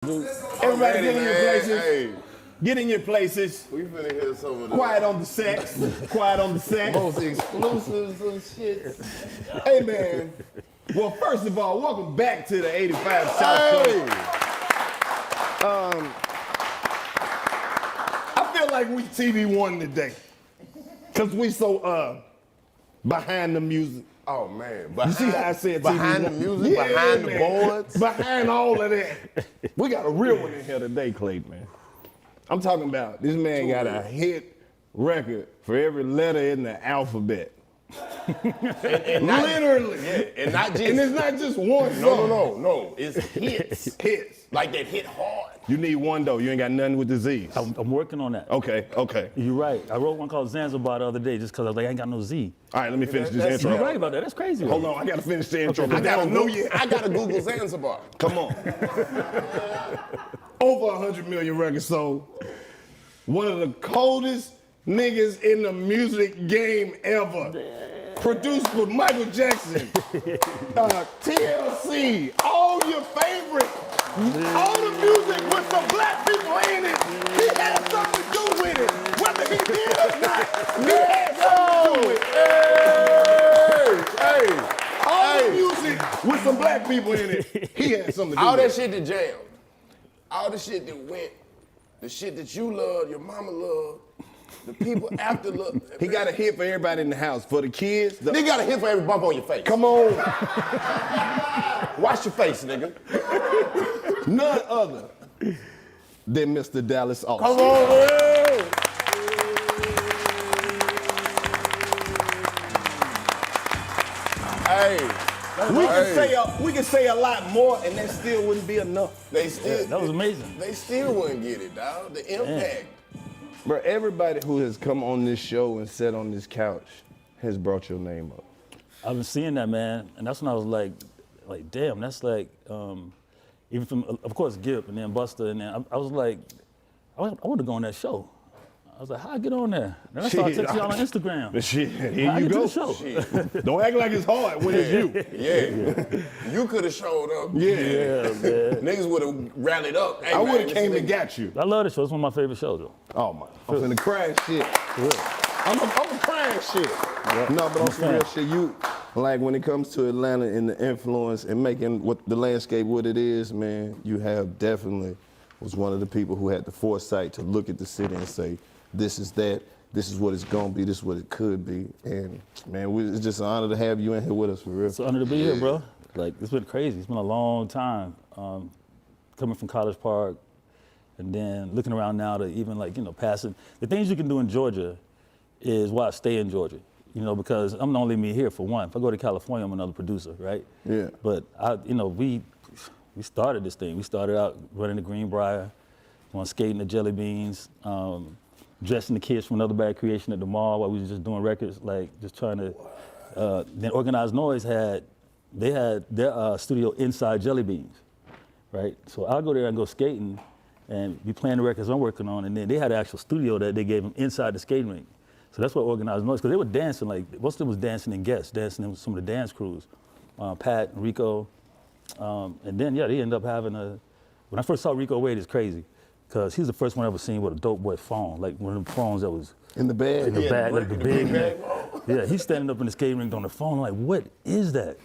Everybody get in your places. Hey. Get in your places. We finna hear some of the Quiet on the sex. Quiet on the sex. most exclusives and shit. Hey, man. Well, first of all, welcome back to the 85 South Show. I feel like we TV1 today. Because we so behind the music. Oh, man. You see how I said behind TV1? the music, Yeah, behind the man. boards. Behind all of that. We got a real one in here today, Clayton, man. I'm talking about this man got a hit record for every letter in the alphabet. and not, Literally. Yeah, and not just. And it's not just one song. No. It's hits. Hits. Like that hit hard. You need one though. You ain't got nothing with the Z's. I'm working on that. Okay. You're right. I wrote one called Zanzibar the other day just because I was like, I ain't got no Z. All right, let me finish this intro. You're right about that. That's crazy. Hold on, I gotta finish the intro. Okay. I gotta know you. I gotta Google Zanzibar. Come on. Over 100 million records sold. One of the coldest niggas in the music game ever. Produced for Michael Jackson, TLC, all your favorite, all the music with some black people in it. He had something to do with it. Whether he did or not, he had something to do with it. Hey. All the music with some black people in it, he had something to do All with that it. shit that jammed. All the shit that went. The shit that you loved, your mama loved. The people after love. He got a hit for everybody in the house. For the kids. Nigga got a hit for every bump on your face. Come on. Wash your face, nigga. None other than Mr. Dallas Austin. Come on, man. Hey. We can say a lot more, and that still wouldn't be enough. They still. That was amazing. They still wouldn't get it, dog. The impact. Bro, everybody who has come on this show and sat on this couch has brought your name up. I've been seeing that, man, and that's when I was like, damn, that's like, even from, of course, Gip and then Busta, and then I was like, I want to go on that show. I was like, how I get on there? Then I started texting y'all on Instagram. But shit, here How I you get to go. the show? Don't act like it's hard when it's you. Yeah. You could have showed up. Yeah. Niggas would have rallied up. Hey, I would have man, came this and nigga- got you. I love this show. It's one of my favorite shows, though. Oh my, I'm finna crash shit. I'm a crash shit. No, but on some real shit, you, like when it comes to Atlanta and the influence and making what the landscape what it is, man, you have definitely was one of the people who had the foresight to look at the city and say, this is that, this is what it's gonna be, this is what it could be. And man, it's just an honor to have you in here with us for real. It's an honor to be here, bro. Like, it's been crazy. It's been a long time coming from College Park and then looking around now to even like, passing. The things you can do in Georgia is why I stay in Georgia, because I'm not only me here for one. If I go to California, I'm another producer, right? Yeah. But we started this thing. We started out running the Greenbrier, going skating the Jelly Beans, dressing the kids from Another Bad Creation at the mall while we was just doing records, like just trying to. Then Organized Noise had their studio inside Jelly Beans, right? So I'll go there and go skating and be playing the records I'm working on, and then they had an actual studio that they gave them inside the skating rink. So that's what Organized Noise, because they were dancing, like, most of them was dancing in guests, dancing in some of the dance crews, Pat, Rico, and then, they ended up having when I first saw Rico Wade, it's crazy, because he's the first one I ever seen with a dope boy phone, like one of them phones that was In the bag? like the big, yeah, he's standing up in the skating rink on the phone, I'm like, what is that?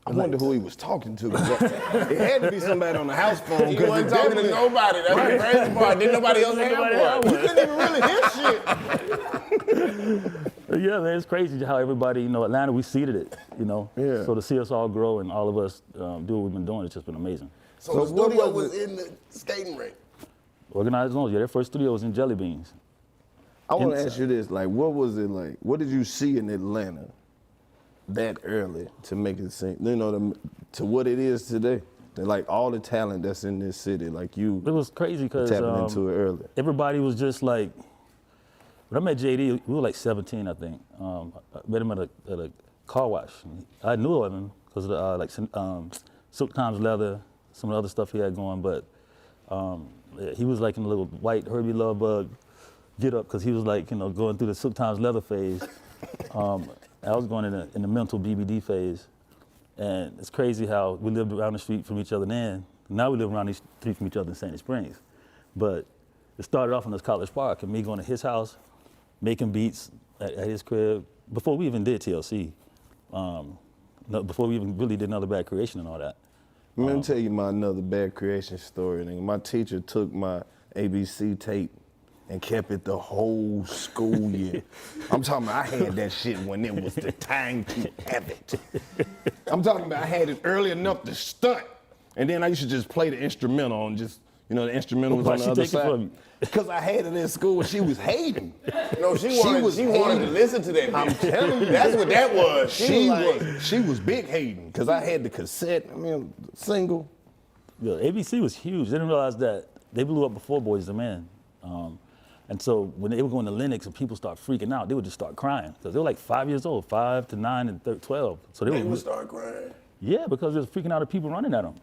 I wonder who he was talking to. It had to be somebody on the house phone. He wasn't talking to nobody. That's the crazy part. Didn't nobody else have one. You couldn't even really hear shit. Yeah, man, it's crazy how everybody, Atlanta, we seeded it, Yeah. So to see us all grow and all of us do what we've been doing, it's just been amazing. So the what studio was was in the skating rink. Organized Noise, their first studio was in Jelly Beans. I want to Inside. ask you this, like, what was it like? What did you see in Atlanta that early to make it seem, to what it is today? Like all the talent that's in this city, like you It was crazy because tapping into it early. everybody was just like, when I met JD, we were like 17, I think. I met him at a car wash. I knew of him because of Silk Times Leather, some of the other stuff he had going, but he was like in a little white Herbie Love Bug get up because he was like, going through the Silk Times Leather phase. I was going in the mental BBD phase. And it's crazy how we lived around the street from each other then, Now we live around these 3 from each other in Sandy Springs. But it started off in this College Park and me going to his house, making beats at his crib, before we even did TLC. Before we even really did Another Bad Creation and all that. Let me tell you my Another Bad Creation story, nigga. My teacher took my ABC tape and kept it the whole school year. I'm talking about I had that shit when it was the time to have it. I'm talking about I had it early enough to stunt. And then I used to just play the instrumental and just, you know, the instrumental was Why on the she other take it from side. you? Because I had it in school and she was hating. No, she wanted to listen to that. I'm telling you. That's what that was. She was big hating because I had the cassette, single. Yeah, ABC was huge. They didn't realize that they blew up before Boys II Men. And so when they were going to Lennox and people start freaking out, they would just start crying. Because they were like 5 years old, 5 to 9 and 12. So They would start crying? Yeah, because they was freaking out at people running at them.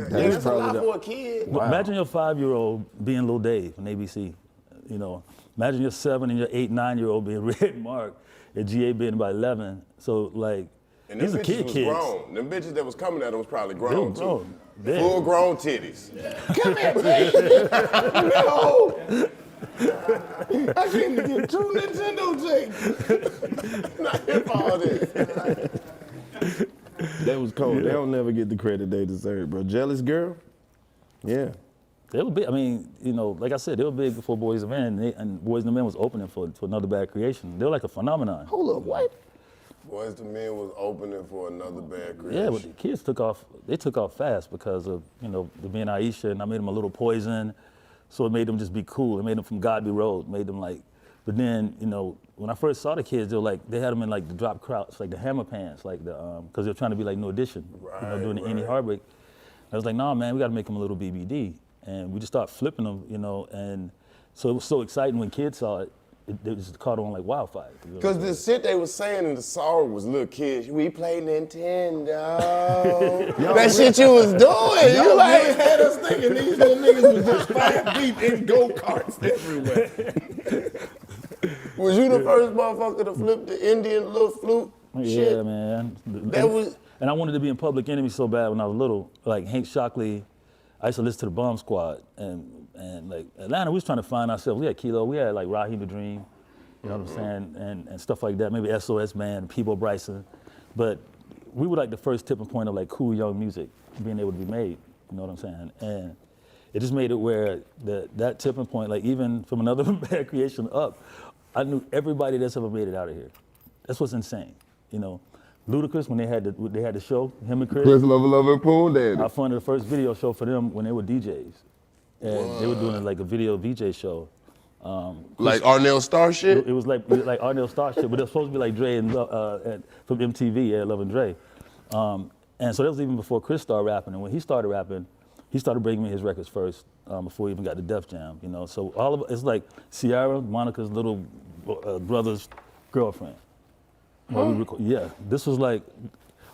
Damn, that's a lot for a kid. Wow. Imagine your 5-year-old being Lil Dave on ABC. You know, imagine your 7 and your 8, 9-year-old being Red Mark and GA being about 11. So like, and these are kids. Grown. Them bitches that was coming at them was probably grown too. Full grown titties. Come here, baby. No. I came to get 2 Nintendo tapes. Not here for all this. That was cold. They don't never get the credit they deserve, bro. Jealous Girl? Yeah. They were big. I mean, you know, like I said, they were big before Boys II Men, and Boys II Men was opening for Another Bad Creation. They were like a phenomenon. Hold up, what? Boys II Men was opening for Another Bad Creation. Yeah, but the kids took off. They took off fast because of, you know, the being Aisha, and I made them a little Poison, so it made them just be cool. It made them from God Be Road, made them like. But then, you know, when I first saw the kids, they were like, they had them in like the drop crowds, like the hammer pants, like the, because they were trying to be like New Edition, you know, doing the Annie Heartbreak. I was like, nah, man, we got to make them a little BBD. And we just started flipping them, you know, and so it was so exciting when kids saw it, it just caught on like wildfire. Because the shit they was saying in the song was little kids, we play Nintendo. That shit you was doing. You like had us thinking these little niggas was just 5 deep in go-karts everywhere. Was you the first motherfucker to flip the Indian little flute shit? Yeah, man. That was. And I wanted to be in Public Enemy so bad when I was little. Like Hank Shockley, I used to listen to the Bomb Squad, and like Atlanta, we was trying to find ourselves. We had Kilo, we had like Raheem the Dream, you know what I'm saying, and stuff like that. Maybe SOS Band, Peebo Bryson, but we were like the first tipping point of like cool young music being able to be made. You know what I'm saying? And it just made it where that tipping point, like even from Another Bad Creation up, I knew everybody that's ever made it out of here. That's what's insane, you know. Ludacris, when they had the show, him and Chris. Chris Love and Pool Daddy. I funded the first video show for them when they were DJs. And they were doing like a video VJ show. Like Arnell Star shit? It was like Arnell Star shit, but it was supposed to be like Dre and from MTV, yeah, Love and Dre. And so that was even before Chris started rapping. And when he started rapping, he started bringing me his records first before he even got to Def Jam, you know. So all of it's like Ciara, Monica's little brother's girlfriend. Yeah, this was like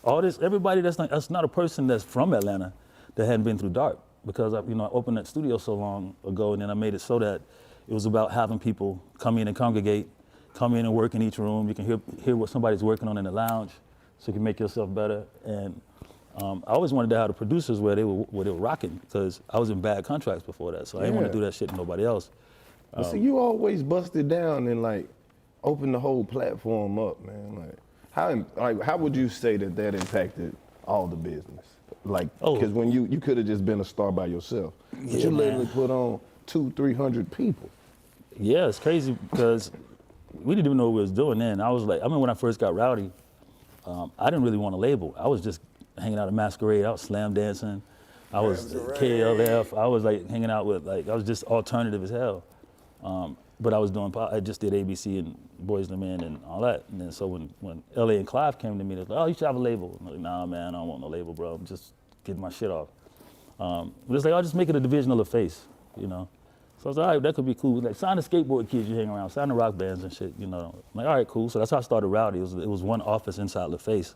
all this. Everybody that's not a person that's from Atlanta that hadn't been through dark, because I opened that studio so long ago, and then I made it so that it was about having people come in and congregate, come in and work in each room. You can hear what somebody's working on in the lounge, so you can make yourself better. And I always wanted to have the producers where they were rocking, because I was in bad contracts before that, so I didn't want to do that shit to nobody else. But see, you always busted down and like open the whole platform up, man. Like, how would you say that impacted all the business? Like, because when you could have just been a star by yourself, but you literally put on 200-300 people. Yeah, it's crazy because we didn't even know what we was doing then. I was like, I mean, when I first got Rowdy, I didn't really want a label. I was just hanging out at Masquerade. I was slam dancing. I was KLF. I was like hanging out with I was just alternative as hell. But I just did ABC and Boys II Men and all that. And then so when LA and Clive came to me, they was like, oh, you should have a label. I'm like, nah, man, I don't want no label, bro. I'm just getting my shit off. But it's like, I'll just make it a division of the face, you know? So I was like, all right, that could be cool. Like, sign the skateboard kids you hang around, sign the rock bands and shit, you know? I'm like, all right, cool. So that's how I started Rowdy. It was one office inside the face.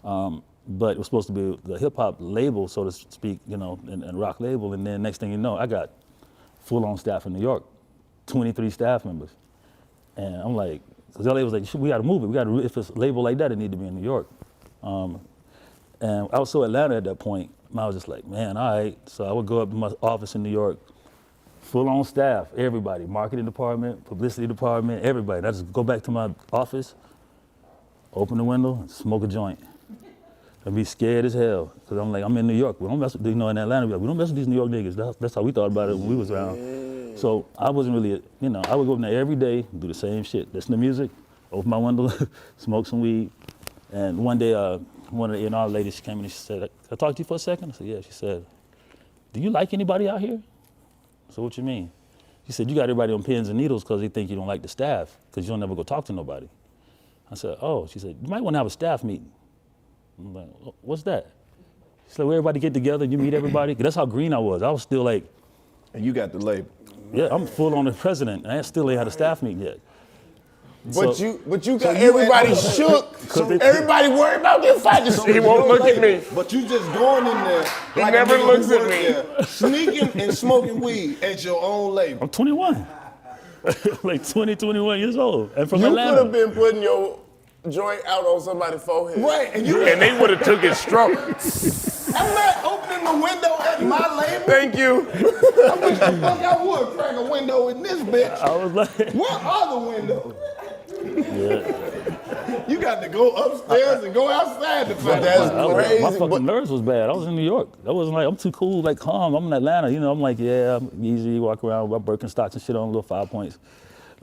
But it was supposed to be the hip hop label, so to speak, you know, and rock label. And then next thing you know, I got full-on staff in New York. 23 staff members. And I'm like, because LA was like, we gotta move it. If it's a label like that, it need to be in New York. And I was so Atlanta at that point, I was just like, man, all right. So I would go up to my office in New York, full on staff, everybody, marketing department, publicity department, everybody. I just go back to my office, open the window, and smoke a joint. I'd be scared as hell, because I'm like, I'm in New York. We don't mess with, in Atlanta, we don't mess with these New York niggas. That's how we thought about it when we was around. So I wasn't really, I would go in there every day, do the same shit. Listen to music, open my window, smoke some weed. And one day, one of the A&R ladies, she came in and she said, "Can I talk to you for a second?" I said, "Yeah." She said, "Do you like anybody out here?" I said, "What you mean?" She said, "You got everybody on pins and needles because they think you don't like the staff, because you don't ever go talk to nobody." I said, "Oh." She said, "You might want to have a staff meeting." I'm like, "What's that?" She said, "Where everybody get together and you meet everybody." That's how green I was. I was still like, And you got the label. yeah, I'm full on the president, and I still ain't had a staff meeting yet. But you got everybody shook. Everybody worried about this fight. He won't look at me. But you just going in there. He like never a nigga looks who at work me. there, sneaking and smoking weed at your own label. I'm 21. Like 20, 21 years old. And from You could Atlanta. have been putting your joint out on somebody's forehead. Right, and they would have took it strong. I'm not opening the window at my label. Thank you. I wish the fuck I would crack a window in this bitch. I was like, Where are the windows? yeah. You got to go upstairs and go outside to find that's out. crazy. My fucking nerves was bad. I was in New York. I wasn't like, I'm too cool, like calm. I'm in Atlanta, I'm like, yeah, I'm easy, walk around with my Birkenstocks and shit on, little 5 points.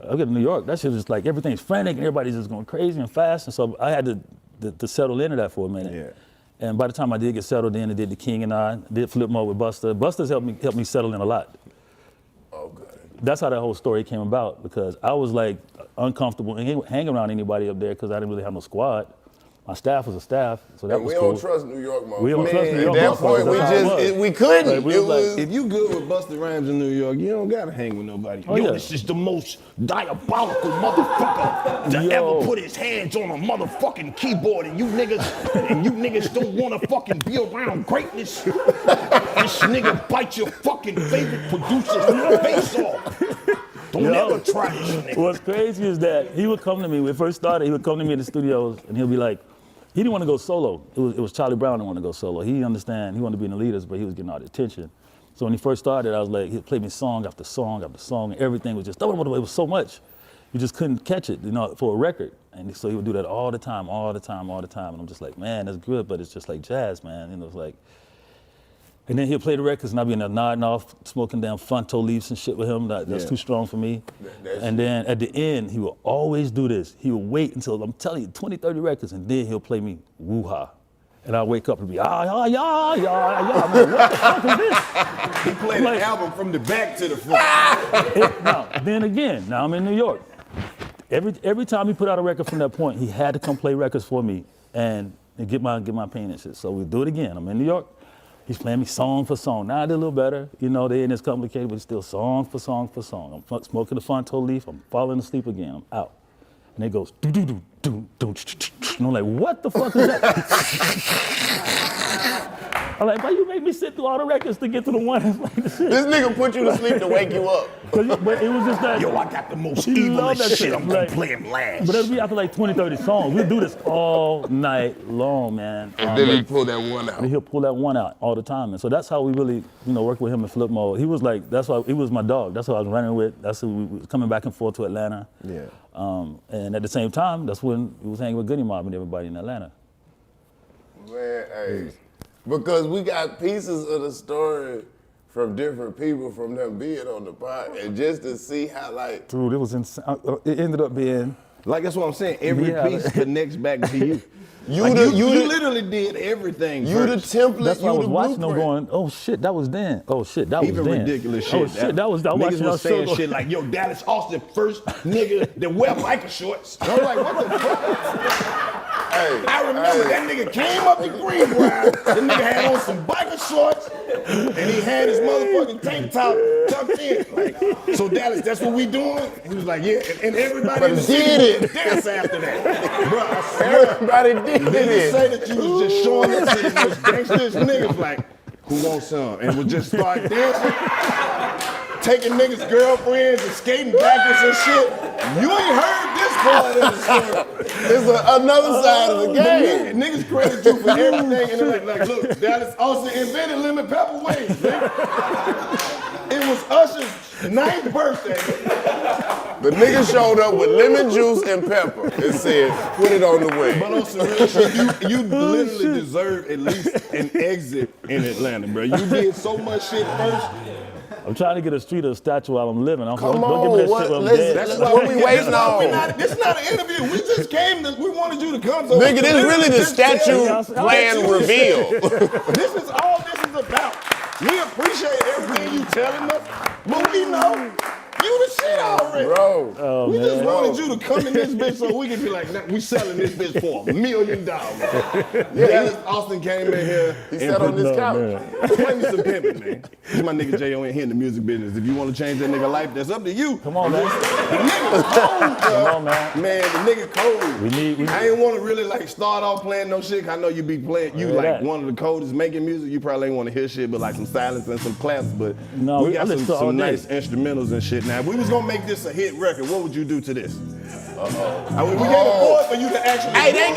I get to New York, that shit was just like, everything's frantic and everybody's just going crazy and fast. And so I had to settle into that for a minute. Yeah. And by the time I did get settled in, I did The King and I did Flip Mode with Busta. Busta's helped me settle in a lot. Okay. That's how that whole story came about, because I was like uncomfortable hanging around anybody up there because I didn't really have no squad. My staff was a staff, so that And was we cool. don't trust New York, motherfuckers. We don't trust New York At that motherfuckers. point, That's how it was. we couldn't. Like, we it was like, was. If you good with Busta Rhymes in New York, you don't gotta hang with nobody. Oh, yeah. This is the most diabolical motherfucker to ever put his hands on a motherfucking keyboard, and you niggas don't wanna fucking be around greatness. This nigga bite your fucking favorite producer's face off. Don't ever try this nigga. What's crazy is that he would come to me, when it first started, he would come to me in the studios and he'll be like, he didn't want to go solo. It was Charlie Brown that wanted to go solo. He wanted to be in the leaders, but he was getting all the attention. So when he first started, I was like, he'd play me song after song after song, and everything was just, it was so much. You just couldn't catch it, for a record. And so he would do that all the time. And I'm just like, man, that's good, but it's just like jazz, man. It's like, and then he'll play the records and I'll be in there nodding off, smoking damn Funto leaves and shit with him. That's too strong for me. And then at the end, he will always do this. He will wait until, I'm telling you, 20, 30 records, and then he'll play me woo-ha. And I'll wake up and be, yeah. I'm like, what the fuck is this? He played the album from the back to the front. Now I'm in New York. Every time he put out a record from that point, he had to come play records for me and get my pain and shit. So we do it again. I'm in New York. He's playing me song for song. Now I did a little better. They ain't as complicated, but it's still song for song for song. I'm smoking the Funto leaf. I'm falling asleep again. I'm out. And it goes do do do do do. And I'm like, what the fuck is that? I'm like, why you make me sit through all the records to get to the one? Like, This nigga put you to sleep to wake you up. But it was just that. Yo, I got the most He loved evilest that shit. shit. I'm gonna Like, play him last. But it'll be after like 20, 30 songs. We'll do this all night long, man. And then he pulled that one out. And he'll pull that one out all the time. And so that's how we really, worked with him in Flip Mode. He was like, he was my dog. That's who I was running with. That's who we was coming back and forth to Atlanta. Yeah. And at the same time, that's when we was hanging with Goody Mob and everybody in Atlanta. Man, hey. Because we got pieces of the story from different people from them being on the pod. And just to see how, like. Dude, it was insane. It ended up being. Like, that's what I'm saying. Every piece connects back to you. You literally did everything. You the first. template, That's why I you was the watching them blueprint. going, oh shit, that was then. Oh shit, that Even was then. ridiculous shit. Oh shit, that was Niggas watching y'all was saying show. shit like, yo, Dallas Austin first nigga that wear biker shorts. And I'm like, what the fuck? Hey, I remember that nigga came up to Greenbrier, the nigga had on some biker shorts, and he had his motherfucking tank top tucked in. Like, so Dallas, that's what we doing? He was like, yeah, and everybody in the city did it. dance after that. Bro, I swear. Everybody did Niggas it. say that you was just showing up to the most gangsters niggas like, who wants some? And would just start dancing, taking niggas' girlfriends and skating backwards and shit. You ain't heard this part of the story. It's another side of the game. Niggas credit you for everything, and they're like, look, Dallas Austin invented lemon pepper wings, nigga. It was Usher's 9th birthday. The nigga showed up with lemon juice and pepper and said, put it on the wing. But on some real shit, you literally deserve at least an exit in Atlanta, bro. You did so much shit first. I'm trying to get a street or a statue while I'm living. Come don't give me on, that what? shit when I'm Listen, dead. what we waiting on? This is not an interview. We just came. We wanted you to come. So Nigga, this really the just tell statue you. plan reveal. This is all this is about. We appreciate everything you telling us, but we know you the shit already. Bro. Oh, We just man. wanted you to come in this bitch so we can be like, nah, we selling this bitch for $1 million. Yeah, Austin came in here. He sat on this couch. Play me some pimping, man. This is my nigga J.O. in here in the music business. If you want to change that nigga life, that's up to you. Come on, man. The nigga cold, Come on, man. Man, the nigga cold. We need- I ain't want to really like start off playing no shit. I know you be playing. You Yeah, like that. one of the coldest making music. You probably ain't want to hear shit, but like some silence and some claps. But No, we I got listen to all some day. nice instrumentals and shit. Now, if we was gonna make this a hit record, what would you do to this? I mean, we can't afford for you to actually. Hey, they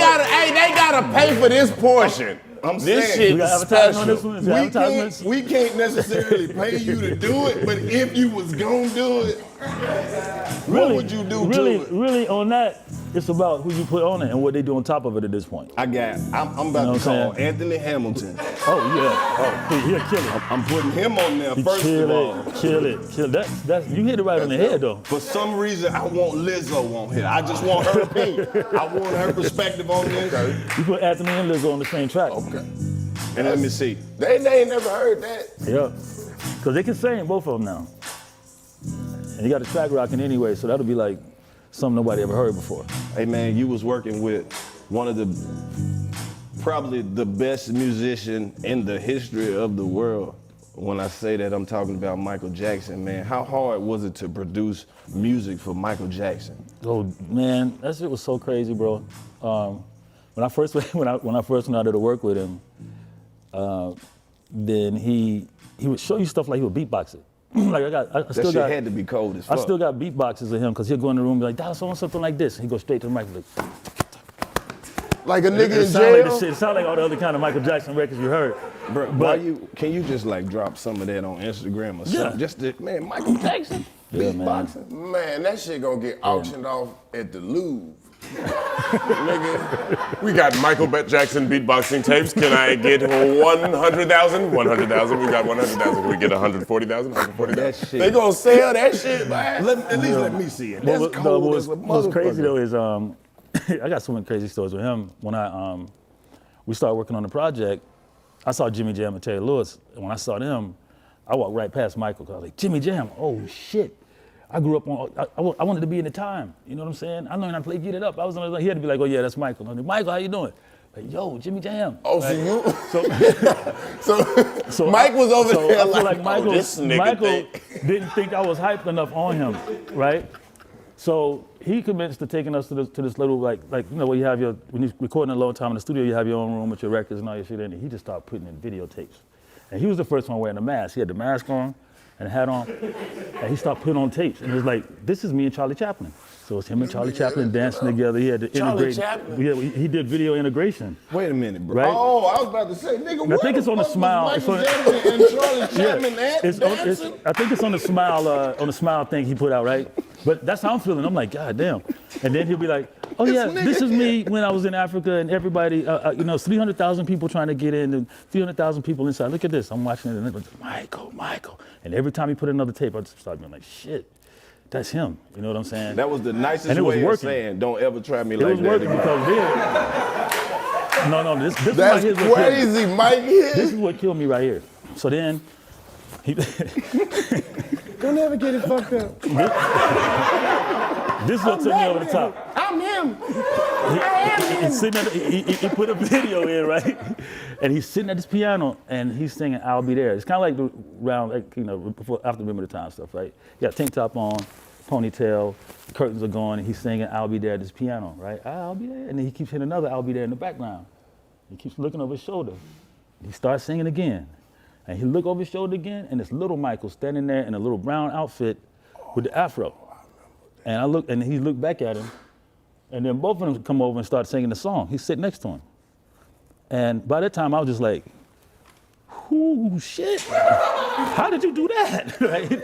gotta pay for this portion. I'm This saying, shit We got is advertising on this special. one? Is there advertisements? We can't necessarily pay you to do it, but if you was gonna do it, what would you do really, to it? Really, on that, it's about who you put on it and what they do on top of it at this point. I'm about You know to what I'm call saying? Anthony Hamilton. Oh, yeah. Oh, he'll kill it. I'm putting him on there first of all. Kill it. That's you hit it right on the head though. For some reason, I want Lizzo on here. I just want her opinion. I want her perspective on this. You put Anthony and Lizzo on the same track. Okay. And let me see. They ain't never heard that. Yeah. Because they can sing, both of them now. And you got the track rocking anyway, so that'll be like something nobody ever heard before. Hey man, you was working with one of the, probably the best musician in the history of the world. When I say that, I'm talking about Michael Jackson, man. How hard was it to produce music for Michael Jackson? Oh man, that shit was so crazy, bro. When I first went out there to work with him, then he would show you stuff like he would beatbox it. Like I That still shit got had to be cold as fuck. I still got beatboxes of him because he'll go in the room and be like, Dallas, I want something like this. And he goes straight to the mic like, Like a nigga it in sound like jail. the shit. It sound like all the other kind of Michael Jackson records you heard. Bro, can you just like drop some of that on Instagram or something? Yeah. Just to, man, Michael Jackson, Yeah, man. beatboxing. Man, that shit gonna get auctioned off at the Louvre. Nigga, we got Michael Jackson beatboxing tapes. Can I get 100,000? 100,000. We got 100,000. Can we get 140,000? 140,000. That shit. They gonna sell that shit, man. At least let me see it. That's Well, cold as a what's crazy motherfucker. though is I got so many crazy stories with him. When we started working on the project, I saw Jimmy Jam and Terry Lewis, and when I saw them, I walked right past Michael. 'Cause I was like, Jimmy Jam, oh shit. I grew up on, I wanted to be in the time. You know what I'm saying? I learned how to play Get It Up. I was he had to be like, oh yeah, that's Michael. I'm like, Michael, how you doing? Like, yo, Jimmy Jam. Oh, Right? so you? So, So Mike was over so there I feel like, Michael, oh, this nigga Michael didn't think I was hyped enough on him, right? So he convinced to taking us to this little like you know where you have when you're recording a long time in the studio, you have your own room with your records and all your shit in it. He just started putting in videotapes, and he was the first one wearing a mask. He had the mask on and a hat on, and he started putting on tapes. And it was like, this is me and Charlie Chaplin. So it's him and Charlie Chaplin dancing together. He had to Charlie integrate. Chaplin? Yeah, he did video integration. Wait a minute, bro. Right? Oh, I was about to say, nigga, I what think the it's on the fuck was Smile. Michael It's on- Jackson and Charlie Chaplin dancing? I think it's on the Smile thing he put out, right? But that's how I'm feeling. I'm like, God damn. And then he'll be like, oh yeah, this is me when I was in Africa and everybody, 300,000 people trying to get in and 300,000 people inside. Look at this. I'm watching it and it's Michael. And every time he put another tape, I just start being like, shit, that's him. You know what I'm saying? That was the nicest And it was way of working. saying, don't ever try me It like was that. working again. because then, no, this That's right here is what killed me. crazy, Mike. This is what killed me right here. So then, Don't ever get it fucked up. this is what took me over the top. I'm him. He put a video in, right? And he's sitting at this piano and he's singing "I'll Be There." It's kind of like the round, like, before, after Remember the Time stuff, right? He got a tank top on, ponytail, curtains are going, and he's singing "I'll Be There" at this piano, right? I'll be there, and then he keeps hitting another "I'll Be There" in the background. He keeps looking over his shoulder. He starts singing again, and he look over his shoulder again, and it's little Michael standing there in a little brown outfit with the afro. And I look, and he looked back at him, And then both of them come over and start singing the song. He's sitting next to him. And by that time, I was just like, ooh, shit. How did you do that? Right?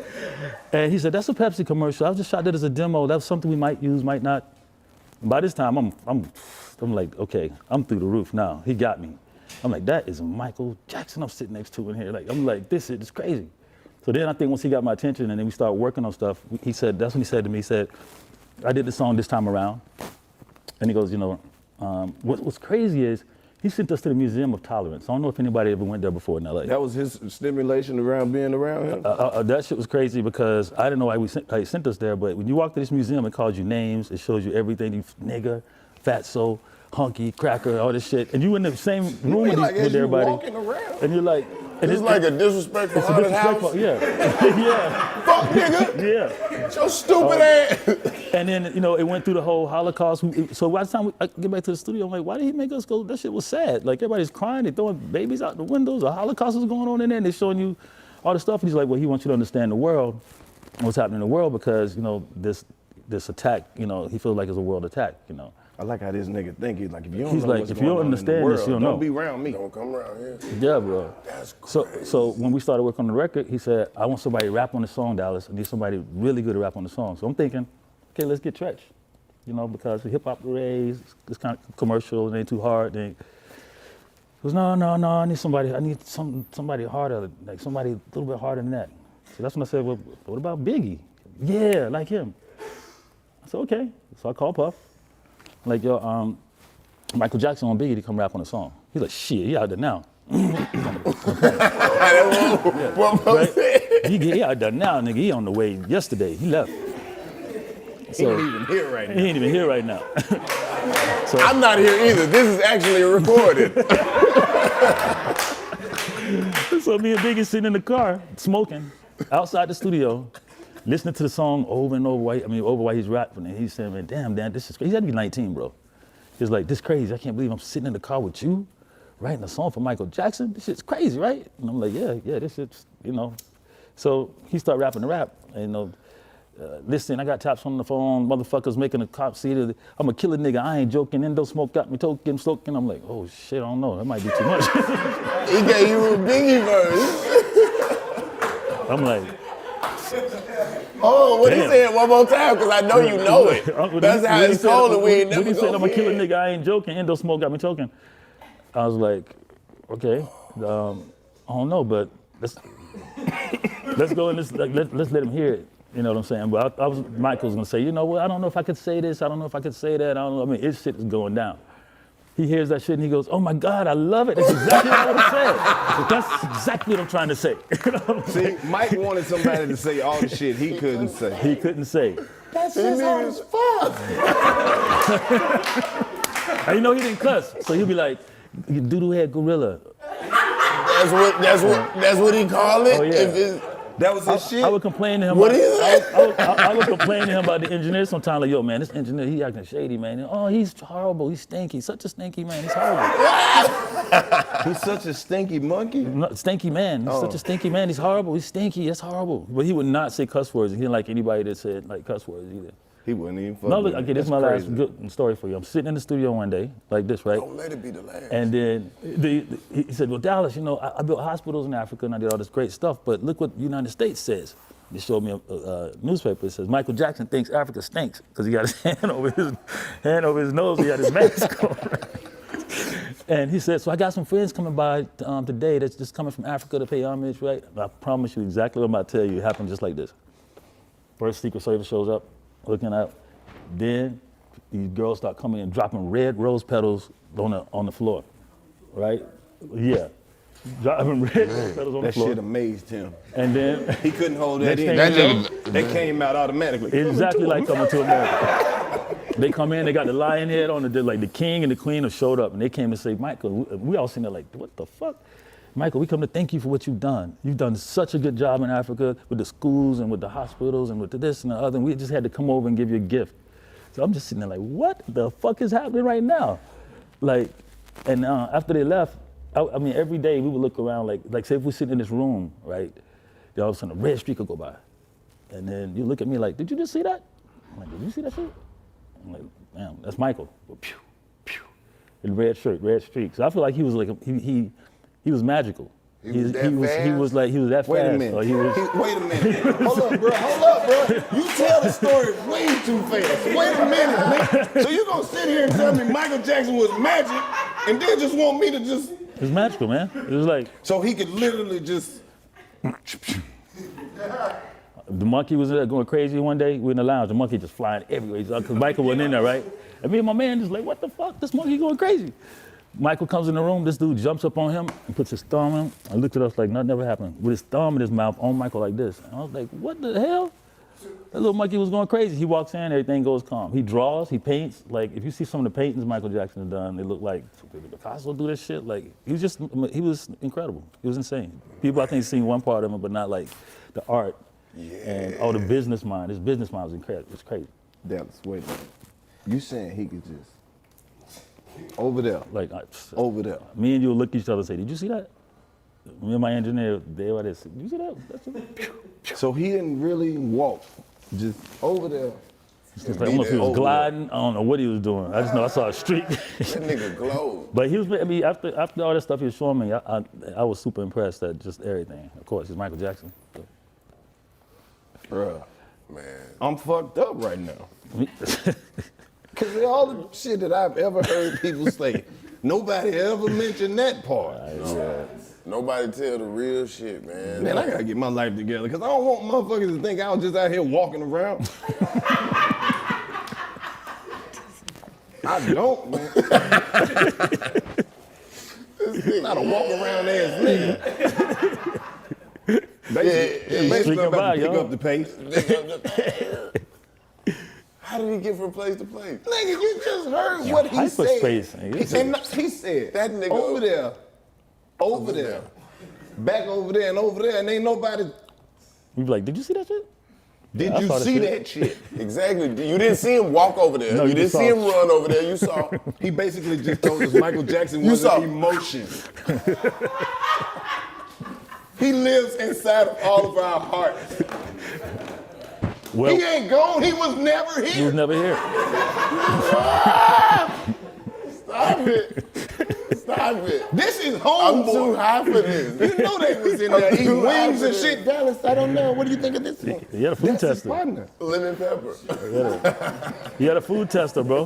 And he said, that's a Pepsi commercial. I just shot that as a demo. That was something we might use, might not. And by this time, I'm like, okay, I'm through the roof now. He got me. I'm like, that is Michael Jackson I'm sitting next to in here. Like, I'm like, this is crazy. So then I think once he got my attention and then we started working on stuff, he said, that's when he said to me, he said, I did the song this time around. And he goes, you know, what's crazy is he sent us to the Museum of Tolerance. I don't know if anybody ever went there before in LA. That was his stimulation around being around him? That shit was crazy because I didn't know why he sent us there, but when you walk to this museum, it calls you names, it shows you everything, you nigga, fatso, hunky, cracker, all this shit. And you in the same room with everybody. Walking around. And you're like, It's like a disrespectful haunted house. Yeah. Yeah. Fuck, nigga. Yeah. Your stupid ass. And then, you know, it went through the whole Holocaust. So by the time I get back to the studio, I'm like, why did he make us go? That shit was sad. Like, everybody's crying, they're throwing babies out the windows, the Holocaust is going on in there, and they're showing you all the stuff. And he's like, well, he wants you to understand the world, what's happening in the world, because, you know, this attack, you know, he feels like it's a world attack, you know. I like how this nigga think. He's like, if you don't He's know like, what's if going you don't on in the understand world, this, you don't know. Don't be around me. Don't come around here. Yeah, bro. That's crazy. So when we started working on the record, he said, I want somebody to rap on the song, Dallas. I need somebody really good to rap on the song. So I'm thinking, okay, let's get Tretch. You know, because the hip hop raised, it's kind of commercial, it ain't too hard. He goes, no, I need somebody harder, like somebody a little bit harder than that. So that's when I said, well, what about Biggie? Yeah, like him. I said, okay. So I called Puff. Like, yo, Michael Jackson on Biggie to come rap on the song. He's like, shit, he out there now. What He out there now, nigga. He on the way yesterday. He left. So, He ain't even here right now. He ain't even here right now. I'm not here either. This is actually recorded. So me and Biggie sitting in the car, smoking, outside the studio, listening to the song over and over while he's rapping. And he's saying, man, damn, this is crazy. He had to be 19, bro. He's like, this is crazy. I can't believe I'm sitting in the car with you, writing a song for Michael Jackson. This shit's crazy, right? And I'm like, yeah, this shit's, you know. So he started rapping the rap, and, you know, listen, I got taps on the phone, motherfuckers making a cop see that I'm a killer nigga, I ain't joking, Endo smoke got me token, soaking. I'm like, oh shit, I don't know, that might be too much. He gave you a Biggie verse. I'm like, oh, what he damn. said one more time, because I know you know it. That's how it's called, and we ain't never When he said, I'm a killer forget. nigga, I ain't joking, Endo smoke got me choking. I was like, okay, I don't know, but let's go and let's let him hear it. You know what I'm saying? But Michael's gonna say, you know what, I don't know if I could say this, I don't know if I could say that, I don't know, I mean, his shit is going down. He hears that shit and he goes, oh my God, I love it. That's exactly what I said. That's exactly what I'm trying to say. You know what I'm saying? See, Mike wanted somebody to say all the shit he couldn't say. He couldn't say. That's just hard as fuck. And you know he didn't cuss, so he'll be like, you doodle head gorilla. That's what he called it? Oh, yeah. If it's, That was his shit. I would complain to him. What is that? I would complain to him about the engineer sometimes. Like, yo, man, this engineer, he acting shady, man. Oh, he's horrible. He's stinky. Such a stinky man. He's horrible. He's such a stinky monkey. Stinky man. He's such a stinky man. He's horrible. He's stinky. That's horrible. But he would not say cuss words. He didn't like anybody that said like cuss words either. He wouldn't even fuck No, look, with okay, me. this is That's my crazy. last good story for you. I'm sitting in the studio one day, like this, right? don't let it be the last. And then he said, well, Dallas, you know, I built hospitals in Africa and I did all this great stuff, but look what the United States says. They showed me a newspaper. It says, Michael Jackson thinks Africa stinks because he got his hand over his nose. He had his mask on. And he said, so I got some friends coming by today that's just coming from Africa to pay homage, right? And I promise you exactly what I'm about to tell you. It happened just like this. First Secret Service shows up, looking out. Then these girls start coming and dropping red rose petals on the floor, right? Yeah. Dropping red rose petals on the That floor. shit amazed him. And then He couldn't hold that Next in. thing you That they came out automatically. exactly like Coming to America. They come in, they got the lion head on, like the king and the queen have showed up, and they came to say, Michael, we all sitting there like, what the fuck? Michael, we come to thank you for what you've done. You've done such a good job in Africa with the schools and with the hospitals and with the this and the other, and we just had to come over and give you a gift. So I'm just sitting there like, what the fuck is happening right now? Like, and after they left, I mean, every day we would look around, like say if we're sitting in this room, right? Then all of a sudden a red streak would go by. And then you look at me like, did you just see that? I'm like, did you see that shit? I'm like, damn, that's Michael. Pew, pew. In red shirt, red streaks. So I feel like he was like he was magical. He was that he was that Wait fast. a minute. Or he was, Wait a minute. Hold up, bro. You tell the story way too fast. Wait a minute, man. So you gonna sit here and tell me Michael Jackson was magic, and then just want me to just? it was magical, man. It was like So he could literally just. the monkey was going crazy one day. We in the lounge. The monkey just flying everywhere. Because Michael wasn't in there, right? And me and my man just like, what the fuck? This monkey going crazy. Michael comes in the room. This dude jumps up on him and puts his thumb in. I looked at us like nothing ever happened. With his thumb in his mouth on Michael like this. And I was like, what the hell? That little monkey was going crazy. He walks in, everything goes calm. He draws, he paints. Like, if you see some of the paintings Michael Jackson has done, they look like, did Picasso do this shit? Like, he was incredible. He was insane. People, I think, seen one part of him, but not like the art. And the business mind. His business mind was incredible. It's crazy. Dallas, wait a minute. You saying he could just over there, Like, over there? me and you would look at each other and say, did you see that? Me and my engineer, they were there. Did you see that? That's it. So he didn't really walk, just over there. It's like, almost he was gliding. I don't know what he was doing. I just know I saw a streak. That nigga glowed. But he was, I mean, after all that stuff he was showing me, I was super impressed at just everything. Of course, he's Michael Jackson. So. Bruh, Man. I'm fucked up right now. Cause of all the shit that I've ever heard people say, nobody ever mentioned that part. Nobody tell the real shit, man. Man, I gotta get my life together, cause I don't want motherfuckers to think I was just out here walking around. I don't, man. Not a walk around ass nigga. Basically, I'm about to pick up the pace. How did he get from place to place? Nigga, you just heard what he said. Hyperspace. He said, That nigga over there, back over there, and ain't nobody. You'd be like, did you see that shit? Did I you saw the see shit. that shit? Exactly. You didn't see him walk over there. No, you you didn't saw see him him. run over there. You saw. He basically just told us Michael Jackson was saw. an emotion. He lives inside of all of our hearts. Well, He ain't gone. He was never he here. was never here. Stop it. Stop it. This is home. I'm too high for this. You know they was in there I'm eating too high wings for and this. shit. Dallas, I don't know. What do you think of this one? He had a food That's his tester. partner. Lemon pepper. He had a food tester, bro.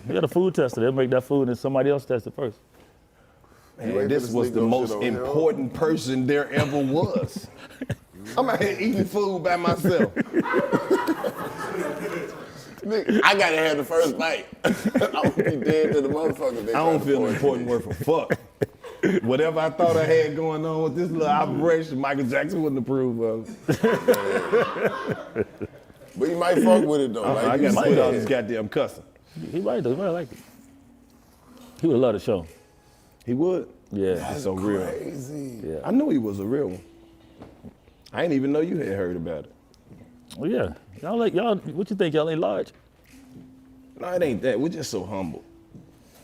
He had a food tester. They'll make that food and somebody else test it first. Man, this was the most important person there ever was. I'm out here eating food by myself. Nigga, I gotta have the first bite. I'm gonna be dead to the motherfucker. I don't feel important word for fuck. Whatever I thought I had going on with this little operation, Michael Jackson wouldn't approve of. But he might fuck with it though. Like I you got to put all said. this goddamn cussing. He might though. He might like it. He would love the show. He would. Yeah. He's so real. Crazy. Yeah. I knew he was a real one. I didn't even know you had heard about it. Well, yeah. Y'all, what you think? Y'all ain't large? No, it ain't that. We're just so humble.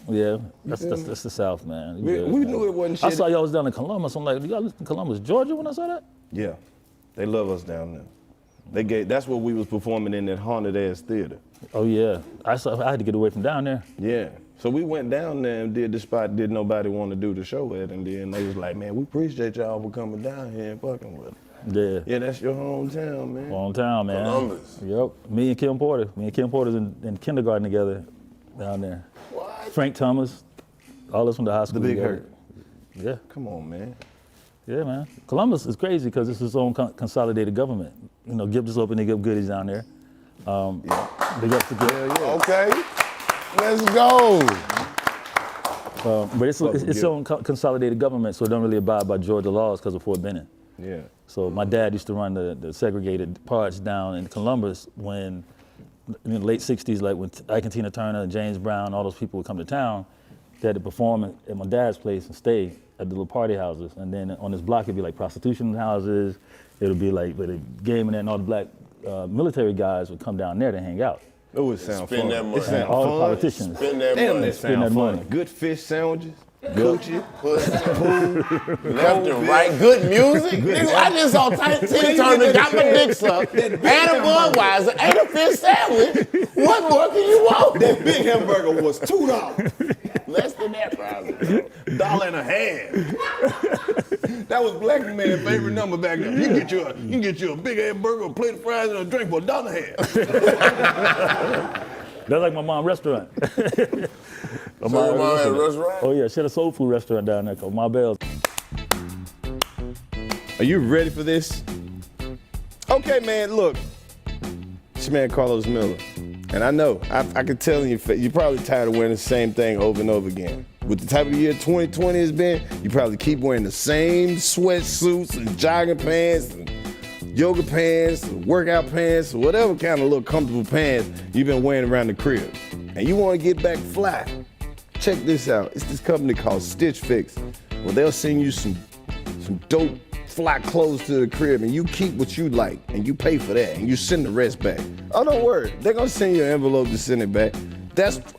Yeah. That's the South, man. You good, We man. knew it wasn't I shit. saw y'all was down in Columbus. I'm like, y'all listen to Columbus, Georgia when I saw that? Yeah, they love us down there. That's what we was performing in that haunted ass theater. Oh, yeah. I had to get away from down there. Yeah. So we went down there and did the spot did nobody want to do the show at, and then they was like, man, we appreciate y'all for coming down here and fucking with us. Yeah. Yeah, that's your hometown, man. Long time, man. Columbus. Yep. Me and Kim Porter's in kindergarten together down there. What? Frank Thomas, all us from the high school. The Big together. Hurt. Yeah. Come on, man. Yeah, man. Columbus is crazy because it's its own consolidated government. You know, Gibb just opened the Gibb Goodies down there. Big up to Gibb. Okay. Let's go. But it's its own consolidated government, so it don't really abide by Georgia laws because of Fort Benning. Yeah. So my dad used to run the segregated parts down in Columbus when, in the late 60s, like when Ike and Tina Turner and James Brown, all those people would come to town, they had to perform at my dad's place and stay at the little party houses. And then on this block, it'd be like prostitution houses. It would be like where the gaming and all the black military guys would come down there to hang out. Oh, it sounds Spend fun. that money. It sounds All the fun. politicians. Spend that Damn, money. that Spend sounds that fun. money. Good fish sandwiches. Coochie. Pussy, left and right, good music. Nigga, I just saw Tina Turner, got my dick sucked, and a Budweiser, and a fish sandwich. What more can you want? That big hamburger was $2. Less than that, probably. $1.50. That was black man's favorite number back then. You can get you a big hamburger, a plate of fries, and a drink for $1.50. That's like my mom's restaurant. So your mom had a restaurant? Oh yeah, she had a soul food restaurant down there called My Bell's. Are you ready for this? Okay, man, look. It's your man Karlous Miller. And I know, I can tell you're probably tired of wearing the same thing over and over again. With the type of year 2020 has been, you probably keep wearing the same sweatsuits and jogging pants and yoga pants, and workout pants, or whatever kind of little comfortable pants you've been wearing around the crib. And you want to get back fly. Check this out. It's this company called Stitch Fix. Well, they'll send you some dope fly clothes to the crib, and you keep what you like, and you pay for that, and you send the rest back. Oh, don't worry. They're going to send you an envelope to send it back.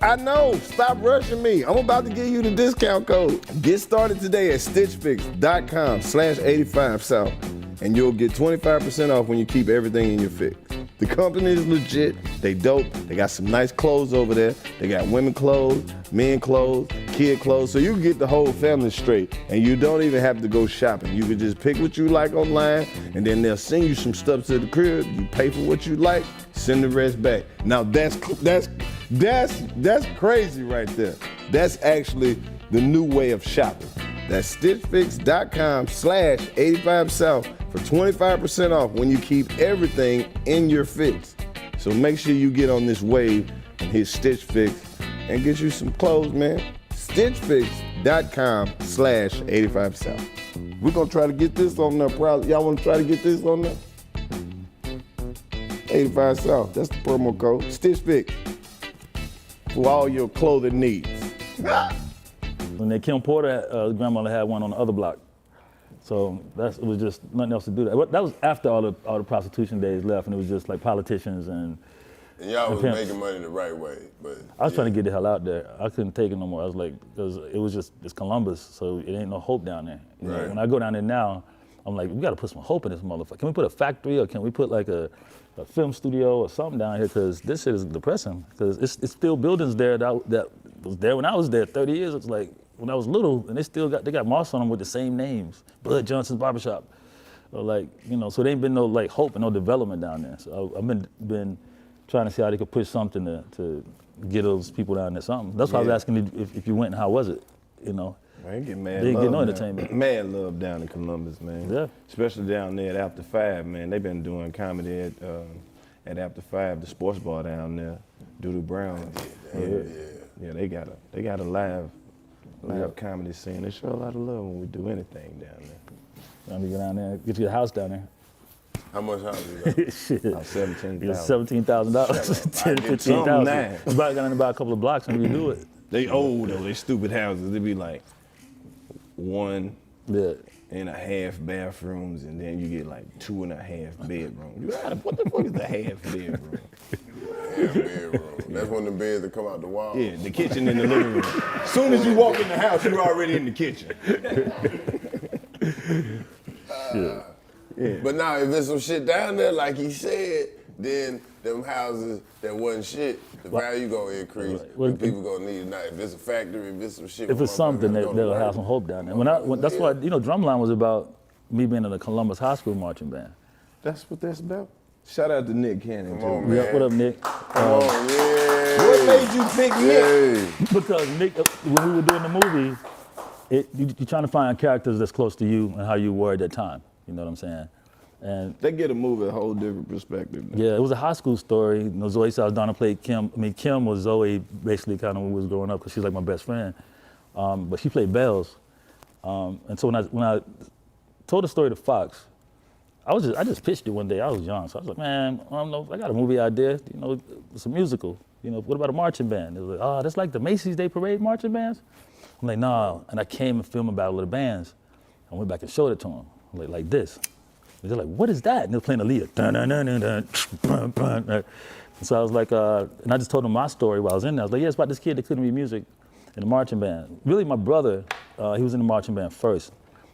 I know. Stop rushing me. I'm about to give you the discount code. Get started today at stitchfix.com/85South, and you'll get 25% off when you keep everything in your fix. The company is legit. They dope. They got some nice clothes over there. They got women clothes, men clothes, kid clothes, so you can get the whole family straight, and you don't even have to go shopping. You can just pick what you like online, and then they'll send you some stuff to the crib. You pay for what you like, send the rest back. Now that's crazy right there. That's actually the new way of shopping. That's stitchfix.com/85South for 25% off when you keep everything in your fix. So make sure you get on this wave and hit Stitch Fix and get you some clothes, man. stitchfix.com/85South. We're gonna try to get this on there, probably. Y'all wanna try to get this on there? 85 South, that's the promo code. Stitch Fix for all your clothing needs. When that Kim Porter grandmother had one on the other block. So it was just nothing else to do. That was after all the prostitution days left, and it was just like politicians and y'all was pimps. making money the right way, but I was trying to get the hell out there. I couldn't take it no more. I was like, because it's Columbus, so it ain't no hope down there. You know, Right. when I go down there now, I'm like, we got to put some hope in this motherfucker. Can we put a factory, or can we put like a film studio or something down here? Because this shit is depressing. Because it's still buildings there that was there when I was there 30 years. It's like when I was little, and they got marks on them with the same names. Bud Johnson's Barbershop. Or like, you know, so there ain't been no like hope and no development down there. So I've been trying to see how they could push something to get those people down there something. That's why I was asking you if you went and how was it, you know? I ain't get mad They ain't love, get no man. entertainment. Mad love down in Columbus, man. Yeah. Especially down there at After 5, man. They've been doing comedy at After 5, the sports bar down there, Doodoo Brown. Yeah, they got a live comedy scene. They show a lot of love when we do anything down there. Let me go down there, get you a house down there. how much house you got? Shit. About $17,000. It's $17,000, $10,000, something $15,000. nice. You probably got in about a couple of blocks and redo it. They old though, they stupid houses. They be like 1.5 Yeah. bathrooms, and then you get like 2.5 bedrooms. What the fuck is a half bedroom? Half bedroom. That's when the beds that come out the wall. Yeah, the kitchen in the living room. As soon as you walk in the house, you're already in the kitchen. But now, if there's some shit down there, like he said, then them houses that wasn't shit, the value gonna increase. Well, and people gonna need it. Now, if it's a factory, if it's some shit. If it's something, that'll have some hope down there. That's why, you know, Drumline was about me being in the Columbus High School marching band. That's what that's about. Shout out to Nick Cannon, Come on, too. man. Yeah, what up, Nick? Come on, yeah. What made you pick Nick? Because Nick, when we were doing the movie, you're trying to find characters that's close to you and how you were at that time. You know what I'm saying? And They get a movie a whole different perspective. yeah, it was a high school story. You know, Zoe Saldana played Kim. I mean, Kim was Zoe basically kind of when we was growing up because she's like my best friend. But she played Bells. And so when I told the story to Fox, I just pitched it one day. I was young, so I was like, man, I don't know. I got a movie idea. You know, it's a musical. You know, what about a marching band? They was like, oh, that's like the Macy's Day Parade marching bands. I'm like, nah. And I came and filmed a battle of the bands. I went back and showed it to them, like this. They're like, what is that? And they're playing the lead. Dun, dun, dun, dun, dun, dun, dun. And so I was like, and I just told them my story while I was in there. I was like, yeah, it's about this kid that couldn't read music in the marching band. Really, my brother he was in the marching band first,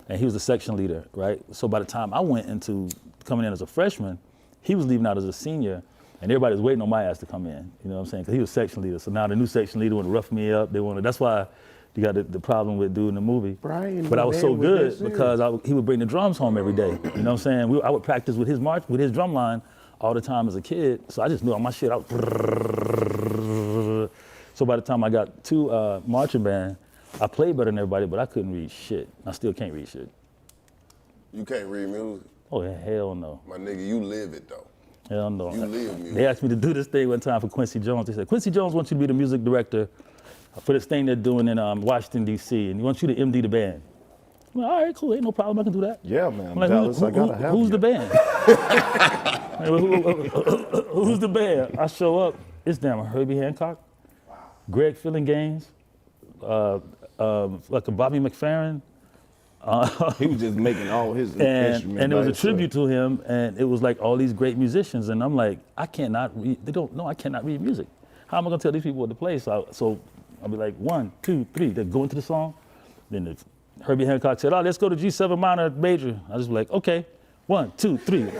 and he was the section leader, right? So by the time I went into coming in as a freshman, he was leaving out as a senior, and everybody was waiting on my ass to come in. You know what I'm saying? Because he was section leader. So now the new section leader wanted to rough me up. That's why you got the problem with doing the movie. Brian, but I was so man, was good that serious? because he would bring the drums home every day. You know what I'm saying? I would practice with his drum line all the time as a kid. So I just knew all my shit out. So by the time I got to marching band, I played better than everybody, but I couldn't read shit. I still can't read shit. You can't read music? Oh, hell no. My nigga, you live it though. Hell no. You live music. They asked me to do this thing one time for Quincy Jones. They said, Quincy Jones wants you to be the music director for this thing they're doing in Washington, D.C., and he wants you to MD the band. I'm like, all right, cool, ain't no problem, I can do that. Yeah, man. I'm like, Dallas, I gotta have who's you. the band? Who's the band? I show up, it's damn Herbie Hancock, Greg Fillinganes, like a Bobby McFerrin. He was just making all his instruments. And it was by a tribute himself. to him, and it was like all these great musicians, and I'm like, I cannot read, they don't know I cannot read music. How am I gonna tell these people what to play? So I'll be like, 1, 2, 3, they go into the song. Then Herbie Hancock said, let's go to G7 minor major. I just be like, okay, 1, 2, 3.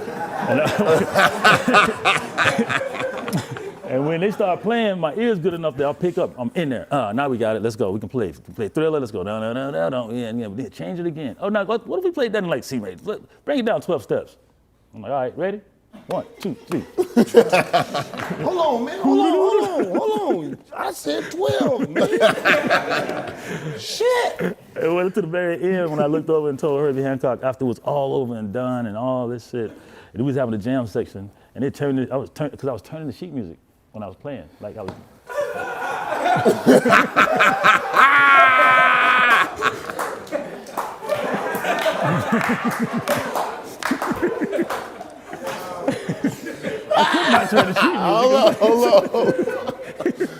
And when they start playing, my ear's good enough that I'll pick up. I'm in there. Now we got it. Let's go. We can play. We can play Thriller. Let's go. No. Yeah. Change it again. Oh, now what if we played that in like C major? Bring it down 12 steps. I'm like, all right, ready? 1, 2, 3. Hold on, man. Hold on. I said 12, man. Shit. It went to the very end when I looked over and told Herbie Hancock after it was all over and done and all this shit. And we was having a jam section, and they turned it. I was turning the sheet music when I was playing. Like I was. I could not turn the sheet music. Hold on.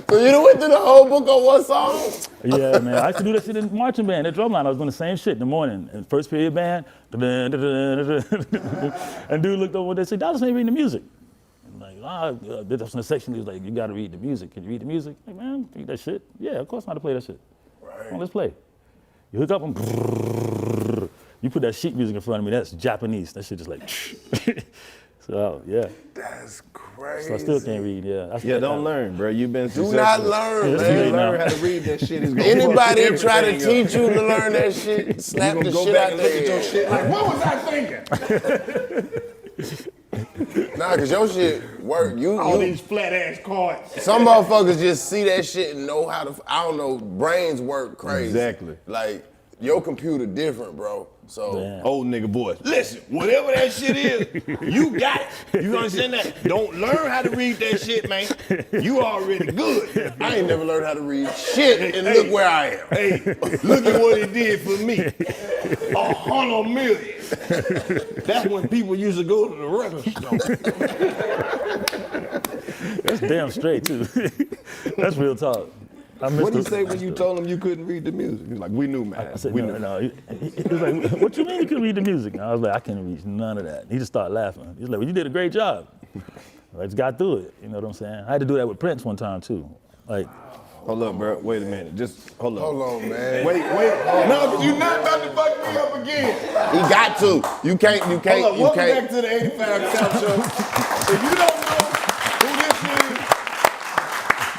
So you done went through the whole book on one song? Yeah, man. I used to do that shit in marching band, at drumline. I was doing the same shit in the morning. In first period band, and dude looked over and they said, Dallas ain't reading the music. I'm like, that's in the section. He was like, you gotta read the music. Can you read the music? I'm like, man, read that shit. Yeah, of course I know how to play that shit. Right. Come on, let's play. You hook up and you put that sheet music in front of me, that's Japanese. That shit just like, so yeah. That's crazy. So I still can't read, yeah. Don't learn, bro. You've been Do successful. not learn, Yeah, If man. you learn how to read that shit, it's gonna fuck Anybody try to everything teach you to learn that shit, slap You the gonna go shit back out and their look at your head. shit like, what was I thinking? Nah, cause your shit work. All You these flat ass cards. some motherfuckers just see that shit and know how to. I don't know. Brains work crazy. Exactly. Like your computer different, bro. So Damn. Old nigga voice. Listen, whatever that shit is, you got it. You understand that? Don't learn how to read that shit, man. You already good. I ain't never learned how to read shit, and look where I am. Hey, look at what it did for me. 100 million. That's when people used to go to the record store. That's damn straight too. That's real talk. What did you say when you told him you couldn't read the music? He was like, we knew, man. I said, we no, knew. no. He was like, what you mean you couldn't read the music? And I was like, I can't read none of that. And he just started laughing. He's like, well, you did a great job. I just got through it. You know what I'm saying? I had to do that with Prince one time too. Like, Hold up, bro. Wait a minute. Just hold up. Hold on, man. Wait. No, because you're not about to fuck me up again. He got to. You can't. Hold up, You welcome can't. back to the 85 South Show. If you don't know who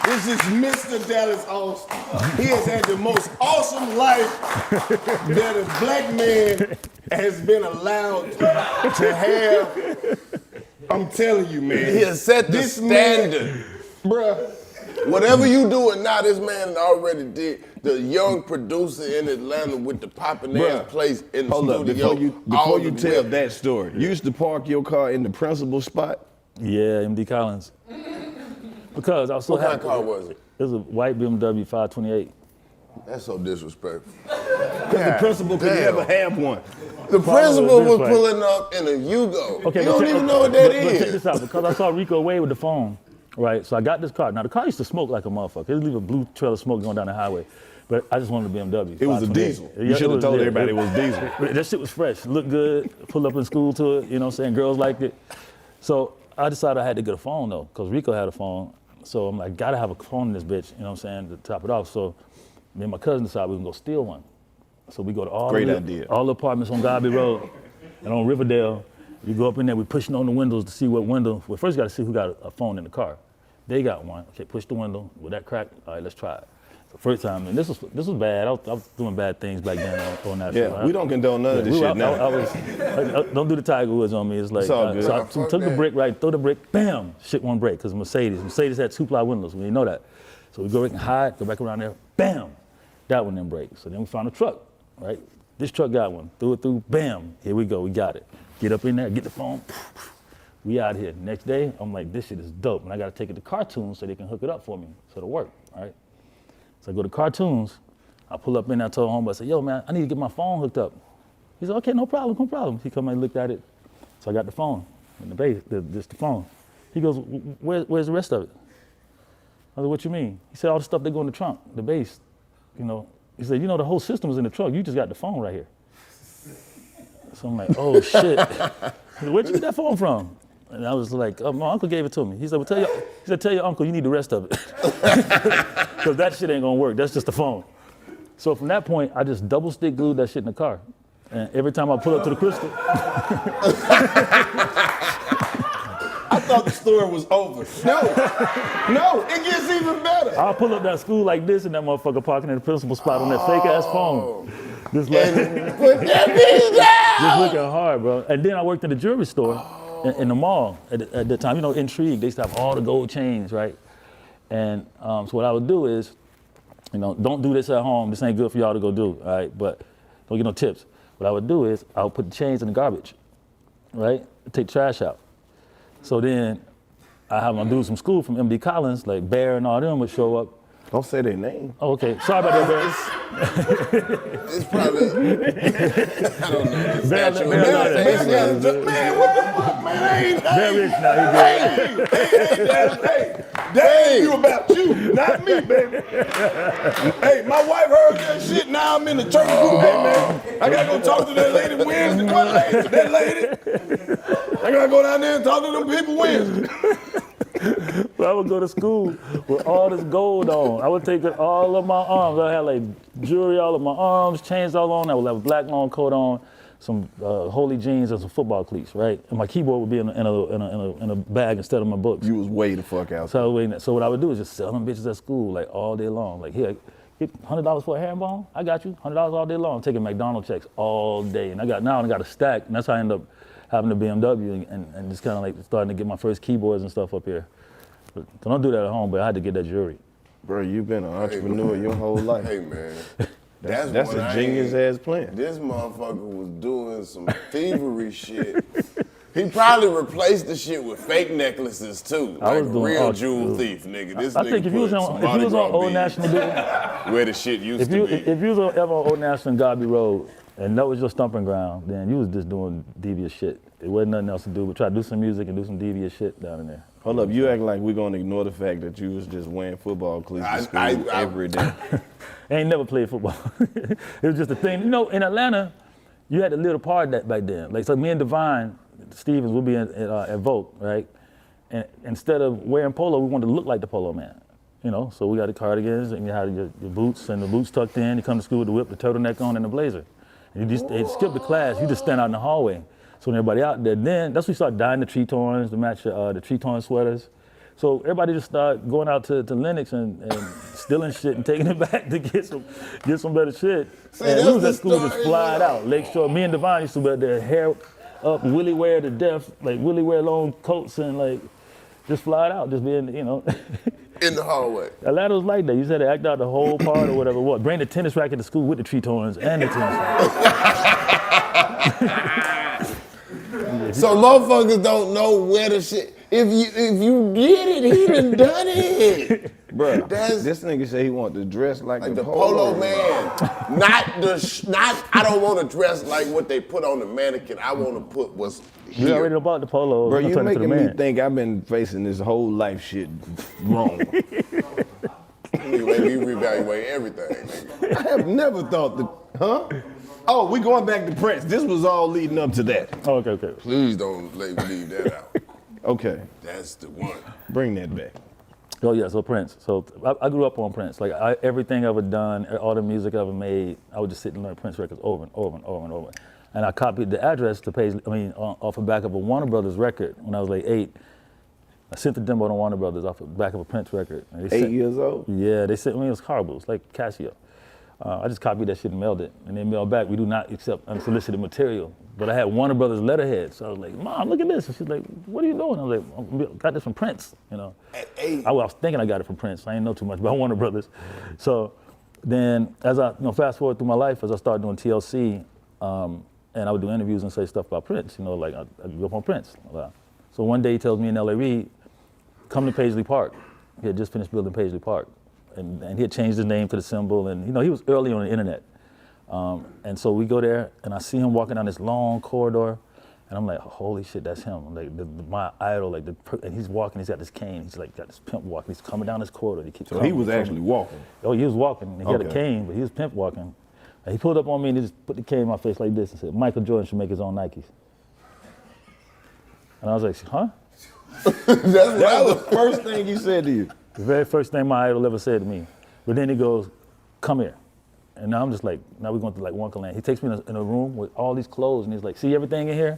this is Mr. Dallas Austin. He has had the most awesome life that a black man has been allowed to have. I'm telling you, man. He has set the This standard. man, bruh. Whatever you doing now, this man already did. The young producer in Atlanta with the poppin' ass Bruh, place in the Hold up. studio. Before you tell that story, you used to park your car in the principal spot? yeah, MD Collins. Because I was so What kind happy. of car was it? It was a white BMW 528. That's so disrespectful. Because the principal could damn. never have one. The principal was this way. pulling up in a Yugo. Okay, You but don't check- even know what that but check is. this out, because I saw Rico away with the phone, right? So I got this car. Now the car used to smoke like a motherfucker. It would leave a blue trail of smoke going down the highway. But I just wanted a BMW. It was a 528. diesel. You Yeah, should it have was- told yeah, everybody it was diesel. That shit was fresh, looked good, pulled up in school to it, you know what I'm saying? Girls liked it. So I decided I had to get a phone though, because Rico had a phone. So I'm like, gotta have a phone in this bitch, you know what I'm saying, to top it off. So me and my cousin decided we was gonna go steal one. So we go to all Great the idea. all the apartments on Garby Road and on Riverdale. You go up in there, we're pushing on the windows to see what window. Well, first you gotta see who got a phone in the car. They got one. Okay, push the window. Will that crack? All right, let's try it. So first time, and this was bad. I was doing bad things back then on that. Yeah, we don't condone none of this shit now. Don't do the Tiger Woods on me. It's like, It's all good. so I took the brick, right, throw the brick, bam, shit won't break, because Mercedes had 2-ply windows, we didn't know that. So we go back and hide, go back around there, bam, that one didn't break. So then we found a truck, right? This truck got one, threw it through, bam, here we go, we got it. Get up in there, get the phone, we out here. Next day, I'm like, this shit is dope, and I gotta take it to Cartoons so they can hook it up for me, so it'll work, right? So I go to Cartoons, I pull up in there, I told homeboy, I said, yo man, I need to get my phone hooked up. He said, okay, no problem. He come and looked at it. So I got the phone, in the base, just the phone. He goes, where's the rest of it? I said, what you mean? He said, all the stuff they go in the trunk, the base, you know. He said, you know, the whole system was in the trunk, you just got the phone right here. So I'm like, oh shit. Where'd you get that phone from? And I was like, oh, my uncle gave it to me. He said, well, tell your uncle you need the rest of it. Because that shit ain't gonna work, that's just the phone. So from that point, I just double stick glued that shit in the car. And every time I pull up to the Crystal. I thought the story was over. No, it gets even better. I'll pull up that school like this and that motherfucker parking in the principal spot on that fake ass phone. Just like, Put that bitch down. just looking hard, bro. And then I worked in the jewelry store in the mall at the time. You know, Intrigue, they used to have all the gold chains, right? And so what I would do is, you know, don't do this at home. This ain't good for y'all to go do, all right? But don't get no tips. What I would do is I would put the chains in the garbage, right? Take the trash out. So then I have my dudes from school from MD Collins, like Bear and all them would show up. Don't say their name. Oh, okay, sorry about that, Bear. It's probably, I don't know. It's Bear, natural. Man, what the fuck, man? I ain't Bear rich now, he good. Hey, you about you, not me, baby. Hey, my wife heard that shit. Now I'm in the church group, man. I gotta go talk to that lady Wednesday. What lady? That lady. I gotta go down there and talk to them people Wednesday. So I would go to school with all this gold on. I would take it all of my arms. I had like jewelry all of my arms, chains all on. I would have a black long coat on, some holy jeans and some football cleats, right? And my keyboard would be in a bag instead of my books. You was way the fuck out. So what I would do is just sell them bitches at school like all day long. Like, here, get $100 for a herringbone? I got you, $100 all day long. I'm taking McDonald's checks all day. And I got a stack, and that's how I ended up having a BMW and just kind of like starting to get my first keyboards and stuff up here. But, so don't do that at home, but I had to get that jewelry. Bro, you've been an entrepreneur your whole life. Hey, man. That's a genius ass plan. This motherfucker was doing some thievery shit. He probably replaced the shit with fake necklaces too. I Like was a doing real all- jewel thief, nigga. This I nigga think if you was put on, some if you Mardi was on Gras Old beads National, where the shit used if you to be. if you was ever on Old National and Garby Road, and that was your stomping ground, then you was just doing devious shit. There wasn't nothing else to do but try to do some music and do some devious shit down in there. Hold up, you act like we're gonna ignore the fact that you was just wearing football cleats to school every day. I ain't never played football. It was just a thing. You know, in Atlanta, you had to live a part that back then. Like, so me and Divine Stevens would be at Vogue, right? And instead of wearing polo, we wanted to look like the polo man. You know, so we got the cardigans and you had your boots and the boots tucked in. You come to school with the whip, the turtleneck on, and the blazer. And you just skip the class. You just stand out in the hallway. So when everybody out there, then that's when we started dyeing the Tretorns to match the Tretorn sweaters. So everybody just started going out to Lennox and stealing shit and taking it back to get some better shit. And we was at school just flying out. Lakeshore, me and Devon used to wear their hair up, Willie wear to death, like Willie wear long coats and like just fly out, just being, you know. In the hallway. Atlanta was like that. You said to act out the whole part or whatever it was. Bring the tennis racket to school with the Tretorns and the tennis racket. So motherfuckers don't know where the shit. If you did it, he done it. Bro, That's this nigga say he want to dress like the polo man. Not I don't want to dress like what they put on the mannequin. I want to put what's here. We already know about the polo. Bro, I'm you talking to the making me man. think I've been facing this whole life shit wrong. You make me reevaluate everything, nigga. I have never thought that, huh? Oh, we going back to Prince. This was all leading up to that. Oh, okay. Please don't leave that out. Okay, That's the one. bring that back. Oh yeah, so Prince. So I grew up on Prince. Like everything I ever done, all the music I ever made, I would just sit and learn Prince records over and over and over and over. And I copied the address to Paisley, off the back of a Warner Brothers record when I was like 8. I sent the demo to Warner Brothers off the back of a Prince record. And 8 years old? Yeah, they sent me, it was Karlous, like Casio. I just copied that shit and mailed it. And they mailed back, we do not accept unsolicited material. But I had Warner Brothers letterhead, so I was like, Mom, look at this. And she's like, what are you doing? I was like, I got this from Prince, you know. At 8? I was thinking I got it from Prince. I didn't know too much about Warner Brothers. So then, as I fast forward through my life, as I started doing TLC, and I would do interviews and say stuff about Prince, you know, like I grew up on Prince. So one day he tells me in L.A. Reid, come to Paisley Park. He had just finished building Paisley Park. And he had changed his name to the symbol, and you know, he was early on the internet. And so we go there, and I see him walking down this long corridor, and I'm like, holy shit, that's him. Like my idol, and he's walking, he's got this cane, he's like got this pimp walking, he's coming down this corridor. He keeps So he was actually walking? Oh, he was walking, and he had a cane, but he was pimp walking. And he pulled up on me and he just put the cane in my face like this and said, Michael Jordan should make his own Nikes. And I was like, huh? That was the first thing he said to you? The very first thing my idol ever said to me. But then he goes, come here. And now I'm just like, now we're going through like Wonderland. He takes me in a room with all these clothes and he's like, see everything in here?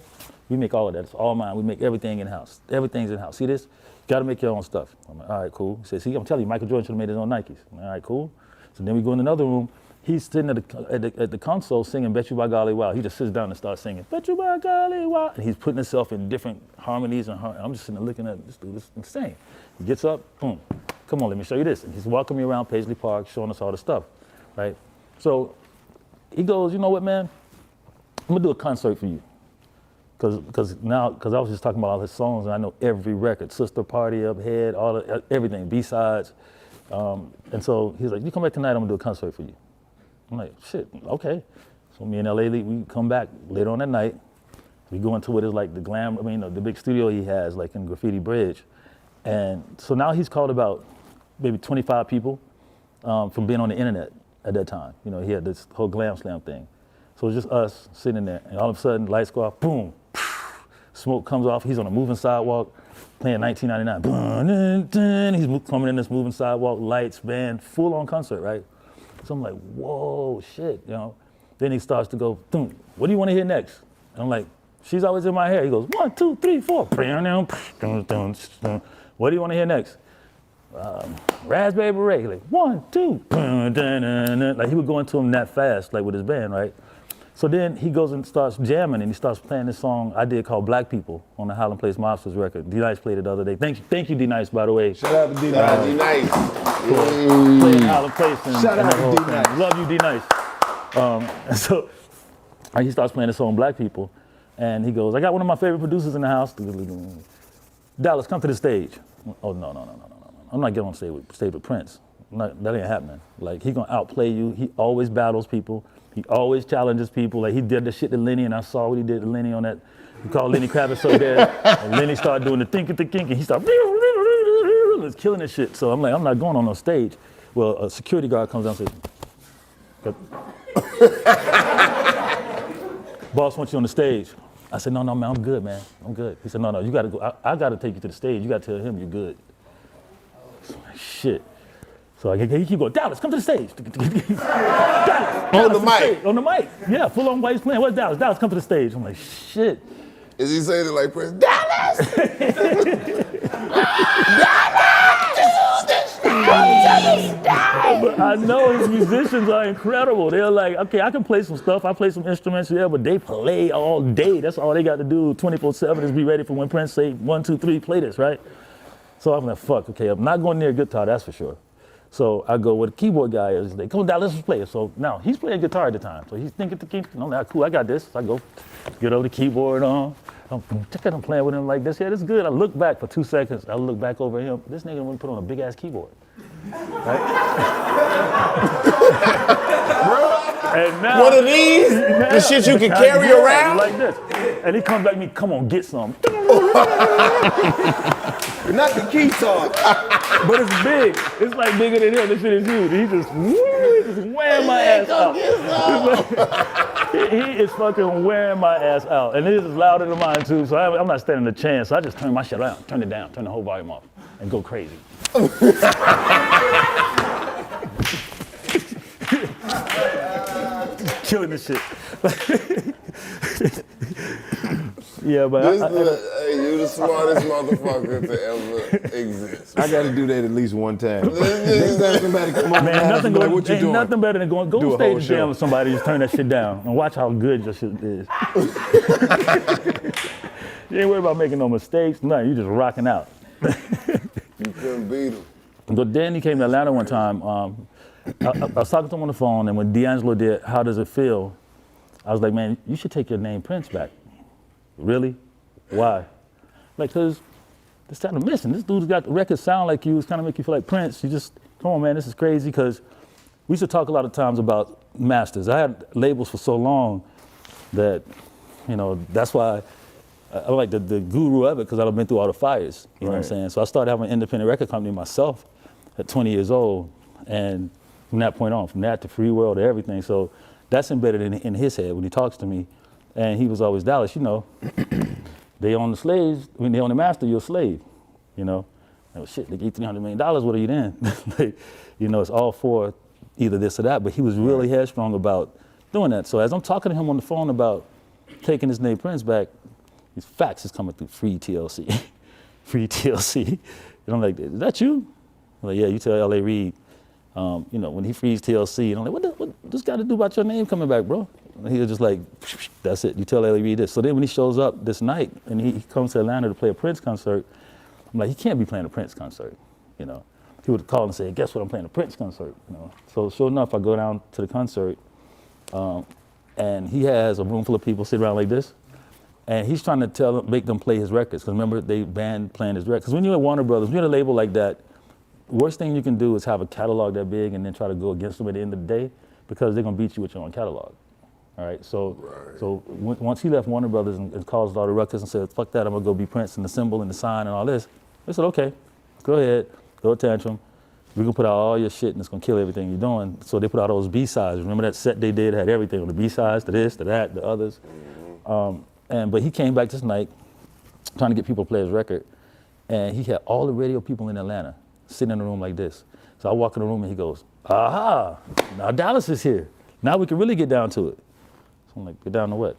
We make all of that, it's all mine. We make everything in-house. Everything's in-house. See this? You gotta make your own stuff. I'm like, all right, cool. He says, see, I'm telling you, Michael Jordan should have made his own Nikes. I'm like, all right, cool. So then we go in another room. He's sitting at the console singing Bet You By Golly Wow. He just sits down and starts singing Bet You By Golly Wow. And he's putting himself in different harmonies and I'm just sitting there looking at this dude, this is insane. He gets up, boom, come on, let me show you this. And he's walking me around Paisley Park, showing us all the stuff, right? So he goes, you know what, man? I'm gonna do a concert for you. Cause I was just talking about all his songs and I know every record, Sister Party, Up Head, everything, B-sides. And so he's like, you come back tonight, I'm gonna do a concert for you. I'm like, shit, okay. So me and L.A. Lee, we come back later on that night. We go into what is like the big studio he has, like in Graffiti Bridge. And so now he's called about maybe 25 people from being on the internet at that time. You know, he had this whole glam slam thing. So it's just us sitting there, and all of a sudden, lights go off, boom, smoke comes off, he's on a moving sidewalk, playing 1999. He's coming in this moving sidewalk, lights, band, full on concert, right? So I'm like, whoa, shit, you know. Then he starts to go, what do you want to hear next? And I'm like, She's Always in My Hair. He goes, 1, 2, 3, 4. What do you want to hear next? Raspberry Beret. Like, 1, 2. Like he would go into him that fast, like with his band, right? So then he goes and starts jamming and he starts playing this song I did called Black People on the Highland Place Mobsters record. D-Nice played it the other day. Thank you, D-Nice, by the way. Shout out to D-Nice. Shout out D-Nice. Playing Highland Place. Shout out to D-Nice. Love you, D-Nice. And so he starts playing the song Black People and he goes, I got one of my favorite producers in the house. Dallas, come to the stage. Oh, no. I'm not getting on stage with Prince. That ain't happening. Like, he gonna outplay you. He always battles people. He always challenges people. Like, he did the shit to Lenny, and I saw what he did to Lenny on that. He called Lenny Kravitz so dead. And Lenny started doing the thinking, and he started was killing this shit. So I'm like, I'm not going on no stage. Well, a security guard comes down and says, boss wants you on the stage. I said, no, man, I'm good, man. I'm good. He said, no, you gotta go. I gotta take you to the stage. You gotta tell him you're good. Shit. So he keep going, Dallas, come to the stage. Dallas, On the mic. On the mic. Yeah, full on while he's playing. Where's Dallas? Dallas, come to the stage. I'm like, shit. Is he saying it like Prince? Dallas! But I know his musicians are incredible. They're like, okay, I can play some stuff. I play some instruments, yeah, but they play all day. That's all they got to do 24/7 is be ready for when Prince say 1, 2, 3, play this, right? So I'm like, fuck, okay, I'm not going near guitar, that's for sure. So I go where the keyboard guy is. They come down, let's play it. So now he's playing guitar at the time. So he's thinking the keyboard. I'm like, cool, I got this. So I go get over the keyboard on. I'm playing with him like this. Yeah, this is good. I look back for 2 seconds. I look back over him. This nigga want to put on a big ass keyboard. Right? And now, one of these? The shit you can carry around? Like this. And he comes back to me, come on, get some. Not the guitar. But it's big. It's like bigger than him. This shit is huge. He just, just wearing my ass out. He is fucking wearing my ass out. And it is louder than mine too, so I'm not standing a chance. So I just turn my shit around, turn it down, turn the whole volume off, and go crazy. Killing this shit. Yeah, but Hey, you the smartest motherfucker to ever exist. I got to do that at least one time. Next time somebody come on, man, nothing, like, what you ain't doing? nothing better than go Do a stage whole and show. jam with somebody, just turn that shit down and watch how good your shit is. You ain't worried about making no mistakes, nothing. You just rocking out. You couldn't beat him. But then he came to Atlanta one time. I was talking to him on the phone, and when D'Angelo did "How Does It Feel," I was like, man, you should take your name Prince back. Really? Why? Like, cause it's kind of missing. This dude's got the records sound like you. It's kind of make you feel like Prince. You just, come on, man, this is crazy. Cause we used to talk a lot of times about masters. I had labels for so long that, you know, that's why I'm like the guru of it, because I've been through all the fires. You know what I'm saying? So I started having an independent record company myself at 20 years old. And from that point on, from that to Free World to everything. So that's embedded in his head when he talks to me. And he was always, Dallas, you know, they own the slaves. When they own the master, you're a slave, you know. Oh, shit, they gave $300 million, what are you then? Like, you know, it's all for either this or that. But he was really headstrong about doing that. So as I'm talking to him on the phone about taking his name Prince back, these facts is coming through, free TLC, free TLC. And I'm like, is that you? I'm like, yeah, you tell L.A. Reid, you know, when he frees TLC, and I'm like, what this got to do about your name coming back, bro? And he was just like, that's it, you tell L.A. Reid this. So then when he shows up this night, and he comes to Atlanta to play a Prince concert, I'm like, he can't be playing a Prince concert, you know. He would call and say, guess what, I'm playing a Prince concert, you know. So sure enough, I go down to the concert, and he has a room full of people sitting around like this, and he's trying to make them play his records, because remember, they banned playing his records. Because when you're at Warner Brothers, when you're at a label like that, worst thing you can do is have a catalog that big and then try to go against them at the end of the day, because they're gonna beat you with your own catalog. All right, so once he left Warner Brothers and caused all the ruckus and said, fuck that, I'm gonna go be Prince and the symbol and the sign and all this, they said, okay, go ahead, throw a tantrum. We're gonna put out all your shit and it's gonna kill everything you're doing. So they put out those B-sides. Remember that set they did, had everything on the B-sides, to this, to that, the others. But he came back this night trying to get people to play his record, and he had all the radio people in Atlanta sitting in a room like this. So I walk in the room and he goes, aha, now Dallas is here. Now we can really get down to it. So I'm like, get down to what?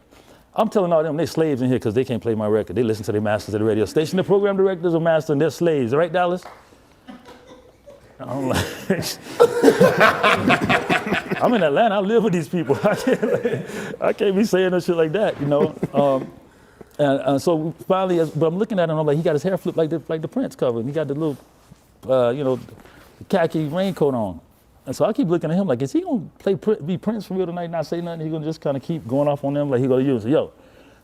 I'm telling all them, they slaves in here because they can't play my record. They listen to their masters at the radio station. The program directors are masters and they're slaves. All right, Dallas? I'm like, I'm in Atlanta, I live with these people. I can't be saying no shit like that, you know? And so finally, but I'm looking at him, I'm like, he got his hair flipped like the Prince cover, and he got the little, you know, the khaki raincoat on. And so I keep looking at him like, is he gonna be Prince for real tonight, not say nothing? He gonna just kind of keep going off on them like he gonna use it. Yo,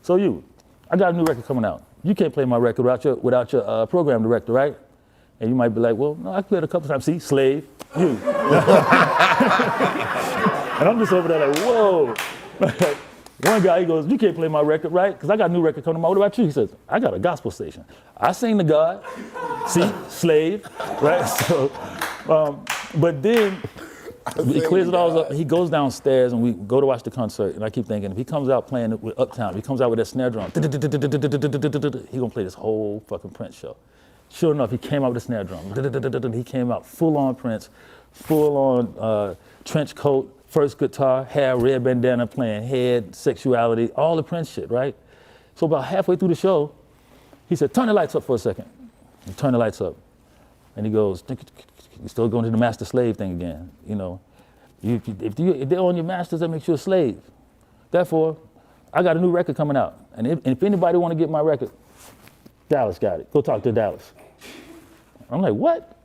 so I got a new record coming out. You can't play my record without your program director, right? And you might be like, well, no, I played a couple times. See, slave, you. And I'm just over there like, whoa. One guy, he goes, you can't play my record, right? Because I got a new record coming out. What about you? He says, I got a gospel station. I sing to God. See, slave, right? So, but then he clears it all up. He goes downstairs and we go to watch the concert. And I keep thinking, if he comes out playing it with Uptown, if he comes out with that snare drum, he gonna play this whole fucking Prince show. Sure enough, he came out with a snare drum. He came out full on Prince, full on trench coat, first guitar, hair, red bandana, playing head, sexuality, all the Prince shit, right? So about halfway through the show, he said, turn the lights up for a second. And turn the lights up. And he goes, you're still going to the master slave thing again. You know, if they own your masters, that makes you a slave. Therefore, I got a new record coming out. And if anybody want to get my record, Dallas got it. Go talk to Dallas. I'm like, what?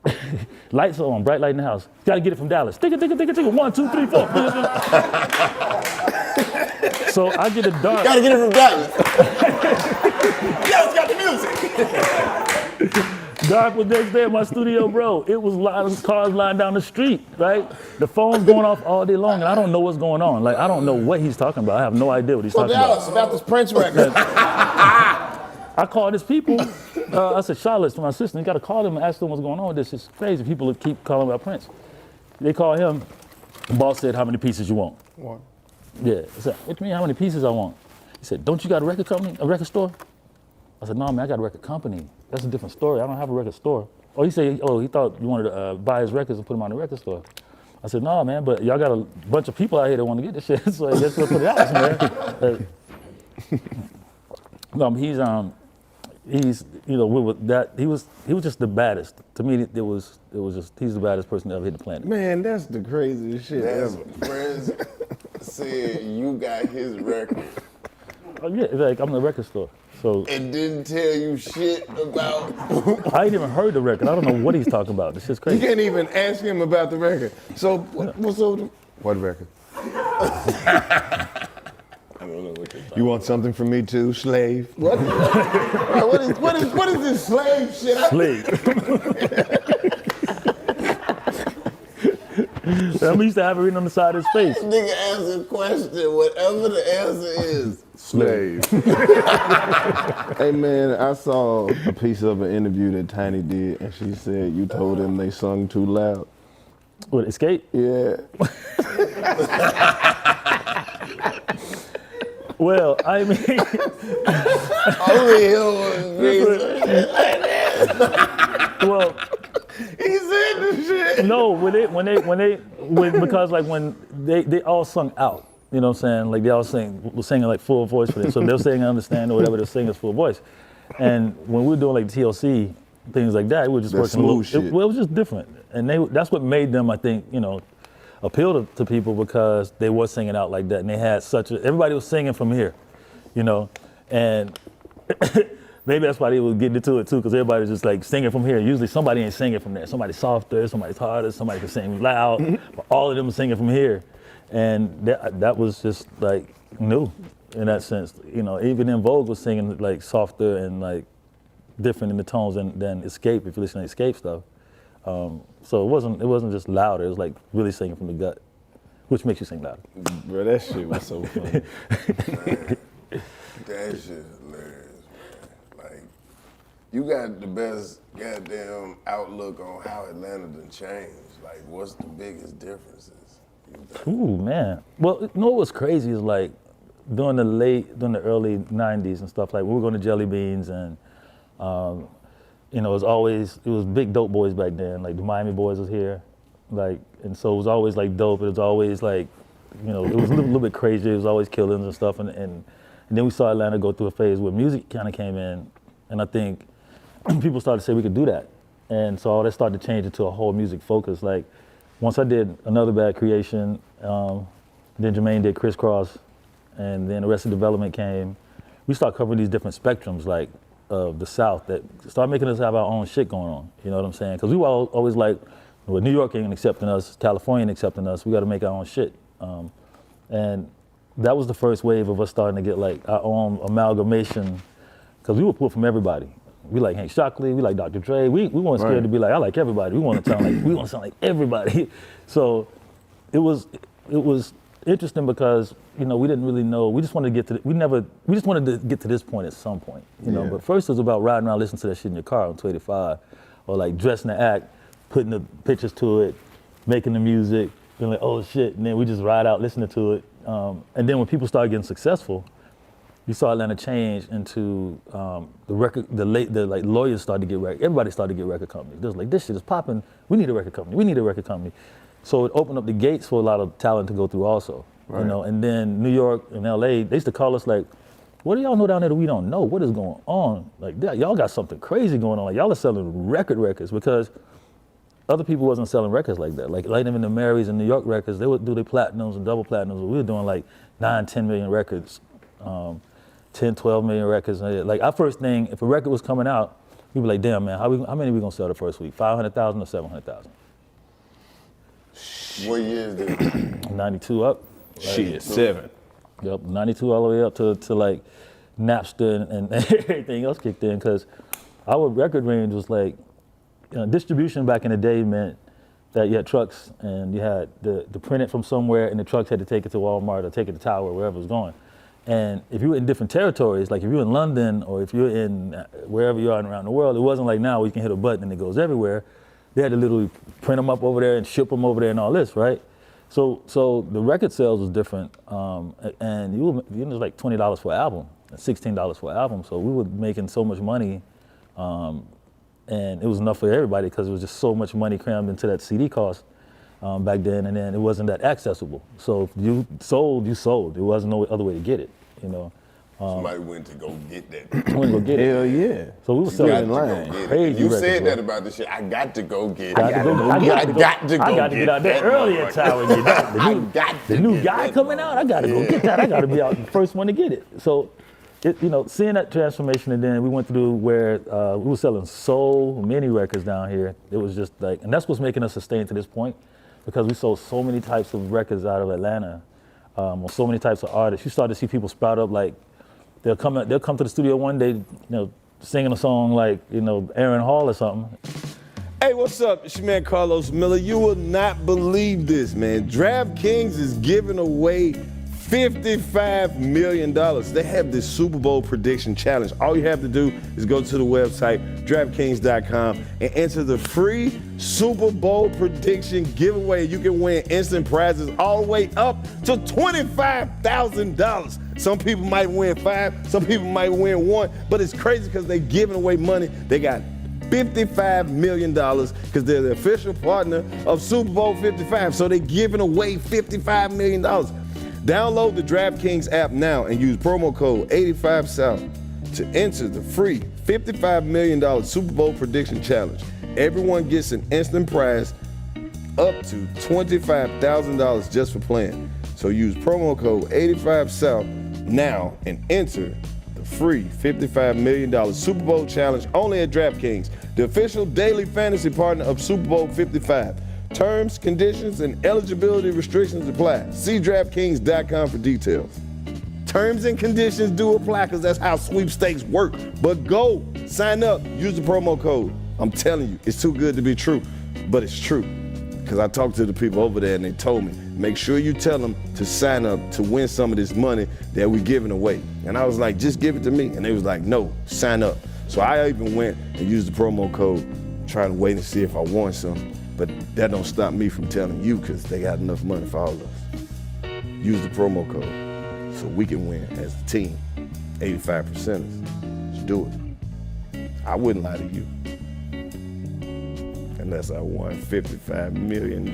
Lights on, bright light in the house. Gotta get it from Dallas. Tick it. 1, 2, 3, 4. So I get a dark. Gotta get it from Dallas. Dallas got the music. Dark was next day at my studio, bro. It was cars lined down the street, right? The phone's going off all day long, and I don't know what's going on. Like, I don't know what he's talking about. I have no idea what he's talking Dallas, about this Prince record. I called his people. I said, Charlotte's to my sister. You got to call them and ask them what's going on with this. It's crazy. People keep calling about Prince. They call him. The boss said, how many pieces you want? One. Yeah. I said, what do you mean, how many pieces I want? He said, don't you got a record company, a record store? I said, no, man, I got a record company. That's a different story. I don't have a record store. Oh, he said, he thought you wanted to buy his records and put them on the record store. I said, no, man, but y'all got a bunch of people out here that want to get this shit, so I guess we'll put it out somewhere. No, he's with that, he was just the baddest. To me, it was just, he's the baddest person to ever hit the planet. Man, that's the craziest shit That's ever. friends said you got his record. Oh, yeah, like I'm the record store. So It didn't tell you shit about. I ain't even heard the record. I don't know what he's talking about. This shit's You crazy. can't even ask him about the record. So what's over the, what record? I don't know what you're talking. You want something from me too, slave? What? what is this slave shit? I used to have it written on the side of his face. Nigga ask a question, whatever the answer is. Slave. Hey man, I saw a piece of an interview that Tiny did, and she said you told them they sung too loud. What, Escape? Yeah. Well, I mean, Only him was well, He said this shit. no, because like when they all sung out, you know what I'm saying? Like they all were singing like full voice for it. So they're saying understand or whatever they're saying is full voice. And when we were doing like TLC, things like that, we were just That working a little, smooth shit. it was just different. And that's what made them, I think, appeal to people because they were singing out like that. And they had everybody was singing from here, and maybe that's why they were getting into it too, because everybody's just like singing from here. Usually somebody ain't singing from there. Somebody's softer, somebody's harder, somebody can sing loud, but all of them are singing from here. And that was just like new in that sense. Even In Vogue was singing like softer and like different in the tones than Escape, if you listen to Escape stuff. So it wasn't just louder, it was like really singing from the gut, which makes you sing louder. Bro, that shit was so funny. That shit hilarious, man. Like, you got the best goddamn outlook on how Atlanta done changed. Like, what's the biggest differences? Ooh, man. Well, what was crazy is like during the early 90s and stuff, like we were going to Jelly Beans and it was big dope boys back then. Like the Miami Boys was here, like, and so it was always like dope. It was always like, it was a little bit crazy. It was always killings and stuff. And then we saw Atlanta go through a phase where music kind of came in, and I think people started to say we could do that. And so all that started to change into a whole music focus. Like once I did Another Bad Creation, then Jermaine did Crisscross, and then Arrested Development came. We started covering these different spectrums, like of the South, that started making us have our own shit going on. You know what I'm saying? Because we were always like, well, New York ain't accepting us, California ain't accepting us. We got to make our own shit. And that was the first wave of us starting to get like our own amalgamation, because we were pulled from everybody. We like Hank Shockley, we like Dr. Dre. We weren't scared to be like, I like everybody. We want to sound like everybody. So it was interesting because we didn't really know. We just wanted to get to we just wanted to get to this point at some point, Yeah. But first it was about riding around listening to that shit in your car on 285, or like dressing the act, putting the pictures to it, making the music, being like, oh shit, and then we just ride out listening to it. And then when people started getting successful, you saw Atlanta change into the lawyers started to get everybody started to get record companies. They was like, this shit is popping. We need a record company. So it opened up the gates for a lot of talent to go through also. Right. And then New York and LA, they used to call us like, what do y'all know down there that we don't know? What is going on? Like, y'all got something crazy going on. Like, y'all are selling records because other people wasn't selling records like that. Like even the Marys and New York records, they would do their platinums and double platinums. We were doing like 9, 10 million records, 10, 12 million records. Like our first thing, if a record was coming out, we'd be like, damn man, how many are we gonna sell the first week? 500,000 or 700,000? What year is this? 92 up. Shit, 7. Yep, 92 all the way up to like Napster and everything else kicked in, because our record range was like, distribution back in the day meant that you had trucks and you had to print it from somewhere, and the trucks had to take it to Walmart or take it to Tower, wherever it was going. And if you were in different territories, like if you're in London or if you're in wherever you are around the world, it wasn't like now where you can hit a button and it goes everywhere. They had to literally print them up over there and ship them over there and all this, right? So the record sales was different, and it was like $20 for an album, $16 for an album. So we were making so much money, and it was enough for everybody because it was just so much money crammed into that CD cost back then, and then it wasn't that accessible. So if you sold, you sold. There wasn't no other way to get it, you know. Somebody went to go get that. Went to go get it. Hell yeah. So we were selling in line. crazy You records, said bro. that about this shit. I got to go get it. I got to get out there early in town and get that. The new guy coming out, I got to go get that. I got to be out the first one to get it. So, seeing that transformation, and then we went through where we were selling so many records down here. It was just like, and that's what's making us sustain to this point, because we sold so many types of records out of Atlanta, or so many types of artists. You start to see people sprout up like, they'll come to the studio one day, singing a song like, Aaron Hall or something. Hey, what's up? It's your man Karlous Miller. You will not believe this, man. DraftKings is giving away $55 million. They have this Super Bowl prediction challenge. All you have to do is go to the website, DraftKings.com, and enter the free Super Bowl prediction giveaway. You can win instant prizes all the way up to $25,000. Some people might win 5, some people might win 1, but it's crazy because they're giving away money. They got $55 million because they're the official partner of Super Bowl 55. So they're giving away $55 million. Download the DraftKings app now and use promo code 85South to enter the free $55 million Super Bowl prediction challenge. Everyone gets an instant prize up to $25,000 just for playing. So use promo code 85South now and enter the free $55 million Super Bowl challenge only at DraftKings, the official daily fantasy partner of Super Bowl 55. Terms, conditions, and eligibility restrictions apply. See DraftKings.com for details. Terms and conditions do apply because that's how sweepstakes work. But go, sign up, use the promo code. I'm telling you, it's too good to be true, but it's true. Because I talked to the people over there and they told me, make sure you tell them to sign up to win some of this money that we're giving away. And I was like, just give it to me. And they was like, no, sign up. So I even went and used the promo code, trying to wait and see if I won some. But that don't stop me from telling you because they got enough money for all of us. Use the promo code so we can win as a team, 85%ers. Let's do it. I wouldn't lie to you. Unless I won $55 million.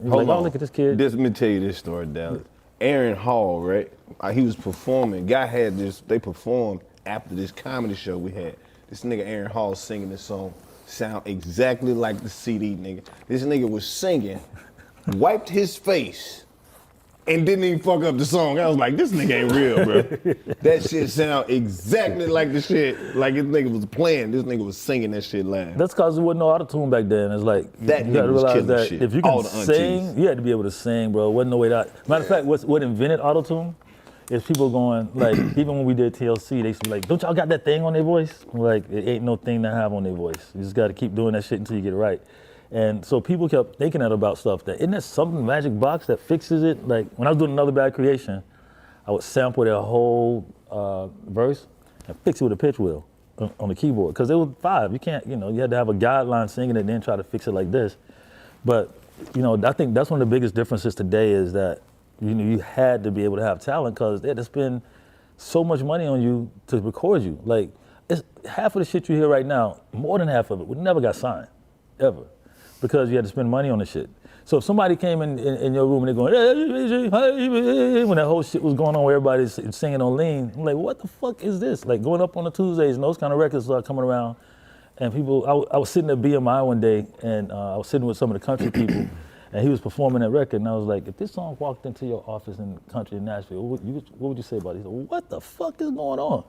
Hold on, look at this kid. Let me tell you this story, Dallas. Aaron Hall, right? He was performing. Guy had this, they performed after this comedy show we had. This nigga Aaron Hall singing this song. Sound exactly like the CD, nigga. This nigga was singing, wiped his face, and didn't even fuck up the song. I was like, this nigga ain't real, bro. That shit sound exactly like the shit, like this nigga was playing. This nigga was singing that shit live. That's because there wasn't no auto-tune back then. It's like, that you gotta nigga was realize killing that shit. if you All can the sing, aunties. you had to be able to sing, bro. Wasn't no way that. Matter of fact, what invented auto-tune is people going, like, even when we did TLC, they used to be like, don't y'all got that thing on their voice? Like, it ain't no thing to have on their voice. You just gotta keep doing that shit until you get it right. And so people kept thinking that about stuff, that isn't there some magic box that fixes it? Like, when I was doing Another Bad Creation, I would sample their whole verse and fix it with a pitch wheel on the keyboard. Because it was 5, you can't, you had to have a guideline singing it and then try to fix it like this. But, I think that's one of the biggest differences today is that, you had to be able to have talent because they had to spend so much money on you to record you. Like, it's half of the shit you hear right now, more than half of it, we never got signed, ever. Because you had to spend money on the shit. So if somebody came in your room and they're going, hey, when that whole shit was going on where everybody's singing on lean, I'm like, what the fuck is this? Like going up on the Tuesdays and those kind of records started coming around. And people, I was sitting at BMI one day and I was sitting with some of the country people and he was performing that record and I was like, if this song walked into your office in country in Nashville, what would you say about it? He said, what the fuck is going on?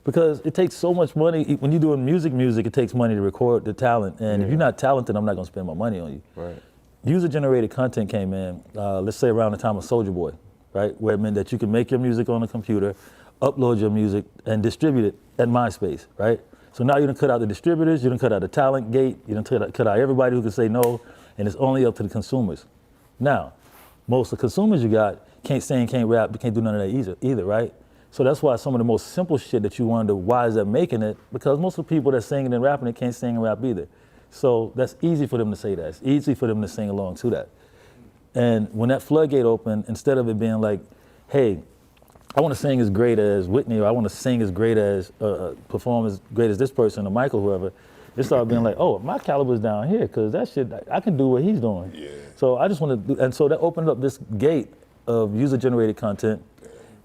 Because it takes so much money. When you're doing music, it takes money to record the talent. And if you're not talented, I'm not gonna spend my money on you. Right. User-generated content came in, let's say around the time of Soulja Boy, right? Where it meant that you could make your music on a computer, upload your music, and distribute it at MySpace, right? So now you done cut out the distributors, you done cut out the talent gate, you done cut out everybody who can say no, and it's only up to the consumers. Now, most of the consumers you got can't sing, can't rap, can't do none of that either, right? So that's why some of the most simple shit that you wonder, why is that making it? Because most of the people that singing and rapping it can't sing and rap either. So that's easy for them to say that. It's easy for them to sing along to that. And when that floodgate opened, instead of it being like, hey, I want to sing as great as Whitney, or I want to sing as great as, perform as great as this person, or Michael, whoever, it started being like, oh, my caliber's down here, because that shit, I can do what he's doing. Yeah. So I just want to do, and so that opened up this gate of user-generated content,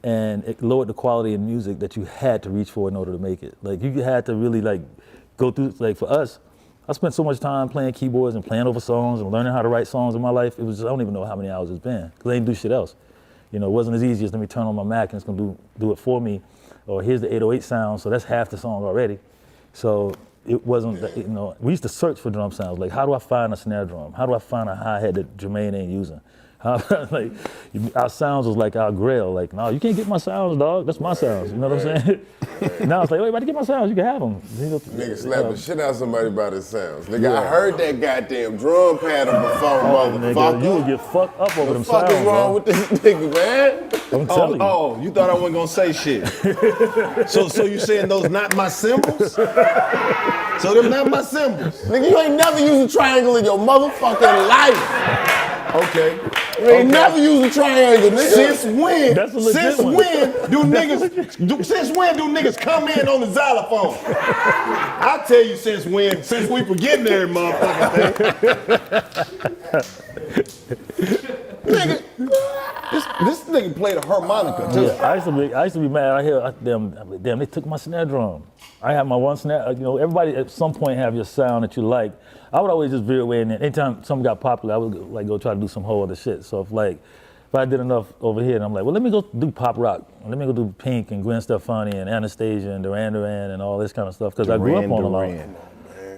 and it lowered the quality of music that you had to reach for in order to make it. Like, you had to really, like, go through, like, for us, I spent so much time playing keyboards and playing over songs and learning how to write songs in my life. It was just, I don't even know how many hours it's been, because I didn't do shit else. You know, it wasn't as easy as let me turn on my Mac and it's gonna do it for me, or here's the 808 sound, so that's half the song already. So it wasn't, you know, we used to search for drum sounds, like how do I find a snare drum? How do I find a hi-hat that Jermaine ain't using? Like, our sounds was like our grail, like, no, you can't get my sounds, dog, that's my sounds, you know what I'm saying? Now it's like, wait, about to get my sounds, you can have them. Nigga slap the shit out of somebody about his sounds. Nigga, I heard that goddamn drum pattern before, motherfucker. Nigga, you would get fucked up over them sounds, What the fuck is wrong with this nigga, man? I'm telling you. Oh, you thought I wasn't gonna say shit. So you saying those not my symbols? So them not my symbols. Nigga, you ain't never used a triangle in your motherfucking life. Okay. You ain't never used a triangle, nigga. Since when? That's a legit one. Since when do niggas come in on the xylophone? I'll tell you since when. Since we were getting there, motherfucker. Nigga, this nigga played a harmonica too. Yeah, I used to be mad. I hear damn, they took my snare drum. I had my one snare. You know, everybody at some point have your sound that you like. I would always just veer away, and anytime something got popular, I would like go try to do some whole other shit. So if I did enough over here, and I'm like, well, let me go do pop rock. Let me go do Pink and Gwen Stefani and Anastasia and Duran Duran and all this kind of stuff, because I grew up on a lot.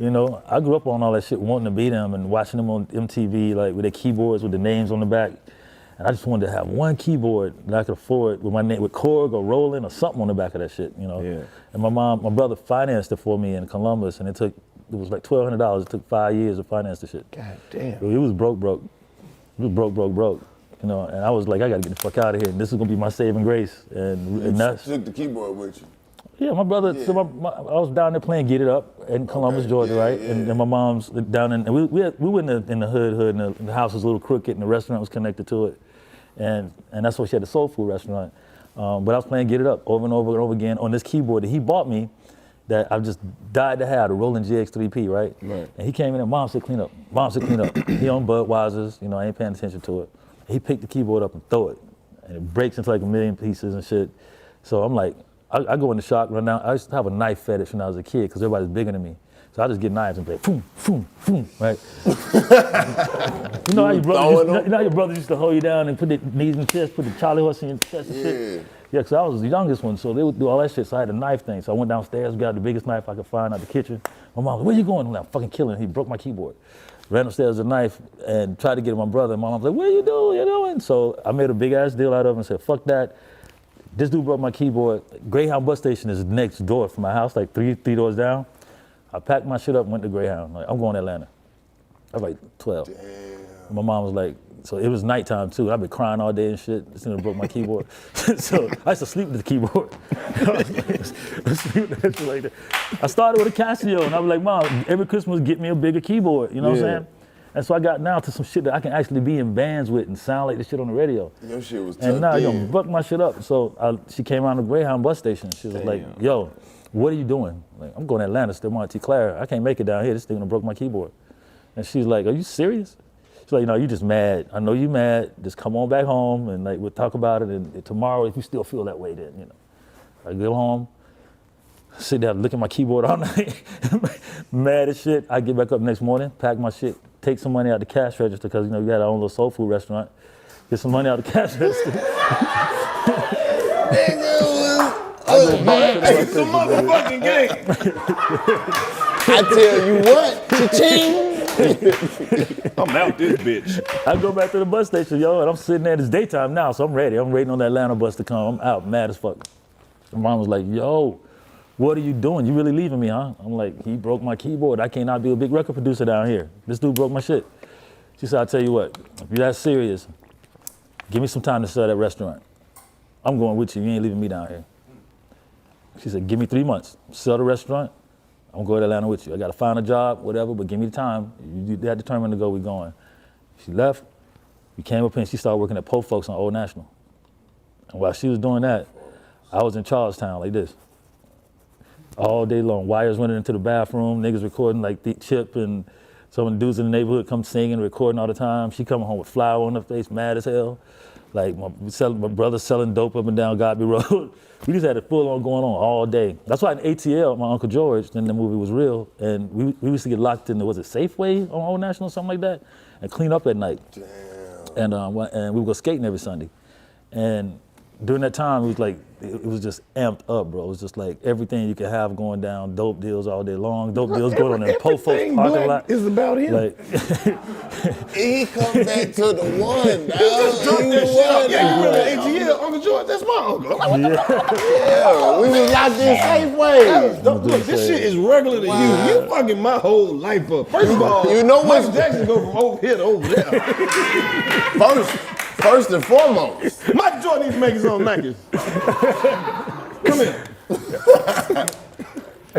You know, I grew up on all that shit, wanting to be them and watching them on MTV, like with their keyboards with the names on the back. And I just wanted to have one keyboard that I could afford with my name, with Korg or Roland or something on the back of that shit, you know. Yeah. And my brother financed it for me in Columbus, and it was like $1,200. It took 5 years to finance the shit. God damn. It was broke. It was broke. You know, and I was like, I gotta get the fuck out of here. And this is gonna be my saving grace. And that's took the keyboard with you. Yeah, my brother. Yeah. So I was down there playing Get It Up in Columbus, Georgia, right? Yeah. And my mom's down in. And we were in the hood, and the house was a little crooked, and the restaurant was connected to it, and that's why she had the soul food restaurant. But I was playing Get It Up over and over again on this keyboard that he bought me, that I've just died to have, the Roland GX3P, right? And he came in and Mom said, clean up. He on Budweiser's, you know, I ain't paying attention to it. He picked the keyboard up and throw it, and it breaks into like a million pieces and shit. So I'm like, I go into shock, run down. I used to have a knife fetish when I was a kid, because everybody's bigger than me. So I just get knives and play, boom, boom, boom, right? You know how your brothers used to hold you down and put their knees in the chest, put the Charlie horse in your chest and shit? Yeah, because I was the youngest one, so they would do all that shit, so I had a knife thing. So I went downstairs, got the biggest knife I could find out the kitchen. My mom was, where you going? I'm like, I'm fucking killing him. He broke my keyboard. Ran upstairs with a knife and tried to get it to my brother. And my mom was like, what are you doing? So I made a big ass deal out of it and said, fuck that. This dude broke my keyboard. Greyhound bus station is next door from my house, like three doors down. I packed my shit up and went to Greyhound. Like, I'm going to Atlanta. I was like 12. Damn. My mom was like, so it was nighttime too. I've been crying all day and shit. This nigga broke my keyboard. So I used to sleep with the keyboard. I started with a Casio, and I was like, Mom, every Christmas get me a bigger keyboard. You know what I'm saying? And so I got now to some shit that I can actually be in bands with and sound like this shit on the radio. Your shit was tough. And now you buck my shit up. So she came around the Greyhound bus station. She was like, yo, what are you doing? Like, I'm going to Atlanta, still Monte Clara. I can't make it down here. This thing done broke my keyboard. And she's like, are you serious? She's like, no, you just mad. I know you mad. Just come on back home and like we'll talk about it. And tomorrow, if you still feel that way, then you know. I go home, sit there, look at my keyboard all night, mad as shit. I get back up next morning, pack my shit, take some money out the cash register because you know we had our own little soul food restaurant. Get some money out the cash register. It's a motherfucking game. I tell you what, cha-ching. I'm out this bitch. I go back to the bus station, yo, and I'm sitting there. It's daytime now, so I'm ready. I'm waiting on that Atlanta bus to come. I'm out, mad as fuck. My mom was like, yo, what are you doing? You really leaving me, huh? I'm like, he broke my keyboard. I cannot be a big record producer down here. This dude broke my shit. She said, I'll tell you what, if you're that serious, give me some time to sell that restaurant. I'm going with you. You ain't leaving me down here. She said, give me 3 months. Sell the restaurant. I'm going to go to Atlanta with you. I got to find a job, whatever, but give me the time. You that determined to go, we going. She left. We came up here and she started working at Po Folks on Old National. And while she was doing that, I was in Charlestown like this. All day long. Wires running into the bathroom, niggas recording like the Chip and some of the dudes in the neighborhood come singing, recording all the time. She coming home with flour on her face, mad as hell. Like my brother selling dope up and down Godby Road. We just had it full on going on all day. That's why in ATL, my Uncle George, then the movie was real, and we used to get locked in, was it Safeway on Old National or something like that, and clean up at night. Damn. And we would go skating every Sunday. And during that time, it was like, it was just amped up, bro. It was just like everything you could have going down, dope deals all day long, dope deals going on in the Po Folks parking lot. It's about him. Like, He come back to the one, dog. Yeah, you really ATL, Uncle George, that's my uncle. I'm like, what the fuck? Yeah, we was locked in Safeway. Look, this shit is regular to you. You fucking my whole life up. First of all, You know what? Michael Jackson go from over here to over there. First and foremost. Michael Jordan needs to make his own Nikes. Come here.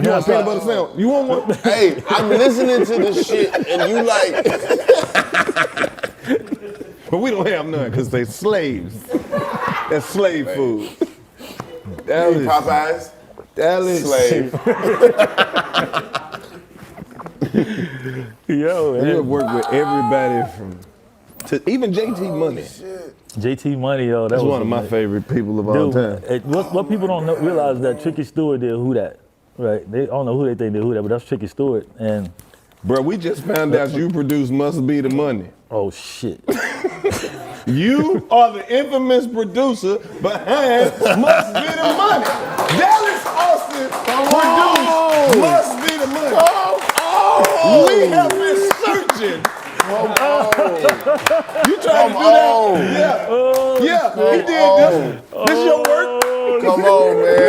You want peanut butter sandwich? You want one? Hey, I'm listening to this shit and you like. But we don't have none because they slaves. That's slave food. Dallas. Popeyes. Dallas. Slave. yo, You have worked with everybody from, to even JT Money. JT Money, yo, That's one of my favorite people of all time. What people don't realize is that Tricky Stewart did Who That, right? They don't know who they think did Who That, but that's Tricky Stewart. And Bro, we just found out you produce Must Be the Money. oh shit, You are the infamous producer behind Must Be the Money. Dallas Austin produced Must Be the Money. We have been searching. You trying to do that? Yeah. He did this. This your work? Come on, man.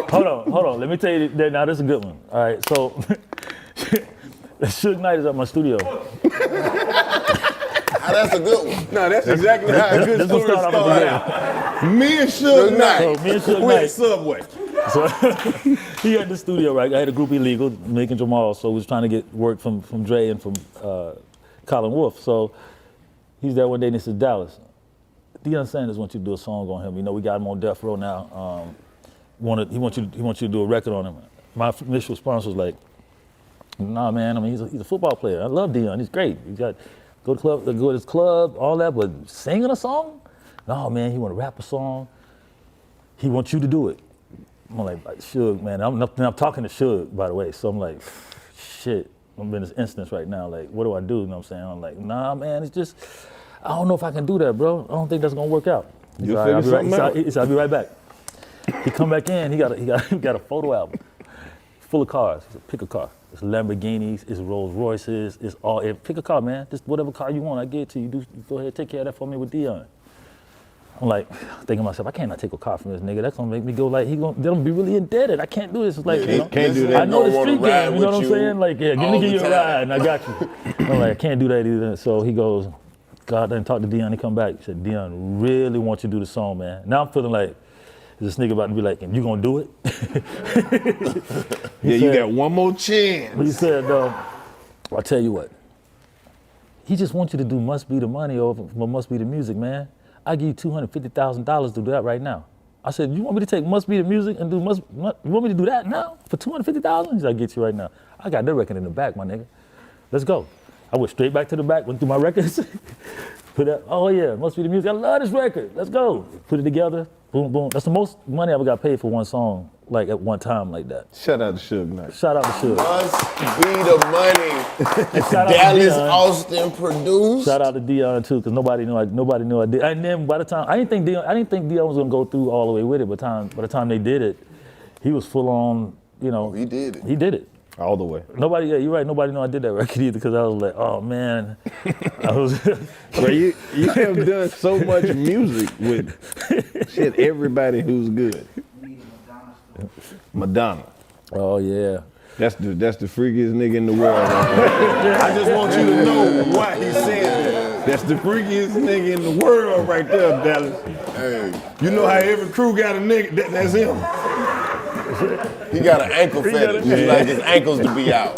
hold on. Let me tell you that now. This is a good one. All right, so Suge Knight is at my studio. That's a good one. No, that's exactly how a good This story start off started out. Me and Suge Knight. So me and Suge We at Knight. Subway. So he had the studio, right? I had a group illegal, making Jamal, so we was trying to get work from Dre and from Colin Wolf. So he's there one day and he says, Dallas, Deion Sanders wants you to do a song on him. You know, we got him on death row now. He wants you to do a record on him. My initial response was like, nah, man. I mean, he's a football player. I love Deion. He's great. He's got go to his club, all that. But singing a song? No, man. He want to rap a song. He wants you to do it. I'm like, Suge, man. I'm talking to Suge, by the way. So I'm like, shit. I'm in this instance right now. Like, what do I do? You know what I'm saying? I'm like, nah, man. It's just, I don't know if I can do that, bro. I don't think that's gonna work out. You'll figure something out. He said, I'll be right back. He come back in. He got a photo album full of cars. He said, pick a car. It's Lamborghinis. It's Rolls Royces. It's all. Pick a car, man. Just whatever car you want, I get it to you. You go ahead, take care of that for me with Deion. I'm like thinking to myself, I cannot take a car from this nigga. That's gonna make me go like they're gonna be really indebted. I can't do this. It's like Can't do that. I know the Don't street wanna ride game. You know what I'm with saying? Like, yeah, give all you the a time. ride, and I got you. I'm like, I can't do that either. So he goes, God, then talk to Deion. He come back. He said, Deion really wants you to do the song, man. Now I'm feeling like, is this nigga about to be like, you gonna do it? Yeah, you got one more chance. He said, I'll tell you what. He just wants you to do Must Be the Money or Must Be the Music, man. I give you $250,000 to do that right now. I said, you want me to take Must Be the Music and do you want me to do that now for $250,000? He said, I get you right now. I got that record in the back, my nigga. Let's go. I went straight back to the back, went through my records. Put that, oh yeah, Must Be the Music. I love this record. Let's go. Put it together. Boom, boom. That's the most money I ever got paid for one song, like at one time like that. Shout out to Suge Knight. Shout out to Suge. Must be the money. Shout out to Dallas Deion. Austin produced. Shout out to Deion too, because nobody knew I did. And then by the time I didn't think Deion was gonna go through all the way with it. By the time they did it, he was full on. You know, He did it. He did it. All the way. Nobody, yeah, you're right. Nobody knew I did that record either, because I was like, oh man, I was. Bro, you have done so much music with shit everybody who's good. Madonna. Oh yeah. That's the freakiest nigga in the world. I just want you to know why he said that. That's the freakiest nigga in the world right there, Dallas. Hey, You know how every crew got a nigga, that's him. he got an ankle fetish. He like his ankles to be out.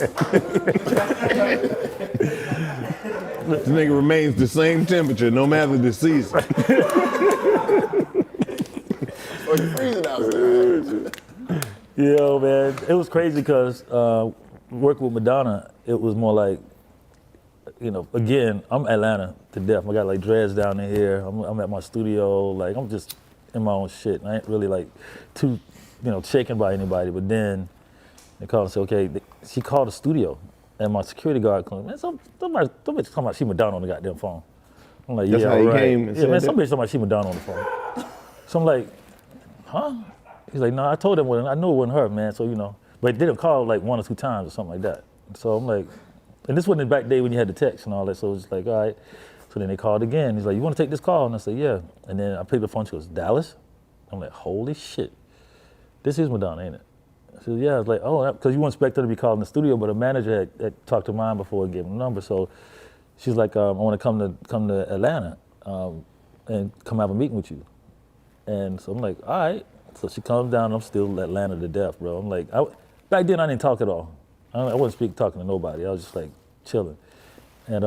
This nigga remains the same temperature no matter the season. Oh, you freezing outside. Yo, man, it was crazy because working with Madonna, it was more like, you know, again, I'm Atlanta to death. I got like dreads down in here. I'm at my studio, like I'm just in my own shit. I ain't really like too, you know, shaken by anybody. But then they called and said, okay, she called the studio, and my security guard called, man, somebody talking about she Madonna on the goddamn phone. I'm like, That's yeah, how he right. came and Yeah, said man, that? somebody talking about she Madonna on the phone. So I'm like, huh? He's like, no, I told him, I knew it wasn't her, man. So, you know, but they didn't call like 1 or 2 times or something like that. So I'm like, and this wasn't the back day when you had the text and all that. So it was like, all right. So then they called again. He's like, you want to take this call? And I said, yeah. And then I picked up the phone. She goes, Dallas? I'm like, holy shit. This is Madonna, ain't it? She said, yeah. I was like, oh, because you wouldn't expect her to be called in the studio, but a manager had talked to mine before and gave him the number. So she's like, I want to come to Atlanta and come have a meeting with you. And so I'm like, all right. So she comes down, and I'm still Atlanta to death, bro. I'm like, back then I didn't talk at all. I wasn't talking to nobody. I was just like chilling. And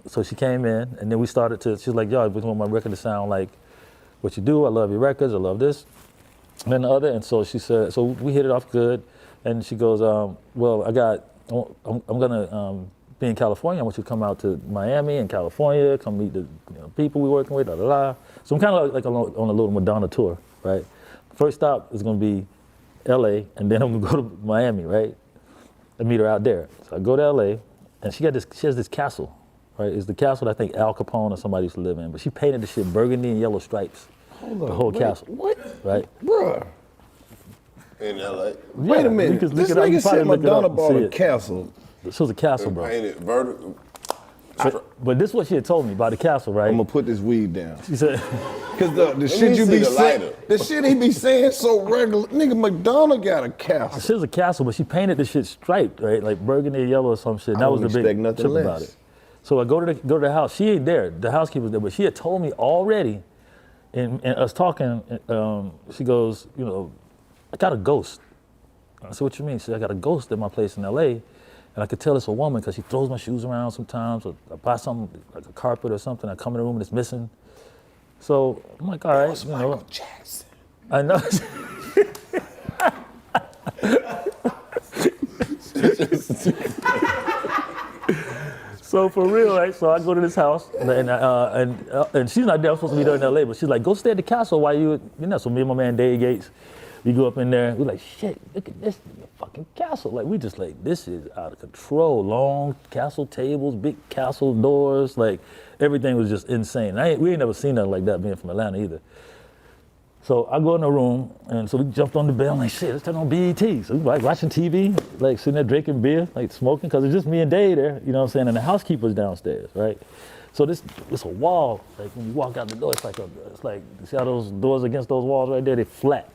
so she came in, and then we started to, she's like, yo, I just want my record to sound like what you do. I love your records. I love this. And then the other. And so she said, so we hit it off good. And she goes, well, I'm going to be in California. I want you to come out to Miami and California, come meet the people we're working with, da, da, da. So I'm kind of like on a little Madonna tour, right? First stop is going to be LA, and then I'm going to go to Miami, right? And meet her out there. So I go to LA, and she has this castle, right? It's the castle that I think Al Capone or somebody used to live in, but she painted the shit burgundy and yellow stripes. The whole castle. What? Right? Bruh. In LA. Wait a minute. This nigga said Madonna bought a castle. This was a castle, bro. Painted vertical. But this is what she had told me about the castle, right? I'm gonna put this weed down. She said, Cause the shit me you see be the saying, lighter. the shit he be saying so regular. Nigga, Madonna got a castle. she was a castle, but she painted the shit striped, right? Like burgundy and yellow or some shit. And I that was the wouldn't big expect nothing trip less. about it. So I go to the house. She ain't there. The housekeeper's there, but she had told me already, and us talking, she goes, you know, I got a ghost. I said, what you mean? She said, I got a ghost at my place in LA. And I could tell it's a woman because she throws my shoes around sometimes, or I buy something like a carpet or something. I come in the room and it's missing. So I'm like, all right, you know. Jackson. I know. So for real, right? So I go to this house, and she's not there. I'm supposed to be there in LA, but she's like, go stay at the castle while you know. So me and my man Dave Gates, we go up in there. We're like, shit, look at this fucking castle. Like we just like, this is out of control. Long castle tables, big castle doors, like everything was just insane. We ain't never seen nothing like that being from Atlanta either. So I go in the room, and so we jumped on the bed. I'm like, shit, let's turn on BET. So we like watching TV, like sitting there drinking beer, like smoking, because it's just me and Dave there, you know what I'm saying? And the housekeeper's downstairs, right? So it's a wall, like when you walk out the door, it's like, you see how those doors against those walls right there, they're flat.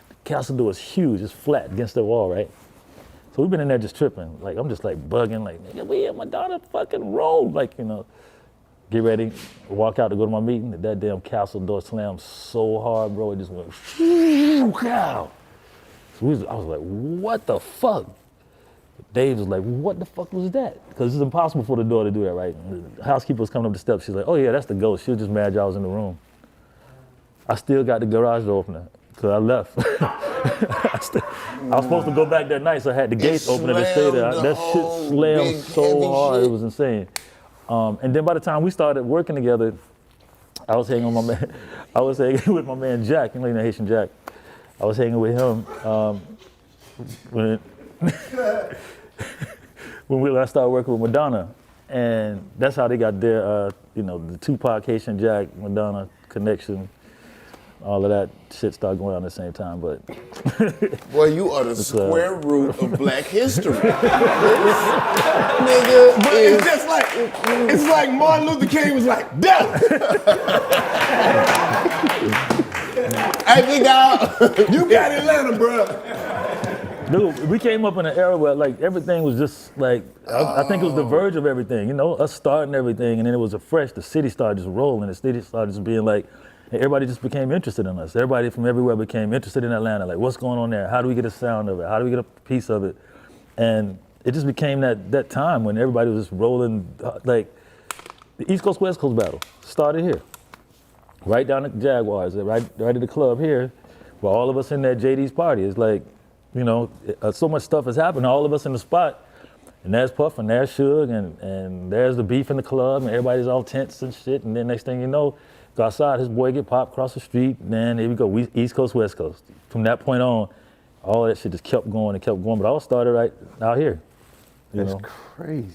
The castle door is huge, it's flat against the wall, right? So we've been in there just tripping. Like, I'm just like bugging, like, nigga, we in Madonna fucking room, like, you know. Get ready, walk out to go to my meeting. That damn castle door slammed so hard, bro, it just went, wow. So I was like, what the fuck? Dave was like, what the fuck was that? Because it's impossible for the door to do that, right? The housekeeper was coming up the steps. She's like, oh yeah, that's the ghost. She was just mad y'all was in the room. I still got the garage door opener, because I left. I was supposed to go back that night, so I had the gates open and stay there. That shit slammed so hard, it was insane. And then by the time we started working together, I was hanging with my man Jack, you know Haitian Jack. I was hanging with him when I started working with Madonna, and that's how they got their, the Tupac, Haitian Jack, Madonna connection. All of that shit started going on at the same time, but. Boy, you are the square root of black history. Nigga, But it's just like, it's like Martin Luther King was like, death! I think You got Atlanta, bro. Dude, we came up in an era where like everything was just like, I think it was the verge of everything, us starting everything, and then it was the city started just rolling, the city started just being like, And everybody just became interested in us. Everybody from everywhere became interested in Atlanta. Like, what's going on there? How do we get a sound of it? How do we get a piece of it? And it just became that time when everybody was just rolling, like, the East Coast, West Coast battle started here. Right down at the Jaguars, right at the club here, where all of us in that JD's party. It's like, you know, so much stuff has happened, all of us in the spot. And there's Puff and there's Suge and there's the beef in the club and everybody's all tense and shit. And then next thing you know, go outside, his boy get popped across the street, and then here we go, East Coast, West Coast. From that point on, all that shit just kept going and kept going, but all started right out here. That's crazy.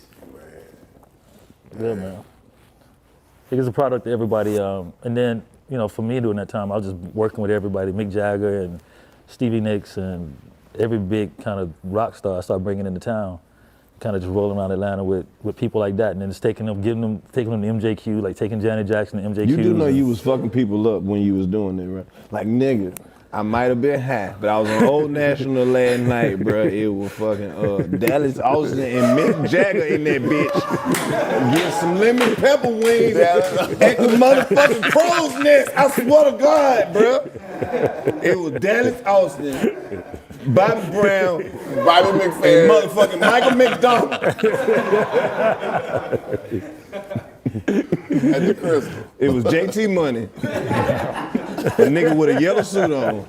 Yeah, man. I think it's a product of everybody. And then, you know, for me during that time, I was just working with everybody, Mick Jagger and Stevie Nicks and every big kind of rock star I started bringing into town. Kind of just rolling around Atlanta with people like that, and then just taking them to MJQ, like taking Janet Jackson to MJQ. You do know you was fucking people up when you was doing it, right? Like, nigga, I might have been high, but I was on Old National last night, bro. It was fucking Dallas Austin and Mick Jagger in that bitch. Get some lemon pepper wings at the motherfucking crow's nest. I swear to God, bro. It was Dallas Austin, Bobby Brown, Bobby McFerrin, and motherfucking Michael McDonald. At the Crystal. It was JT Money. A nigga with a yellow suit on.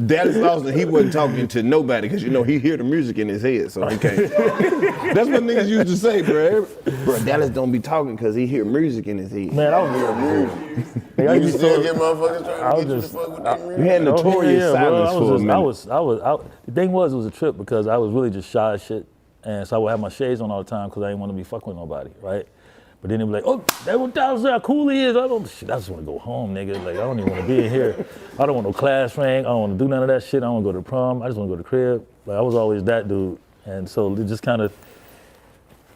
Dallas Austin, he wasn't talking to nobody because, you know, he hear the music in his head, so he can't. That's what niggas used to say, bro. Bro, Dallas don't be talking because he hear music in his head. Man, I was You still get motherfuckers trying to get you to fuck with that music? You had notorious silence for a minute. The thing was, it was a trip because I was really just shy as shit. And so I would have my shades on all the time because I didn't want to be fucking with nobody, right? But then they'd be like, oh, that what Dallas, how cool he is. I just want to go home, nigga. Like, I don't even want to be in here. I don't want no class rank. I don't want to do none of that shit. I don't want to go to the prom. I just want to go to the crib. Like, I was always that dude. And so it just kind of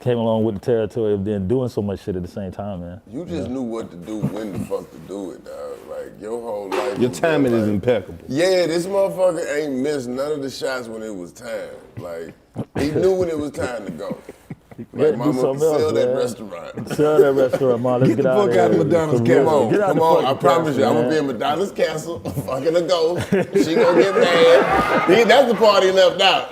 came along with the territory of then doing so much shit at the same time, man. You just knew what to do, when the fuck to do it, dog. Like, your whole life. Your timing is impeccable. Yeah, this motherfucker ain't missed none of the shots when it was time. Like, he knew when it was time to go. Like, mama, sell that restaurant. Sell that restaurant, man. Let's get Get out of the fuck out of Madonna's castle. Come on, I promise you, I'm gonna be in Madonna's castle, fucking a ghost. She gonna get mad. That's the part he left out.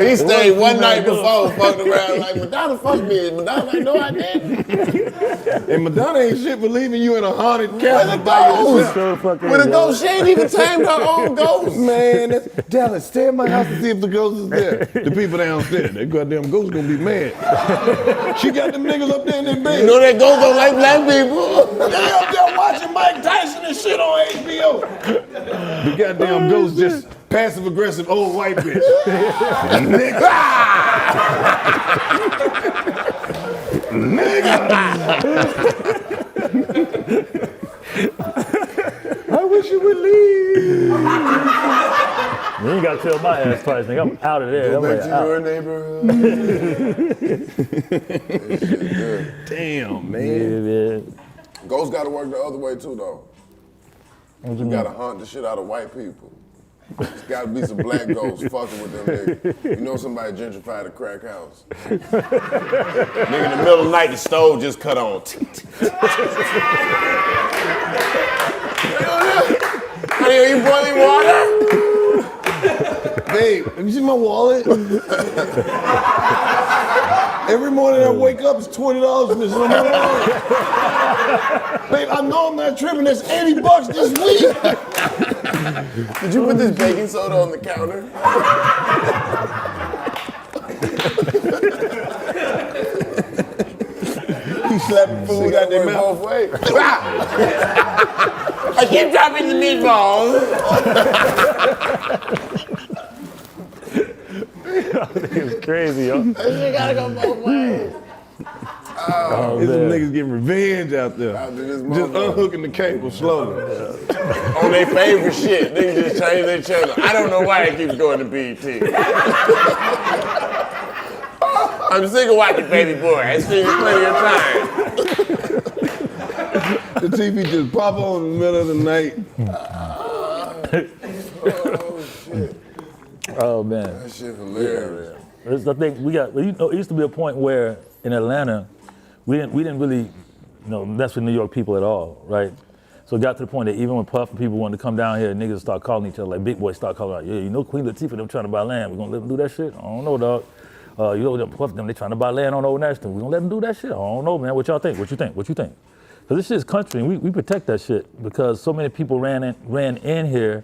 He stayed one night before, fucking around like, Madonna fucked me. Madonna like, no, I didn't. And Madonna ain't shit for leaving you in a haunted castle by yourself. With a ghost, she ain't even tamed her own ghost. Man, Dallas, stay in my house to see if the ghost is there. The people downstairs, that goddamn ghost gonna be mad. She got them niggas up there in their bed. You know that ghost don't like black people. They up there watching Mike Tyson and shit on HBO. The goddamn ghost just passive aggressive old white bitch. Nigga. I wish you would leave. You ain't got to tell my ass twice, nigga. I'm out of there. Go I'm back like, to out. your neighborhood. That shit good. Damn, man. Yeah, man. Ghosts gotta work the other way too, though. You gotta hunt the shit out of white people. There's gotta be some black ghosts fucking with them niggas. You know somebody gentrified a crack house. Nigga, in the middle of the night, the stove just cut on. Honey, are you boiling water? Babe, have you seen my wallet? Every morning I wake up, it's $20 in this little wallet. Babe, I know I'm not tripping. There's $80 this week. Did you put this baking soda on the counter? He slapping food out their mouth. Both ways. I keep dropping the meatballs. It's crazy, yo. That shit gotta go both ways. There's some niggas getting revenge out there. After this Just motherfucker. unhooking the cable slowly. On their favorite shit. Niggas just change their channel. I don't know why it keeps going to BET. I'm sick of watching Baby Boy. I see you plenty of time. The TV just pop on in the middle of the night. Oh, shit. Oh, man. That shit hilarious. I think it used to be a point where in Atlanta, we didn't really, mess with New York people at all, right? So it got to the point that even when Puff and people wanted to come down here, niggas start calling each other, like big boys start calling out, yeah, you know Queen Latifah, them trying to buy land. We gonna let them do that shit? I don't know, dog. You know them Puff, them, they trying to buy land on Old National. We gonna let them do that shit? I don't know, man. What y'all think? What you think? What you think? Because this shit's country, and we protect that shit because so many people ran in here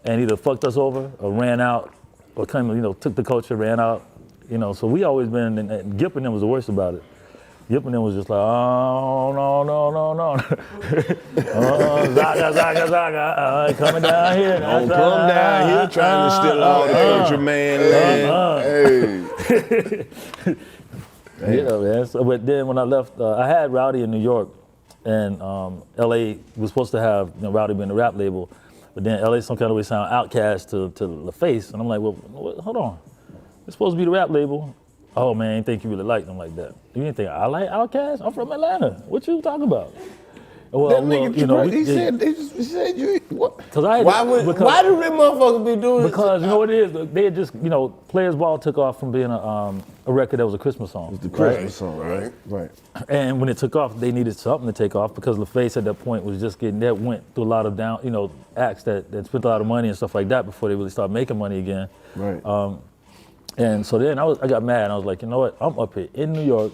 and either fucked us over or ran out or kind of, took the culture, ran out. So we always been, and Gip and them was the worst about it. Gip and them was just like, oh, no. Zaga, coming down here. Don't come down here trying to steal all the country man land. Yeah, man. So, but then when I left, I had Rowdy in New York, and LA was supposed to have Rowdy being the rap label, but then LA some kind of way signed Outkast to LaFace, and I'm like, well, hold on, it's supposed to be the rap label. Oh man, I didn't think you really liked them like that. You didn't think I like Outkast? I'm from Atlanta. What you talking about? Well, That nigga, he said you, what? Why do them motherfuckers be doing Because you know what it is? They had just, Players Ball took off from being a record that was a Christmas song. The Christmas song, right? And when it took off, they needed something to take off because LaFace at that point was just went through a lot of acts that spent a lot of money and stuff like that before they really started making money again. Right. And so then I got mad. I was like, you know what? I'm up here in New York.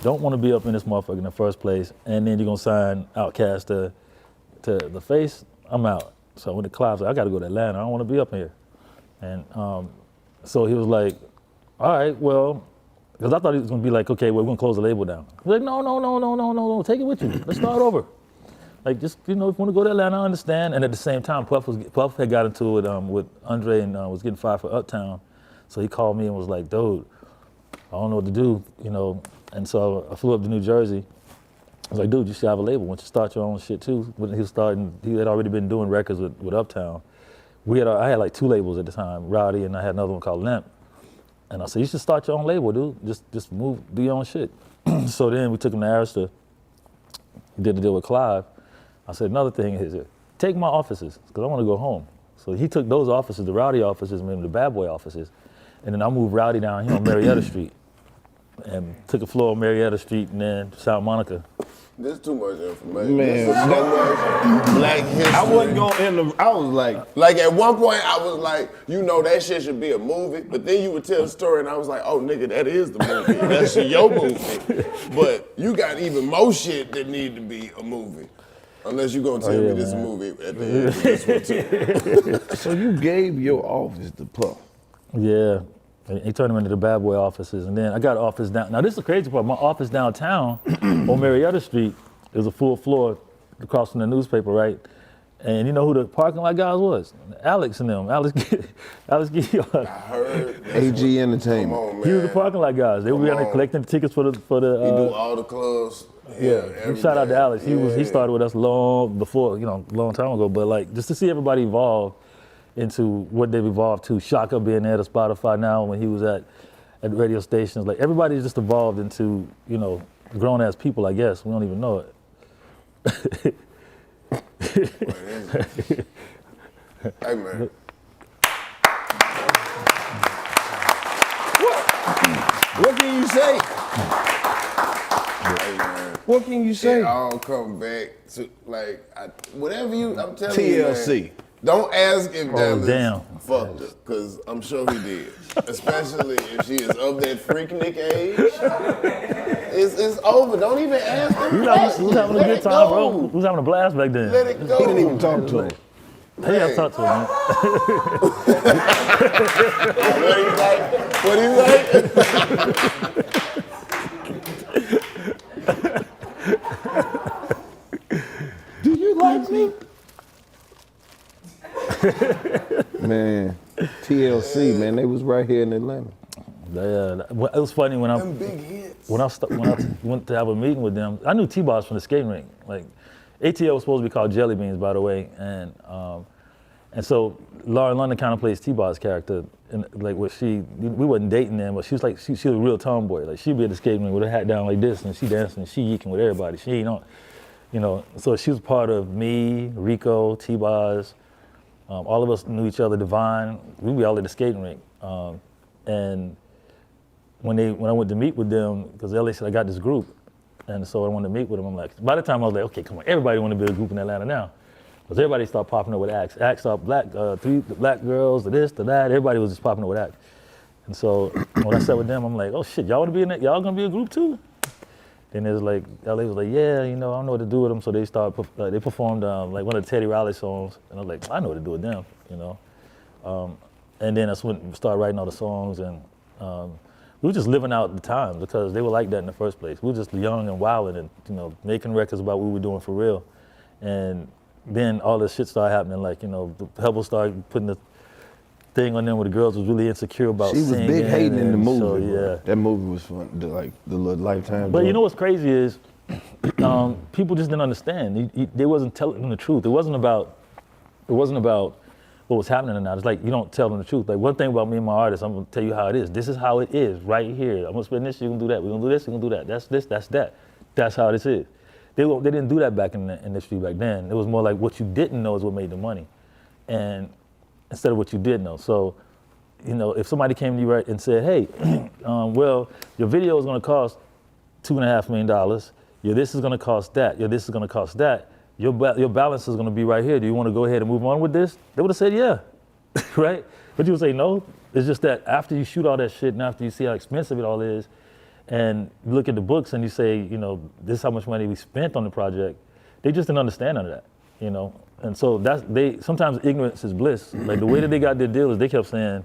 Don't want to be up in this motherfucker in the first place. And then you're going to sign Outkast to LaFace. I'm out. So I went to Clive. I got to go to Atlanta. I don't want to be up here. And so he was like, all right, well, because I thought he was going to be like, okay, well, we're going to close the label down. He was like, no, take it with you. Let's start over. Like, just, if you want to go to Atlanta, I understand. And at the same time, Puff had got into it with Andre and was getting fired for Uptown. So he called me and was like, dude, I don't know what to do, And so I flew up to New Jersey. I was like, dude, you should have a label. Why don't you start your own shit too? When he had already been doing records with Uptown. I had like 2 labels at the time, Rowdy, and I had another one called Limp. And I said, you should start your own label, dude. Just move, do your own shit. So then we took him to Arista. He did the deal with Clive. I said, another thing is, take my offices, because I want to go home. So he took those offices, the Rowdy offices, and made them the Bad Boy offices. And then I moved Rowdy down here on Marietta Street. And took a floor on Marietta Street and then South Monica. There's too much information. Man, Black history. I wasn't going I was like at one point I was like, that shit should be a movie. But then you would tell a story and I was like, oh nigga, that is the movie. That's your movie. But you got even more shit that need to be a movie. Unless you're gonna tell me this is a movie at the end of this one too. So you gave your office to Puff. Yeah. He turned them into the Bad Boy offices. And then I got an office down. Now this is the crazy part. My office downtown on Marietta Street is a full floor across from the newspaper, right? And you know who the parking lot guys was? Alex and them. Alex Guillard. I heard. AG Entertainment. Come on, man. He was the parking lot guys. They were out there collecting tickets for the. He do all the clubs. Yeah. Shout out to Alex. He started with us long time ago. But like just to see everybody evolve into what they've evolved to. Shaka being there to Spotify now when he was at radio stations. Like everybody's just evolved into, grown ass people, I guess. We don't even know it. Hey man. What can you say? Hey man. What can you say? It all come back to whatever I'm telling you. TLC. Man, don't ask if Dallas fucked her, because I'm sure he did. Especially if she is of that freaknik age. It's over. Don't even ask him. We was having a good time, bro. We was having a blast back then. Let it go. He didn't even talk to him. Hey, I talked to him, man. What Do you like me? Man, TLC, man, they was right here in Atlanta. Yeah, it was funny when I went to have a meeting with them. I knew T-Boss from the skating rink. Like, ATL was supposed to be called Jelly Beans, by the way, and so Lauren London kind of plays T-Boss character, and like we wasn't dating then, but she was a real tomboy. Like she'd be at the skating rink with her hat down like this, and she dancing, and she yeeking with everybody. She ain't on, So she was part of me, Rico, T-Boss. All of us knew each other, Divine. We were all at the skating rink. And when I went to meet with them, because LA said, I got this group, And so I wanted to meet with them. I'm like, by the time I was like, okay, come on, everybody want to build a group in Atlanta now. Because everybody started popping up with acts. Acts up, three black girls, to this, to that. Everybody was just popping up with acts. And so when I sat with them, I'm like, oh shit, y'all want to be in it? Y'all gonna be a group too? Then it was like, LA was like, yeah, you know, I don't know what to do with them. So they started, they performed like one of the Teddy Riley songs. And I was like, I know what to do with them, you know. And then that's when we started writing all the songs. And we were just living out the times because they were like that in the first place. We were just young and wild and, you know, making records about what we were doing for real. And then all this shit started happening. Like, you know, the Pebble started putting the thing on them where the girls was really insecure about singing. She was big hating in the movie. So, yeah. That movie was fun, the little Lifetime. But joint. you know what's crazy is people just didn't understand. They wasn't telling them the truth. It wasn't about what was happening or not. It's like you don't tell them the truth. Like one thing about me and my artists, I'm gonna tell you how it is. This is how it is right here. I'm gonna spend this, you're gonna do that. We're gonna do this, you're gonna do that. That's this, that's that. That's how this is. They didn't do that back in the industry back then. It was more like what you didn't know is what made the money. And instead of what you did know. So, you know, if somebody came to you right and said, hey, well, your video is gonna cost $2.5 million. Your this is gonna cost that. Your this is gonna cost that. Your balance is gonna be right here. Do you wanna go ahead and move on with this? They would've said yeah, right? But you would say no. It's just that after you shoot all that shit and after you see how expensive it all is, and you look at the books and you say, you know, this is how much money we spent on the project, they just didn't understand none of that, you know? And so sometimes ignorance is bliss. Like the way that they got their deal is they kept saying,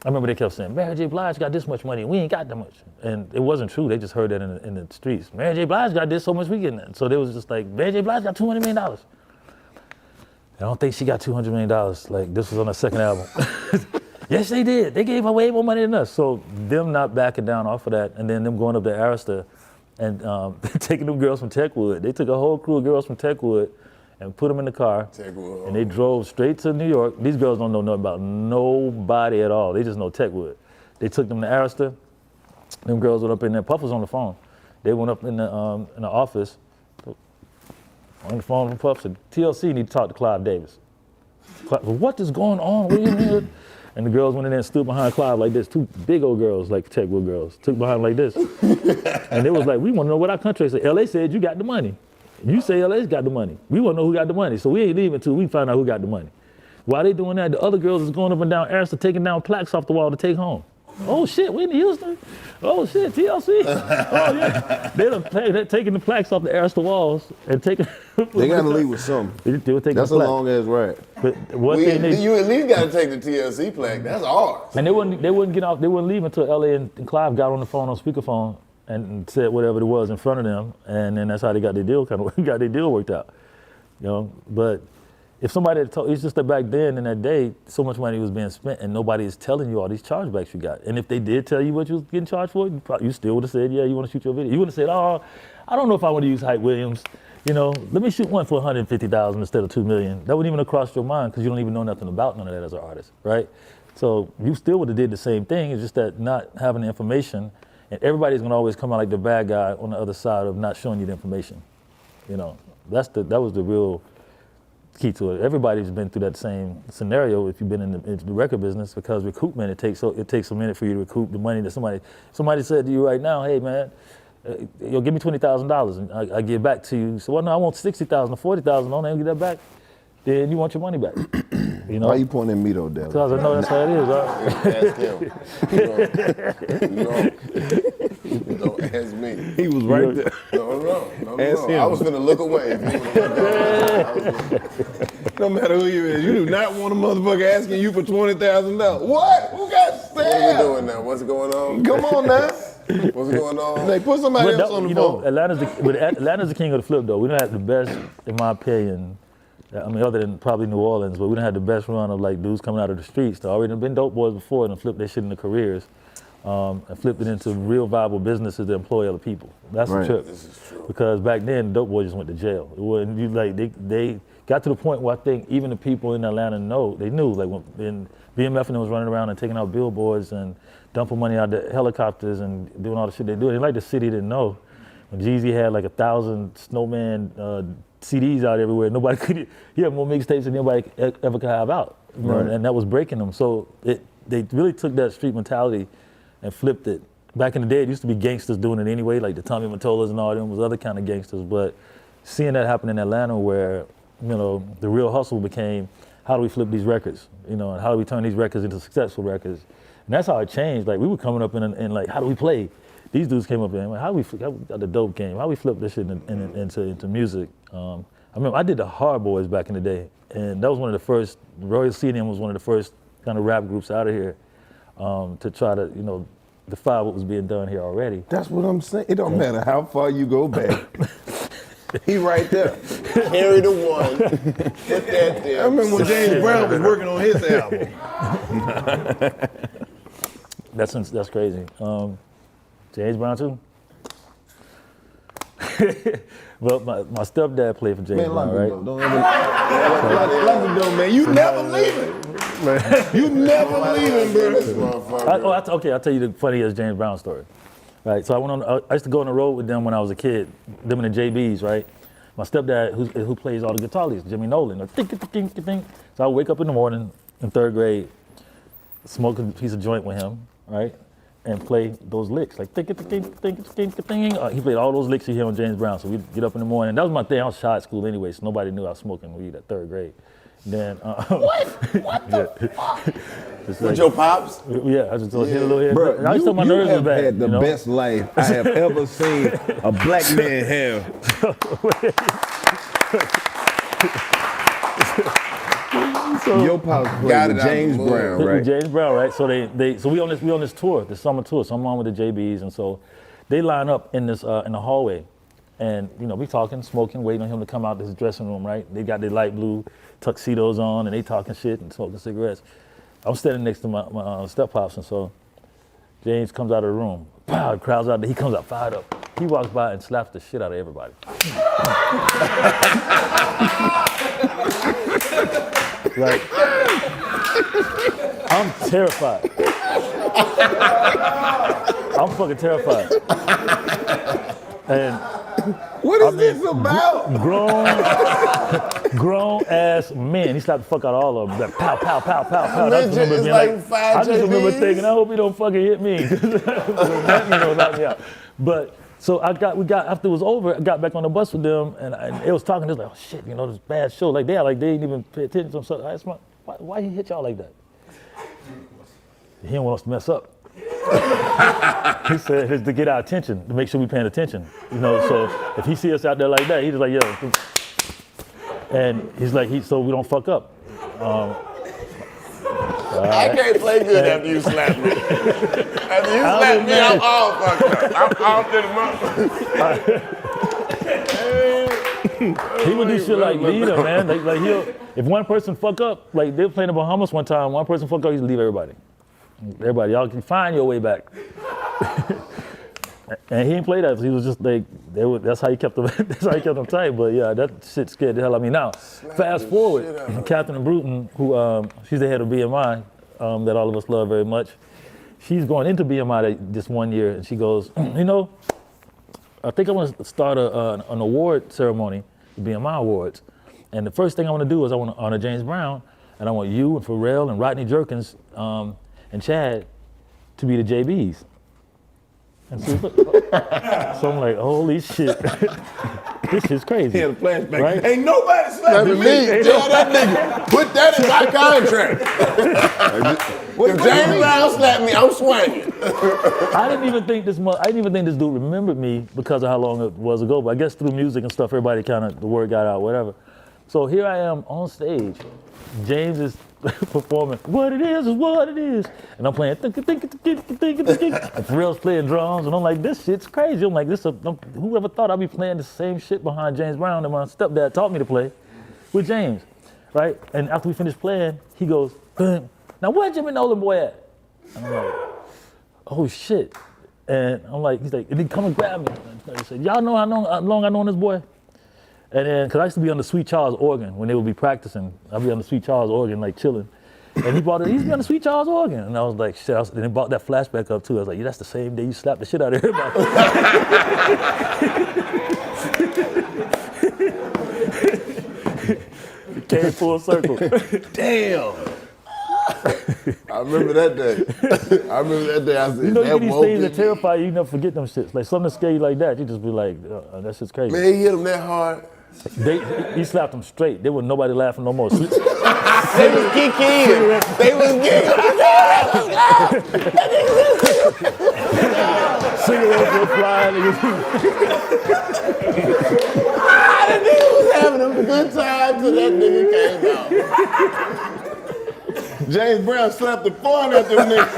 I remember they kept saying, Mary J. Blige got this much money, we ain't got that much. And it wasn't true, they just heard that in the streets. Mary J. Blige got this, so much we getting that. So they was just like, Mary J. Blige got $200 million. I don't think she got $200 million, like this was on her second album. Yes, they did, they gave her way more money than us. So them not backing down off of that, and then them going up to Arista and taking them girls from Techwood. They took a whole crew of girls from Techwood and put them in the car, and they drove straight to New York. These girls don't know nothing about nobody at all. They just know Techwood. They took them to Arista. Them girls went up in there. Puff was on the phone. They went up in the office, on the phone with Puff, said, TLC need to talk to Clive Davis. Clive, what is going on? What do you mean? And the girls went in there and stood behind Clive like this. Two big old girls, like Techwood girls, took behind like this. And they was like, we want to know what our country said. LA said you got the money. You say LA's got the money. We want to know who got the money. So we ain't leaving until we find out who got the money. While they doing that, the other girls is going up and down Arista taking down plaques off the wall to take home. Oh shit, we in Houston? Oh shit, TLC? Oh yeah. They're taking the plaques off the Arista walls and taking. They gotta leave with something. They were taking That's a long ass ride. But you at least gotta take the TLC plaque. That's ours. And they wouldn't get off. They wouldn't leave until LA and Clive got on the phone on speakerphone and said whatever it was in front of them, and then that's how they got their deal worked out, you know. But if somebody had told, it's just that back then in that day, so much money was being spent, and nobody is telling you all these chargebacks you got. And if they did tell you what you was getting charged for, you still would have said, yeah, you want to shoot your video. You wouldn't have said, oh, I don't know if I want to use Hype Williams. You know, let me shoot one for $150,000 instead of $2 million. That wouldn't even have crossed your mind because you don't even know nothing about none of that as an artist, right? So you still would have did the same thing. It's just that not having the information. And everybody's gonna always come out like the bad guy on the other side of not showing you the information. You know, that was the real key to it. Everybody's been through that same scenario if you've been in the record business, because recoupment, it takes a minute for you to recoup the money that somebody said to you right now, hey man, yo, give me $20,000 and I give back to you. So well, no, I want $60,000 or $40,000, don't I get that back? Then you want your money back. You know? Why you pointing at me though, Dad? Because I know that's how it is, Ask him. Don't ask me. He was right there. No. Ask him. I was gonna look away. No matter who you is, you do not want a motherfucker asking you for $20,000. What? Who got stabbed? What are we doing now? What's going on? Come on now. What's going on? Like, put somebody else on the phone. Atlanta's the king of the flip though. We don't have the best, in my opinion. I mean, other than probably New Orleans, but we don't have the best run of like dudes coming out of the streets. They already been dope boys before and flipped their shit into careers, and flipped it into real viable businesses that employ other people. That's the trip. This is true. Because back then, dope boys just went to jail. It wasn't, they got to the point where I think even the people in Atlanta knew, like when BMF and them was running around and taking out billboards and dumping money out the helicopters and doing all the shit they do. They like the city didn't know. When Jeezy had like 1,000 Snowman CDs out everywhere, he had more mixtapes than anybody ever could have out, you know, and that was breaking them. So they really took that street mentality and flipped it back in the day, it used to be gangsters doing it anyway, like the Tommy Mottolas and all them was other kind of gangsters. But seeing that happen in Atlanta, where the real hustle became, how do we flip these records, and how do we turn these records into successful records, and that's how it changed. Like we were coming up in like, how do we play? These dudes came up in, like, how we got the dope game? How do we flip this shit into music? I remember I did the Hard Boys back in the day, and that was one of the first. Royal CDM was one of the first kind of rap groups out of here to try to defy what was being done here already. That's what I'm saying. It don't matter how far you go back. He right there. Carry the one. Put that there. I remember when James Brown was working on his album. That's crazy. James Brown too. Well, my stepdad played for James Brown, right? Don't ever let him go, man. You never leaving. You never leaving, bro. I'll tell you the funniest James Brown story. Right, so I used to go on the road with them when I was a kid, them and the JBs, right? My stepdad, who plays all the guitar leads, Jimmy Nolan, so I wake up in the morning in 3rd grade, smoke a piece of joint with him, right? And play those licks, like he played all those licks you hear on James Brown. So we'd get up in the morning. That was my thing. I was shy at school anyway, so nobody knew I was smoking weed at 3rd grade. Then What the fuck? With your pops? Yeah, I just hit a little head. Bro, I just thought my nerves was have bad. had the best life I have ever seen a black man have. Your pops played with James Brown, right? James Brown, right? So so we on this tour, the summer tour. So I'm on with the JBs, and so they line up in this in the hallway, and we talking, smoking, waiting on him to come out to his dressing room, right? They got their light blue tuxedos on, and they talking shit and smoking cigarettes. I'm standing next to my step pops, and so James comes out of the room. Pow, the crowd's out there. He comes out fired up. He walks by and slaps the shit out of everybody. Like, I'm terrified. I'm fucking terrified. And What is this about? grown ass men. He slapped the fuck out of all of them. Like, pow, pow, pow, pow, pow. It's like 5 I just remember JBs. thinking, I hope he don't fucking hit me. That knock me out. But so we got after it was over, I got back on the bus with them, and it was talking. They was like, oh shit, this bad show. Like they didn't even pay attention to himself. I asked him, why he hit y'all like that? He didn't want us to mess up. He said it's to get our attention, to make sure we paying attention. So if he see us out there like that, he's just like, yo. And he's like, so we don't fuck up. I can't play good after you slap me. After you slap me, I'm all fucked up. I'm off to the mother. He would do shit like leader, man. Like if one person fuck up, like they were playing in the Bahamas one time, one person fuck up, he'd leave everybody. Everybody, y'all can find your way back. And he didn't play that. He was just like, that's how he kept them. That's how he kept them tight. But yeah, that shit scared the hell out of me. Now, fast forward, Catherine Bruton, who she's the head of BMI, that all of us love very much. She's going into BMI this one year, and she goes, I think I want to start an award ceremony, the BMI Awards. And the first thing I want to do is I want to honor James Brown, and I want you and Pharrell and Rodney Jerkins and Chad to be the JBs. And so I'm like, holy shit. This shit's crazy. He had a flashback. Right? Ain't nobody slapping me. Tell that nigga, put that in my contract. If James Brown slapped me, I'm swinging. I didn't even think this dude remembered me because of how long it was ago. But I guess through music and stuff, everybody the word got out, whatever. So here I am on stage. James is performing. What it is what it is. And I'm playing. And Pharrell's playing drums, and I'm like, this shit's crazy. I'm like, whoever thought I'd be playing the same shit behind James Brown that my stepdad taught me to play with James, right? And after we finished playing, he goes, now where Jimmy Nolan boy at? And I'm like, oh shit. And I'm like, he's like, and he come and grab me. He said, y'all know how long I known this boy? And then, cause I used to be on the Sweet Charles organ when they would be practicing. I'd be on the Sweet Charles organ, like chilling. And he brought it, he's be on the Sweet Charles organ. And I was like, shit, and he brought that flashback up too. I was like, yeah, that's the same day you slapped the shit out of everybody. It came full circle. Damn. I remember that day. I said, You know, you that get these woke things that me. terrify you, you never forget them shits. Like something that scare you like that, you just be like, that shit's crazy. Man, he hit him that hard. He slapped them straight. There was nobody laughing no more. They was geeking. They was geeking. Cigarettes were flying. That nigga was having a good time till that nigga came out. James Brown slapped the phone at them niggas.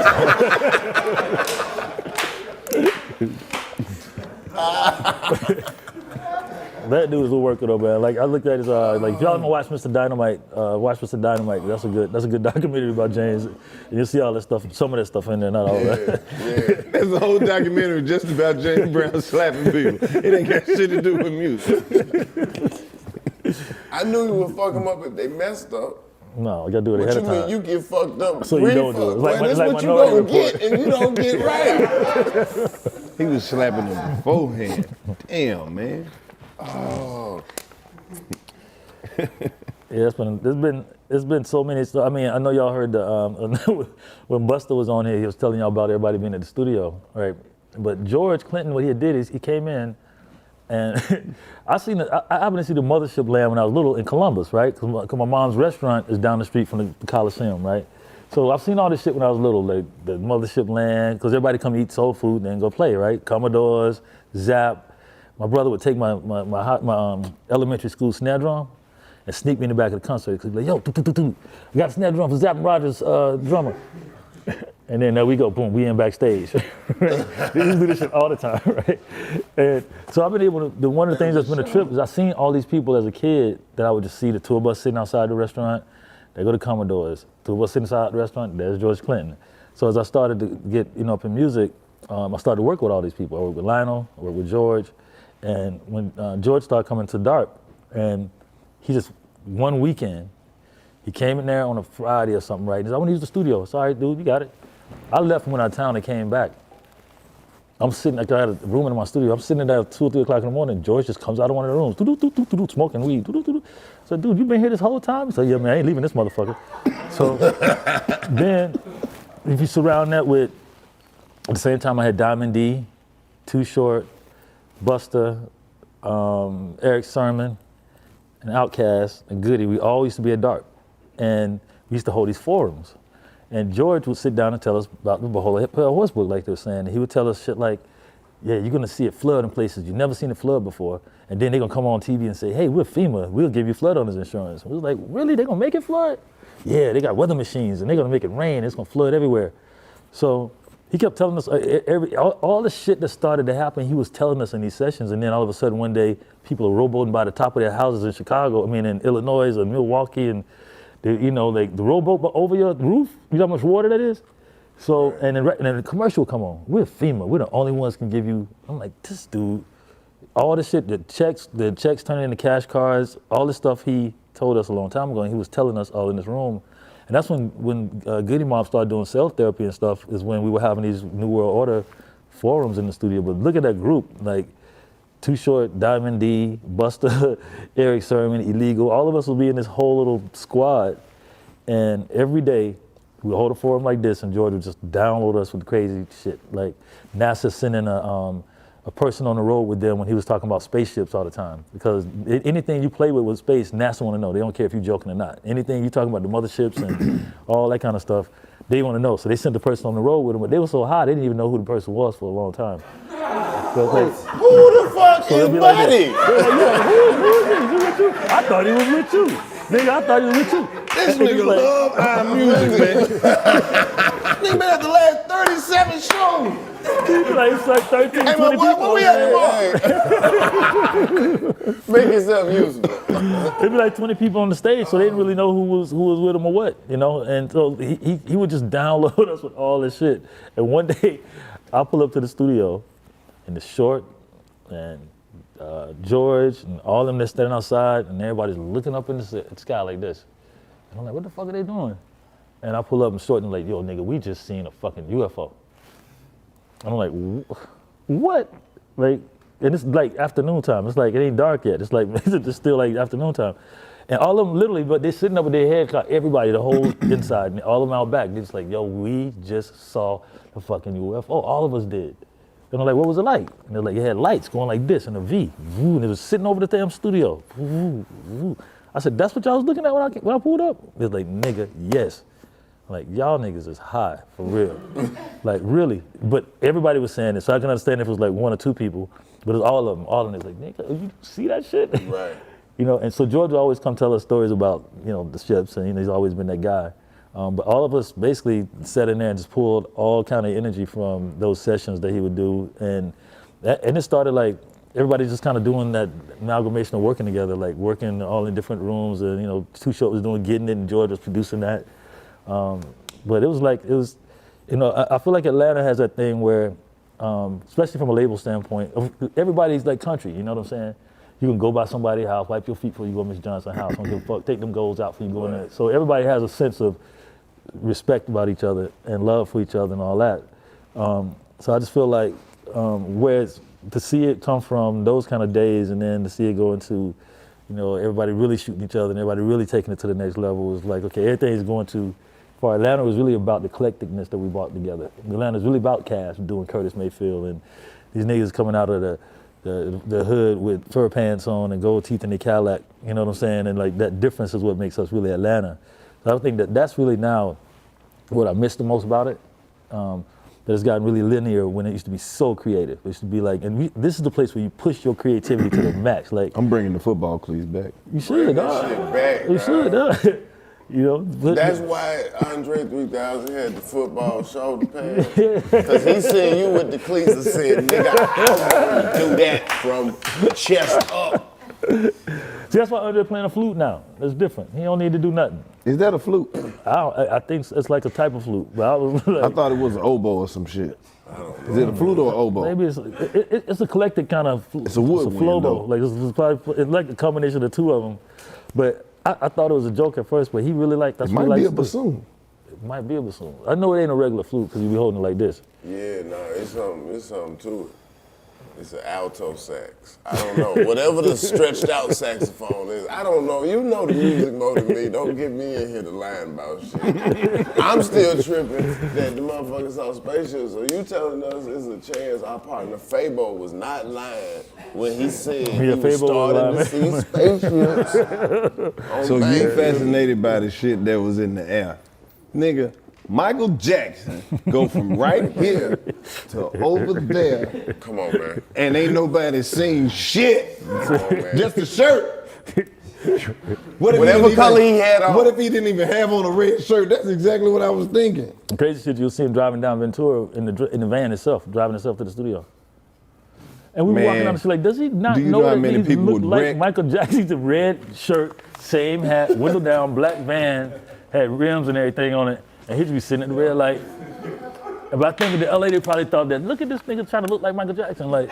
That dude was a worker though, man. Like I looked at his like if y'all don't watch Mr. Dynamite, watch Mr. Dynamite. That's a good documentary about James. And you'll see all that stuff, some of that stuff in there, not all that. Yeah. There's a whole documentary just about James Brown slapping people. It ain't got shit to do with music. I knew he would fuck them up if they messed up. No, you gotta do it What ahead you of time. mean you get fucked up? So you don't do it. It's like This like what you Minority gonna Report. get and you don't get right. He was slapping them beforehand. Damn, man. Oh. Yeah, it's been so many. I mean, I know y'all heard the when Busta was on here, he was telling y'all about everybody being at the studio, right? But George Clinton, what he did is he came in, and I happened to see the Mothership Land when I was little in Columbus, right? Because my mom's restaurant is down the street from the Coliseum, right? So I've seen all this shit when I was little, like the Mothership Land, because everybody come eat soul food and then go play, right? Commodores, Zap. My brother would take my elementary school snare drum and sneak me in the back of the concert. He'd be like, yo, I got a snare drum for Zapp and Rogers' drummer. And then there we go, boom, we in backstage. Right? They used to do this shit all the time, right? And so I've been able to, one of the things that's been a trip is I've seen all these people as a kid that I would just see the tour bus sitting outside the restaurant. They go to Commodores. Tour bus sitting outside the restaurant, there's George Clinton. So as I started to get up in music, I started to work with all these people. I worked with Lionel, I worked with George. And when George started coming to DARP, and he just, one weekend, he came in there on a Friday or something, right? He said, I want to use the studio. Sorry, dude, you got it. I left from when out of town and came back. I'm sitting, like I had a room in my studio. I'm sitting there at 2 or 3 o'clock in the morning. George just comes out of one of the rooms, smoking weed. I said, dude, you been here this whole time? He said, yeah, man, I ain't leaving this motherfucker. So then, if you surround that with, at the same time I had Diamond D, Too Short, Busta, Eric Sermon, and Outkast, and Goody, we all used to be at DARP. And we used to hold these forums. And George would sit down and tell us about the whole horse book, like they were saying. And he would tell us shit like, yeah, you're gonna see it flood in places you've never seen it flood before. And then they're gonna come on TV and say, hey, we're FEMA, we'll give you flood owners insurance. We was like, really, they're gonna make it flood? Yeah, they got weather machines and they're gonna make it rain, it's gonna flood everywhere. So he kept telling us all the shit that started to happen, he was telling us in these sessions, and then all of a sudden one day, people are rowboating by the top of their houses in Chicago, in Illinois or Milwaukee, and like the rowboat over your roof, you know how much water that is? So, and then the commercial will come on, we're FEMA, we're the only ones can give you, I'm like, this dude, all the shit, the checks turning into cash cards, all this stuff he told us a long time ago, and he was telling us all in this room. And that's when Goody Mob started doing cell therapy and stuff, is when we were having these New World Order forums in the studio. But look at that group, like Too Short, Diamond D, Busta, Eric Sermon, Illegal, all of us would be in this whole little squad. And every day, we would hold a forum like this, and George would just download us with crazy shit. Like NASA sending a person on the road with them when he was talking about spaceships all the time. Because anything you play with space, NASA want to know. They don't care if you're joking or not. Anything you talking about the motherships and all that kind of stuff, they want to know. So they sent the person on the road with them, but they were so high, they didn't even know who the person was for a long time. So it's like, Who the fuck is Buddy? Who is he? I thought he was with you. Nigga, I thought he was with you. This nigga love our music, man. Nigga been at the last 37 shows. It's like 13, Hey, 20 people. what we at tomorrow? Make yourself useful. It'd be like 20 people on the stage, so they didn't really know who was with him or what, And so he would just download us with all this shit. And one day, I'll pull up to the studio, and the Short and George and all them that's standing outside, and everybody's looking up in the sky like this. And I'm like, what the fuck are they doing? And I pull up and Short and like, yo, nigga, we just seen a fucking UFO. I'm like, what? Like, and it's like afternoon time. It's like, it ain't dark yet. It's like, it's still like afternoon time. And all of them literally, but they're sitting up with their head caught, everybody, the whole inside, and all of them out back. They're just like, yo, we just saw the fucking UFO. All of us did. And I'm like, what was it like? And they're like, it had lights going like this in a V. And it was sitting over the damn studio. I said, that's what y'all was looking at when I pulled up? They're like, nigga, yes. I'm like, y'all niggas is high, for real. Like, really. But everybody was saying it, so I can understand if it was like one or two people, but it was all of them. All of them was like, nigga, you see that shit? Right. You know, and so George would always come tell us stories about, you know, the ships, and he's always been that guy. But all of us basically sat in there and just pulled all kind of energy from those sessions that he would do. And it started like, everybody just kind of doing that amalgamation of working together, like working all in different rooms. And, you know, Too Short was doing Getting It and George was producing that. But it was, you know, I feel like Atlanta has that thing where, especially from a label standpoint, everybody's like country, you know what I'm saying? You can go by somebody's house, wipe your feet before you go to Miss Johnson's house, don't give a fuck, take them goals out before you go in there. So everybody has a sense of respect about each other and love for each other and all that. So I just feel like whereas to see it come from those kind of days and then to see it go into, you know, everybody really shooting each other and everybody really taking it to the next level is like, okay, everything is going to, for Atlanta, it was really about the eclecticness that we brought together. Atlanta is really about Cash doing Curtis Mayfield and these niggas coming out of the hood with fur pants on and gold teeth in their Cadillac, you know what I'm saying? And like that difference is what makes us really Atlanta. So I think that's really now what I miss the most about it. That it's gotten really linear when it used to be so creative. It used to be like, this is the place where you push your creativity to the max. Like I'm bringing the football cleats back. You should, Back, you should, You know, that's why Andre 3000 had the football shoulder pads. Because he seen you with the cleats and said, nigga, I want to do that from the chest up. See, that's why Andre playing a flute now. It's different. He don't need to do nothing. Is that a flute? I think it's like a type of flute. But I was like, I thought it was an oboe or some shit. Is it a flute or an oboe? maybe it's a collected kind of flute. It's a woodwind, flobo. though. Like it's like a combination of the two of them. But I thought it was a joke at first, but he really liked that. It might be a bassoon. It might be a bassoon. I know it ain't a regular flute because you be holding it like this. Yeah, nah, it's something to it. It's an alto sax. I don't know. Whatever the stretched out saxophone is, I don't know. You know the music more than me. Don't get me in here to lying about shit. I'm still tripping that the motherfucker saw spaceships. So you telling us there's a chance our partner Fabo was not lying when he said he was starting to see spaceships. So you fascinated by the shit that was in the air. Nigga, Michael Jackson go from right here to over there. Come on, man. And ain't nobody seen shit. Come on, man. Just a shirt. Whatever color he had on. What if he didn't even have on a red shirt? That's exactly what I was thinking. The crazy shit, you'll see him driving down Ventura in the van itself, driving himself to the studio. And we were walking down the street like, does he not know that many these people look would like wreck? Michael Jackson? The red shirt, same hat, window down, black van, had rims and everything on it. And he'd be sitting at the red light. But I think in the LA they probably thought that, look at this nigga trying to look like Michael Jackson. Like,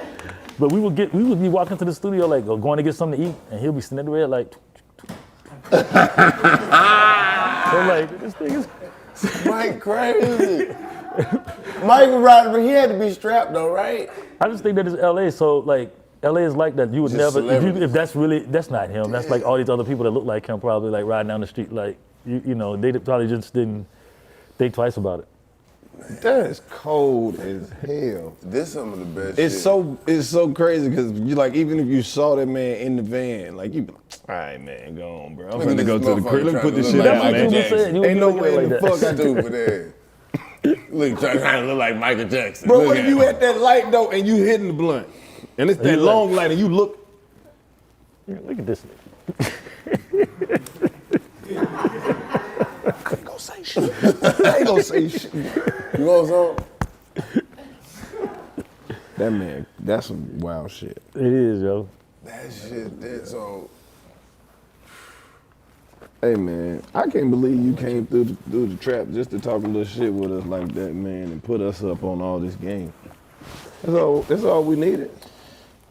but we would be walking to the studio like, or going to get something to eat, and he'll be sitting at the red light. So like, this thing is Mike crazy. Mike was riding, but he had to be strapped though, right? I just think that it's LA, so like, LA is like that. You would Just never, if that's not him. That's like all these other people that look like him probably like riding down the street like, you know, they probably just didn't think twice about it. That's cold as hell. This some of the best It's shit. it's so crazy because you like even if you saw that man in the van, like you be like, all right man, go on, bro. I'm Look at gonna go this to the crib. Let me motherfucker put this trying shit to look out, like man. Michael Jackson. Ain't no way in the fuck I Stupid ass. Look, trying to look like Michael Jackson. Bro, Look what if at you him. at that light though and you hitting the blunt? And it's that He's long light and you look. Look at this nigga. I ain't gonna say shit. I ain't gonna say shit. You want some? That man, that's some wild shit. It is, yo. That shit, that's so. Hey man, I can't believe you came through the trap just to talk a little shit with us like that, man, and put us up on all this game. That's all we needed.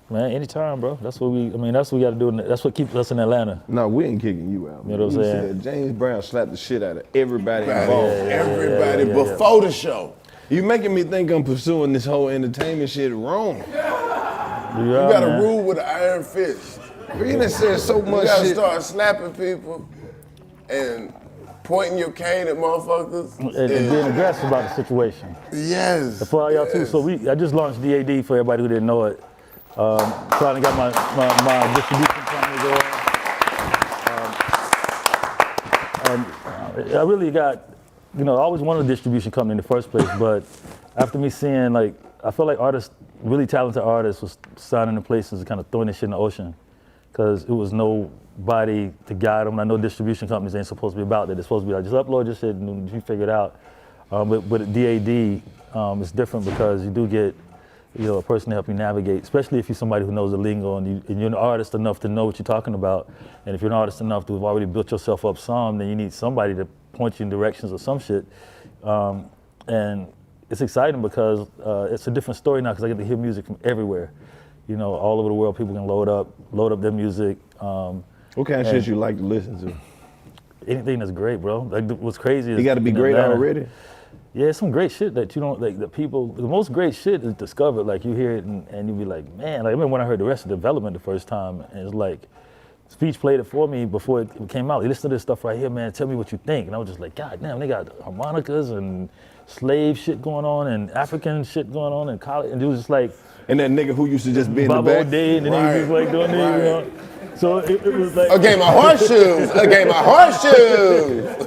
Man, anytime, bro. That's what we got to do. That's what keeps us in Atlanta. No, we ain't kicking you out. You know what I'm You saying? said James Brown slapped the shit out of everybody involved. Everybody before the show. You making me think I'm pursuing this whole entertainment shit wrong. You You got to rule with an iron fist. You done said so You much gotta shit. start slapping people and pointing your cane at motherfuckers. And being aggressive about the situation. Yes. For all y'all too. yes. So I just launched DAD for everybody who didn't know it. Finally got my distribution company going. I really got, I always wanted a distribution company in the first place, but after me seeing I felt like artists, really talented artists was signing in places and kind of throwing this shit in the ocean because it was nobody to guide them. I know distribution companies ain't supposed to be about that. They're supposed to be like, just upload your shit and you figure it out. But at DAD, it's different because you do get a person to help you navigate, especially if you're somebody who knows the lingo and you're an artist enough to know what you're talking about. And if you're an artist enough to have already built yourself up some, then you need somebody to point you in directions or some shit. And it's exciting because it's a different story now because I get to hear music from everywhere. All over the world, people can load up their music. What kind of shit you like to listen to? Anything that's great, bro. What's crazy is You got to be in great Atlanta, already. Yeah, some great shit that you don't the people. The most great shit is discovered. Like you hear it and you be like, man. I remember when I heard the rest of Development the first time, and it's like, Speech played it for me before it came out. He listened to this stuff right here, man. Tell me what you think. And I was just like, God damn, they got harmonicas and slave shit going on and African shit going on in college. And it was just like, And that nigga who used to just be in the Bob back. O'Day, and then he was just like doing this, So it was like, A game of horseshoes. A game of horseshoes.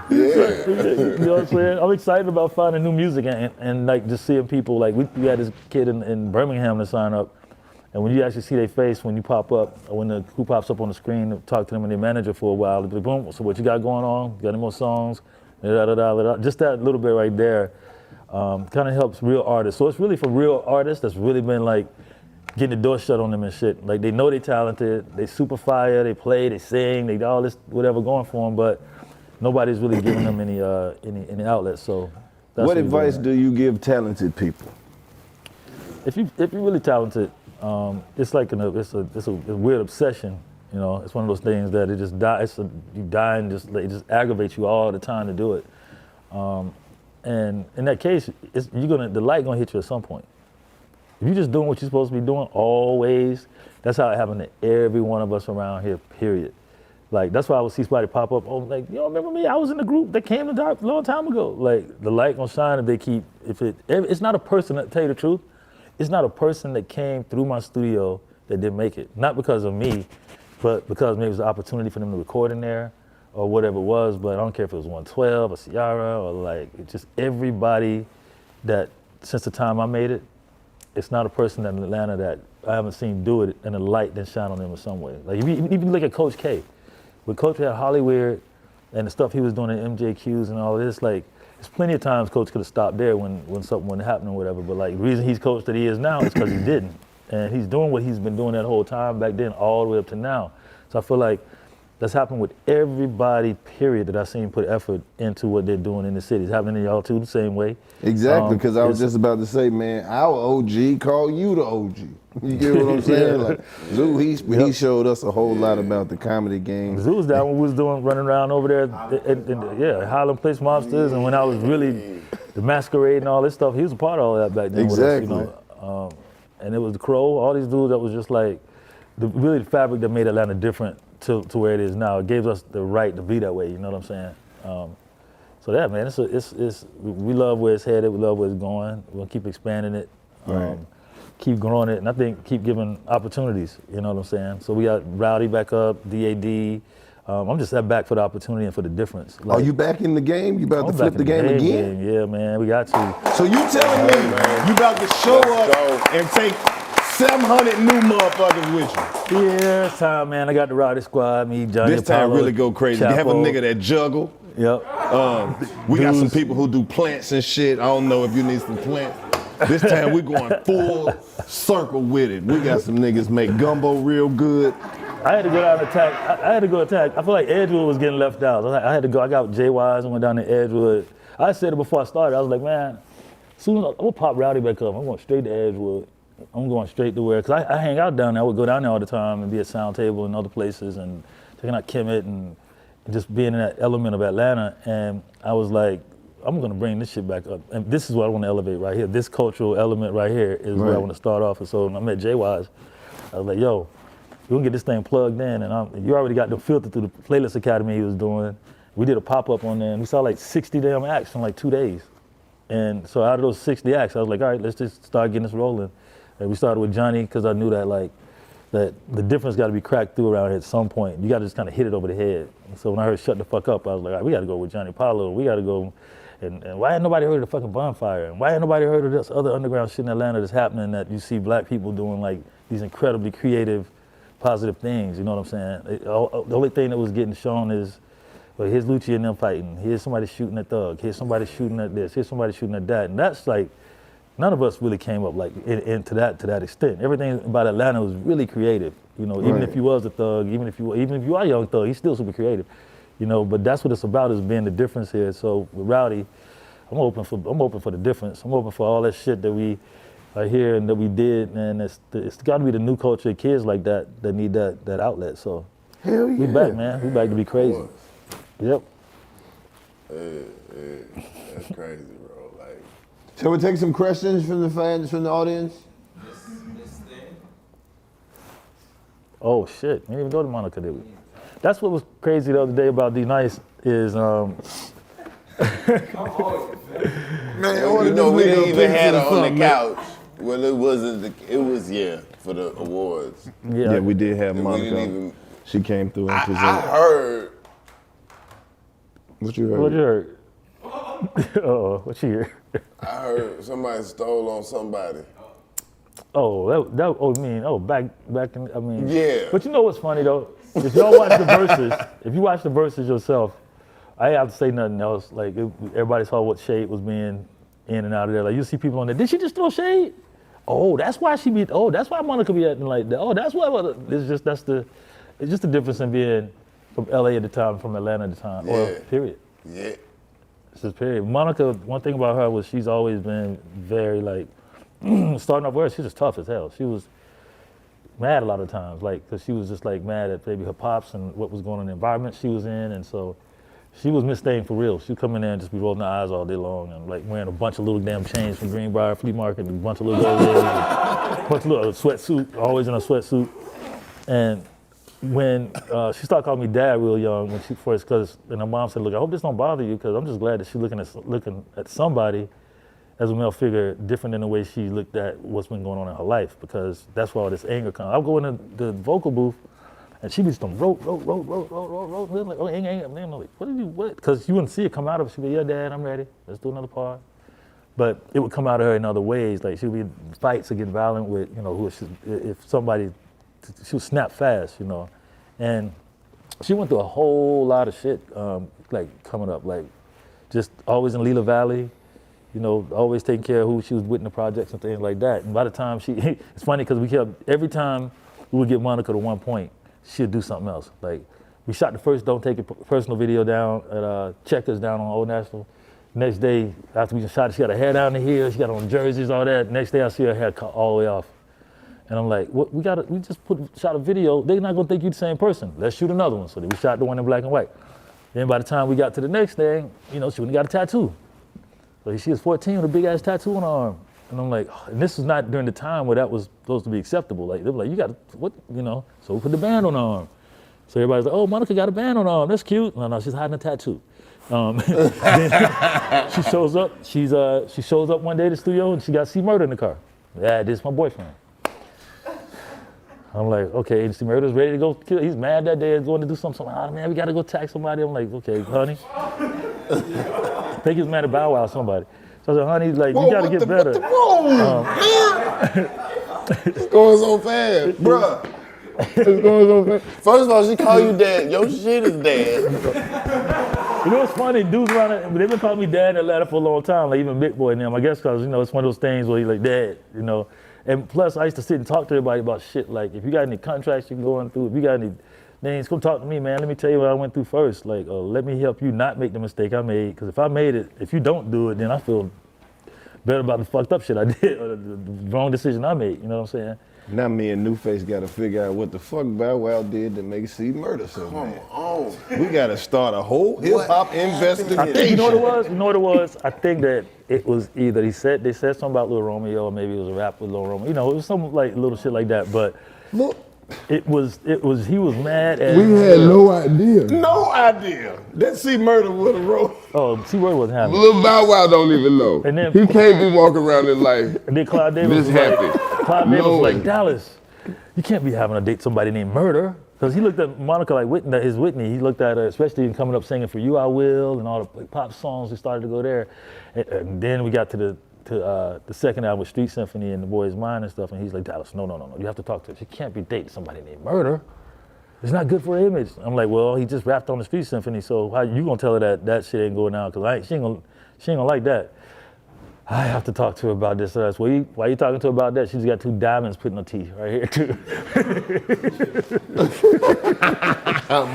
you know what I'm saying? I'm excited about finding new music and like just seeing people. Like we had this kid in Birmingham to sign up, and when you actually see their face when you pop up, or when the who pops up on the screen, talk to them and their manager for a while. Like, boom. So what you got going on? Got any more songs? Just that little bit right there kind of helps real artists. So it's really for real artists that's really been like getting the door shut on them and shit. Like they know they talented, they super fire, they play, they sing, they got all this whatever going for them, but nobody's really giving them any outlet. So that's What we're advice doing. do you give talented people? If you're really talented, it's like it's a weird obsession. It's one of those things that it just you die and it just aggravates you all the time to do it. And in that case, the light gonna hit you at some point. If you're just doing what you're supposed to be doing always, that's how it happened to every one of us around here, period. Like, that's why I would see somebody pop up, like, you remember me? I was in the group that came to dark a long time ago. Like, the light gonna shine if they keep, it's not a person, to tell you the truth, it's not a person that came through my studio that didn't make it. Not because of me, but because maybe it was an opportunity for them to record in there or whatever it was, but I don't care if it was 112 or Ciara or like, just everybody that, since the time I made it, it's not a person in Atlanta that I haven't seen do it and the light then shine on them in some way. Like if you look at Coach K, when Coach had Hollywood and the stuff he was doing in MJQs and all this, like there's plenty of times Coach could have stopped there when something wasn't happening or whatever, but like the reason he's coach that he is now is because he didn't. And he's doing what he's been doing that whole time back then all the way up to now. So I feel like that's happened with everybody, period, that I've seen put effort into what they're doing in the city. It's happening to y'all too the same way. Exactly, because I was just about to say, man, our OG called you the OG. You get what I'm saying? Like, Zoo, he showed us a whole lot about the comedy game. Zoo was that when we was running around over there, Highland Place Monsters, and when I was really the Masquerade and all this stuff, he was a part of all that back then. Exactly. With us, and it was the Crow, all these dudes that was just like, really the fabric that made Atlanta different to where it is now. It gave us the right to be that way, you know what I'm saying? So yeah, man, we love where it's headed, we love where it's going. We'll keep expanding it, Right. keep growing it, and I think keep giving opportunities, you know what I'm saying? So we got Rowdy back up, DAD. I'm just back for the opportunity and for the difference. Are you back in the game? You about to flip the game again? Yeah, man, we got to. So you telling me you about to show up and take 700 new motherfuckers with you? Yeah, it's time, man. I got the Rowdy Squad, me, Johnny This time Apollo, really go crazy. You have a Chapo. nigga that juggle. Yep. We got some people who do plants and shit. I don't know if you need some plants. This time we going full circle with it. We got some niggas make gumbo real good. I had to go down and attack. I had to go attack. I feel like Edgewood was getting left out. I had to go. I got J-Wise and went down to Edgewood. I said it before I started. I was like, man, soon as I'm gonna pop Rowdy back up. I'm going straight to Edgewood. I'm going straight to where, because I hang out down there. I would go down there all the time and be at Sound Table and other places and checking out Kemet and just being in that element of Atlanta. And I was like, I'm gonna bring this shit back up. And this is what I want to elevate right here. This cultural element right here is where I want to start off. And so when I met J-Wise, I was like, yo, we're gonna get this thing plugged in, and you already got the filter through the Playlist Academy he was doing. We did a pop-up on there, and we saw like 60 damn acts in like 2 days. And so out of those 60 acts, I was like, all right, let's just start getting this rolling. And we started with Johnny, because I knew that that the difference got to be cracked through around here at some point. You got to just kind of hit it over the head. And so when I heard Shut the Fuck Up, I was like, all right, we got to go with Johnny Paulo. We got to go. And why had nobody heard of the fucking Bonfire? And why had nobody heard of this other underground shit in Atlanta that's happening that you see black people doing like these incredibly creative, positive things, you know what I'm saying? The only thing that was getting shown is, well, here's Lucci and them fighting. Here's somebody shooting at Thug. Here's somebody shooting at this. Here's somebody shooting at that. And that's like, none of us really came up like to that extent. Everything about Atlanta was really creative. You know, even if you was a Thug, even if you are a young Thug, he's still super creative. You know, but that's what it's about, is being the difference here. So with Rowdy, I'm open for the difference. I'm open for all that shit that we are here and that we did, and it's got to be the new culture of kids like that need that outlet. So hell yeah, we back, man. We back to be crazy. Yep. That's crazy, bro. Like, shall we take some questions from the fans, from the audience? This thing. Oh shit, we didn't even go to Monica, did we? That's what was crazy the other day about D Nice is Man, you know, we didn't even have her on the couch. Well, it wasn't. It was for the awards. Yeah, we did have And Monica. we didn't even. She came through and I presented. heard. What you heard? What you heard? What you hear? I heard somebody stole on somebody. Back in, I mean. Yeah. But you know what's funny though? If y'all watch the verses, if you watch the verses yourself, I ain't have to say nothing else. Like everybody saw what shade was being in and out of there. Like you see people on there, did she just throw shade? Oh, that's why she be. Oh, that's why Monica be acting like that. Oh, that's why. It's just the difference in being from LA at the time, from Atlanta at the time. Yeah. Or period. Yeah. It's just period. Monica, one thing about her was she's always been very like, starting off with her, she's just tough as hell. She was mad a lot of times, like, cause she was just like mad at maybe her pops and what was going on in the environment she was in, and so she was Miss Thing for real. She'd come in there and just be rolling her eyes all day long and like wearing a bunch of little damn chains from Greenbrier Flea Market and a bunch of little gold rings, a bunch of little sweatsuit, always in a sweatsuit. And when she started calling me dad real young, when she first, and her mom said, look, I hope this don't bother you, because I'm just glad that she's looking at somebody as a male figure different than the way she looked at what's been going on in her life, because that's where all this anger comes. I'll go in the vocal booth and she be just wrote. I'm like, oh, I'm like, what? Because you wouldn't see it come out of her. She'd be, yeah, Dad, I'm ready. Let's do another part. But it would come out of her in other ways. Like she'd be in fights or get violent with, if somebody, she would snap fast, And she went through a whole lot of shit, like coming up, like just always in Lila Valley, always taking care of who she was with in the projects and things like that. And by the time it's funny because every time we would get Monica to one point, she'd do something else. Like we shot the first Don't Take It Personal video down at Checkers down on Old National. Next day, after we shot it, she got her hair down to here, she got on jerseys, all that. Next day I see her hair cut all the way off. And I'm like, what, we just shot a video, they're not gonna think you're the same person. Let's shoot another one. So we shot the one in black and white. Then by the time we got to the next thing, she went and got a tattoo. So she was 14 with a big ass tattoo on her arm. And I'm like, and this was not during the time where that was supposed to be acceptable. Like, they were like, you got what, So we put the band on her arm. So everybody's like, oh, Monica got a band on her arm, that's cute. No, she's hiding a tattoo. Then she shows up, she shows up one day to the studio and she got C Murder in the car. Yeah, this is my boyfriend. I'm like, okay, and C Murder's ready to go kill. He's mad that day and going to do something. Oh man, we gotta go attack somebody. I'm like, okay, honey. I think he was mad at Bow Wow somebody. So I said, honey, like, you gotta get better. It's going so fast, bruh. It's going so fast. First of all, she call you dad. Your shit is dad. You know what's funny? Dudes around it, they've been calling me dad in Atlanta for a long time, like even Big Boy and them. I guess because, it's one of those things where he's like, dad, And plus, I used to sit and talk to everybody about shit, like, if you got any contracts you're going through, if you got any things, come talk to me, man. Let me tell you what I went through first. Like, let me help you not make the mistake I made. Because if I made it, if you don't do it, then I feel better about the fucked up shit I did or the wrong decision I made. You know what I'm saying? Now me and Newface got to figure out what the fuck Bow Wow did to make C Murder so mad. Oh, We got to start a whole hip-hop investigation. I think, you know what it was? I think that it was either they said something about Lil Romeo, or maybe it was a rap with Lil Romeo. It was some like little shit like that. But he was mad at. We had no idea. No idea that C Murder would have wrote. Oh, T-Word wasn't having it. Lil Bow Wow don't even know. And then- He can't be walking around in life. And then Clive Davis This was like, happy. Clive Davis was Knowing. like, Dallas, you can't be having a date somebody named Murder. Because he looked at Monica like Whitney. He looked at her, especially in coming up singing For You I Will and all the pop songs. We started to go there. And then we got to the second album with Street Symphony and The Boy's Mind and stuff. And he's like, Dallas, no. You have to talk to her. She can't be dating somebody named Murder. It's not good for her image. I'm like, well, he just rapped on the Street Symphony, so how you gonna tell her that shit ain't going out? Because she ain't gonna like that. I have to talk to her about this. Why you talking to her about that? She's got 2 diamonds put in her teeth right here too.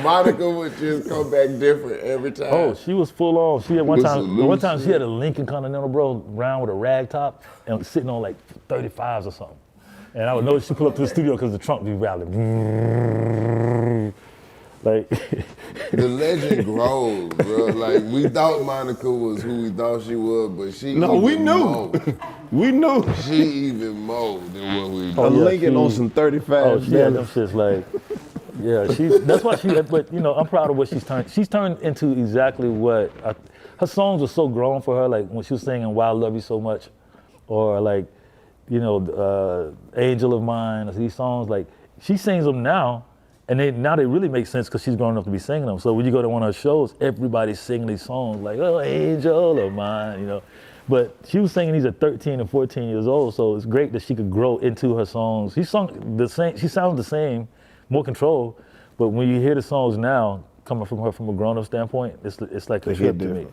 Monica would just come back different every time. Oh, she was full on. She had one Was time. it One time loose? she had a Lincoln Continental, bro, round with a rag top, and was sitting on like 35s or something. And I would notice she pull up to the studio because the trunk be rattling. Like The legend grows, bro. Like, we thought Monica was who we thought she was, but she No, we even knew. more. We knew. She even more than what we A thought. yeah, Lincoln on she- some 35. Oh, she had them shits like, yeah, that's why she, but you know, I'm proud of what she's turned. She's turned into exactly what, her songs were so grown for her, like when she was singing Why I Love You So Much, or like, you know, Angel of Mine, these songs, like, she sings them now, and now they really make sense because she's grown up to be singing them. So when you go to one of her shows, everybody's singing these songs like, oh, Angel of Mine, you know. But she was singing these at 13 and 14 years old, so it's great that she could grow into her songs. She sounds the same, more control, but when you hear the songs now, coming from her from a grown-up standpoint, it's like a They trip hit to me. different.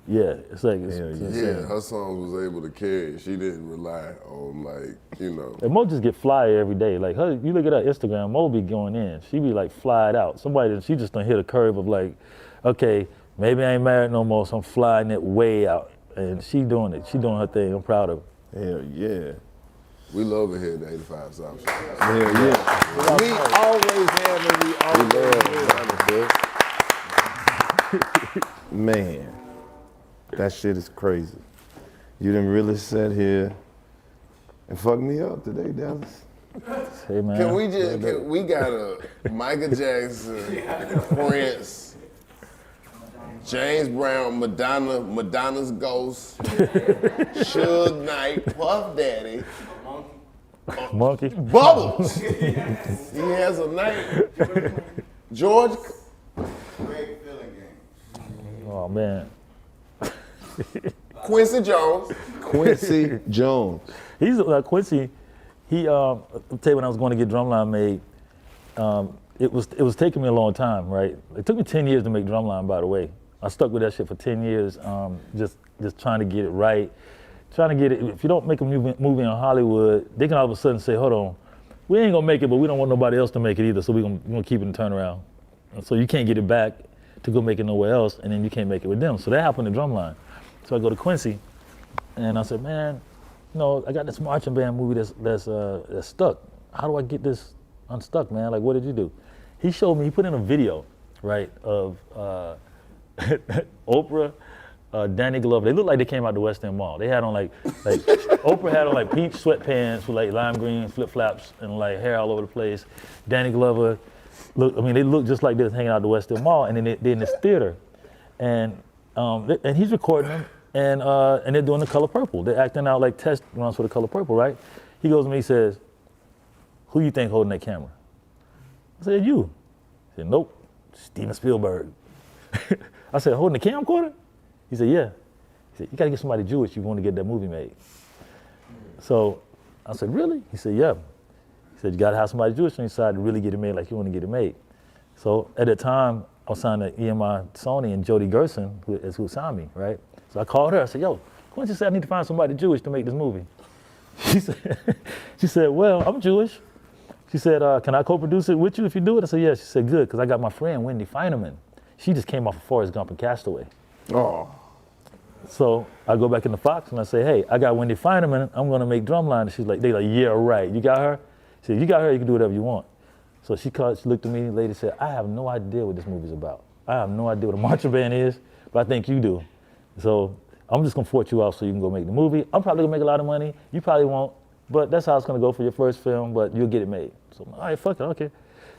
Yeah, it's like, it's Yeah, insane. her songs was able to carry it. She didn't rely on, like, you know. And Mo just get flyer every day. Like her, you look at her Instagram, Mo be going in. She be like flyed out. She just done hit a curve of like, okay, maybe I ain't married no more, so I'm flying it way out. And she doing it. She doing her thing. I'm proud of her. Hell yeah. We love it here at the 85 South Show. Hell yeah. We always have and we always will. Man, that shit is crazy. You done really sat here and fucked me up today, Dallas. Hey man. We got a Michael Jackson, Prince, James Brown, Madonna's Ghost, Suge Knight, Puff Daddy, Monkey. Bubbles. He has a name. George. Oh man. Quincy Jones. Quincy Jones. He's Quincy. I'll tell you when I was going to get Drumline made. It was taking me a long time, right? It took me 10 years to make Drumline, by the way. I stuck with that shit for 10 years, just trying to get it right. Trying to get it, if you don't make a movie in Hollywood, they can all of a sudden say, hold on, we ain't gonna make it, but we don't want nobody else to make it either, so we're gonna keep it in turnaround. And so you can't get it back to go make it nowhere else, and then you can't make it with them. So that happened to Drumline. So I go to Quincy, and I said, man, you know, I got this marching band movie that's stuck. How do I get this unstuck, man? Like, what did you do? He showed me, he put in a video, right, of Oprah, Danny Glover. They looked like they came out the West End Mall. They had on like Oprah had on like pink sweatpants with like lime green flip-flops and like hair all over the place. Danny Glover, they look just like this hanging out the West End Mall, and then they're in this theater. And he's recording them, and they're doing The Color Purple. They're acting out like test runs for The Color Purple, right? He goes to me, he says, who you think holding that camera? I said, you. He said, nope, Steven Spielberg. I said, holding the camcorder? He said, yeah. He said, you gotta get somebody Jewish if you want to get that movie made. So I said, really? He said, yeah. He said, you gotta have somebody Jewish on your side to really get it made like you want to get it made. So at that time, I was signed to EMI Sony, and Jody Gerson, who signed me, right? So I called her, I said, yo, Quincy said I need to find somebody Jewish to make this movie. She said, well, I'm Jewish. She said, can I co-produce it with you if you do it? I said, yeah. She said, good, because I got my friend Wendy Feinerman. She just came off of Forrest Gump and Castaway. Oh. So I go back in the Fox and I say, hey, I got Wendy Feinerman, I'm gonna make Drumline. And she's like, they like, yeah, right. You got her? She said, you got her, you can do whatever you want. So she looked at me, the lady said, I have no idea what this movie's about. I have no idea what a marching band is, but I think you do. So I'm just gonna fort you out so you can go make the movie. I'm probably gonna make a lot of money. You probably won't, but that's how it's gonna go for your first film, but you'll get it made. So I'm like, all right, fuck it, okay.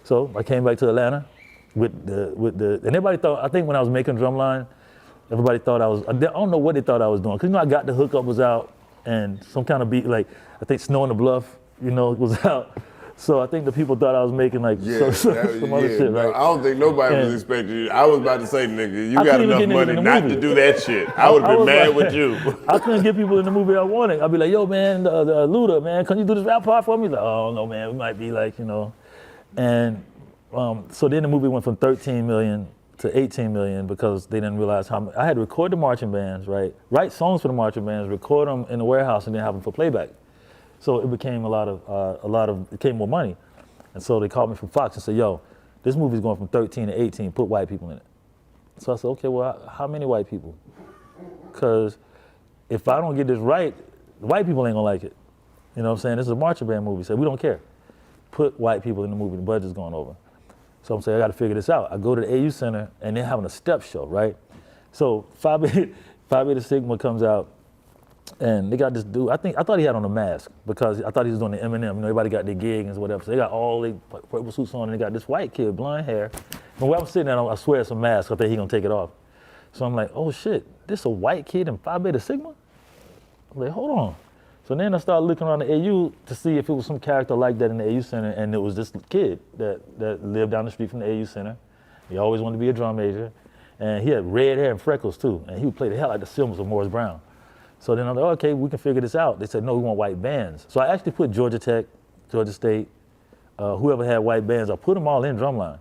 So I came back to Atlanta with the, and everybody thought, I think when I was making Drumline, everybody thought I don't know what they thought I was doing. Cause I Got the Hook Up was out and some kind of beat, like, I think Snow on the Bluff, was out. So I think the people thought I was making like some other shit, right? I don't think nobody was expecting you. I was about to say, nigga, you got enough money not to do that shit. I would have been mad with you. I couldn't get people in the movie I wanted. I'd be like, yo, man, the Luda, man, can you do this rap part for me? He's like, oh, no, man, we might be like, And so then the movie went from 13 million to 18 million because they didn't realize how I had to record the marching bands, right? Write songs for the marching bands, record them in the warehouse, and then have them for playback. So it became it became more money. And so they called me from Fox and said, yo, this movie's going from 13 to 18, put white people in it. So I said, okay, well, how many white people? Because if I don't get this right, the white people ain't gonna like it. You know what I'm saying? This is a marching band movie, so we don't care. Put white people in the movie, the budget's going over. So I'm saying, I gotta figure this out. I go to the AU Center and they're having a step show, right? So Phi Beta Sigma comes out, and they got this dude, I thought he had on a mask because I thought he was doing the Eminem. Everybody got their gigs and whatever. So they got all their purple suits on and they got this white kid, blonde hair. And when I'm sitting there, I swear it's a mask. I think he gonna take it off. So I'm like, oh shit, this a white kid in Phi Beta Sigma? I'm like, hold on. So then I started looking around the AU to see if it was some character like that in the AU Center, and it was this kid that lived down the street from the AU Center. He always wanted to be a drum major. And he had red hair and freckles too. And he would play the hell out of the cymbals of Morris Brown. So then I'm like, okay, we can figure this out. They said, no, we want white bands. So I actually put Georgia Tech, Georgia State, whoever had white bands, I put them all in Drumline.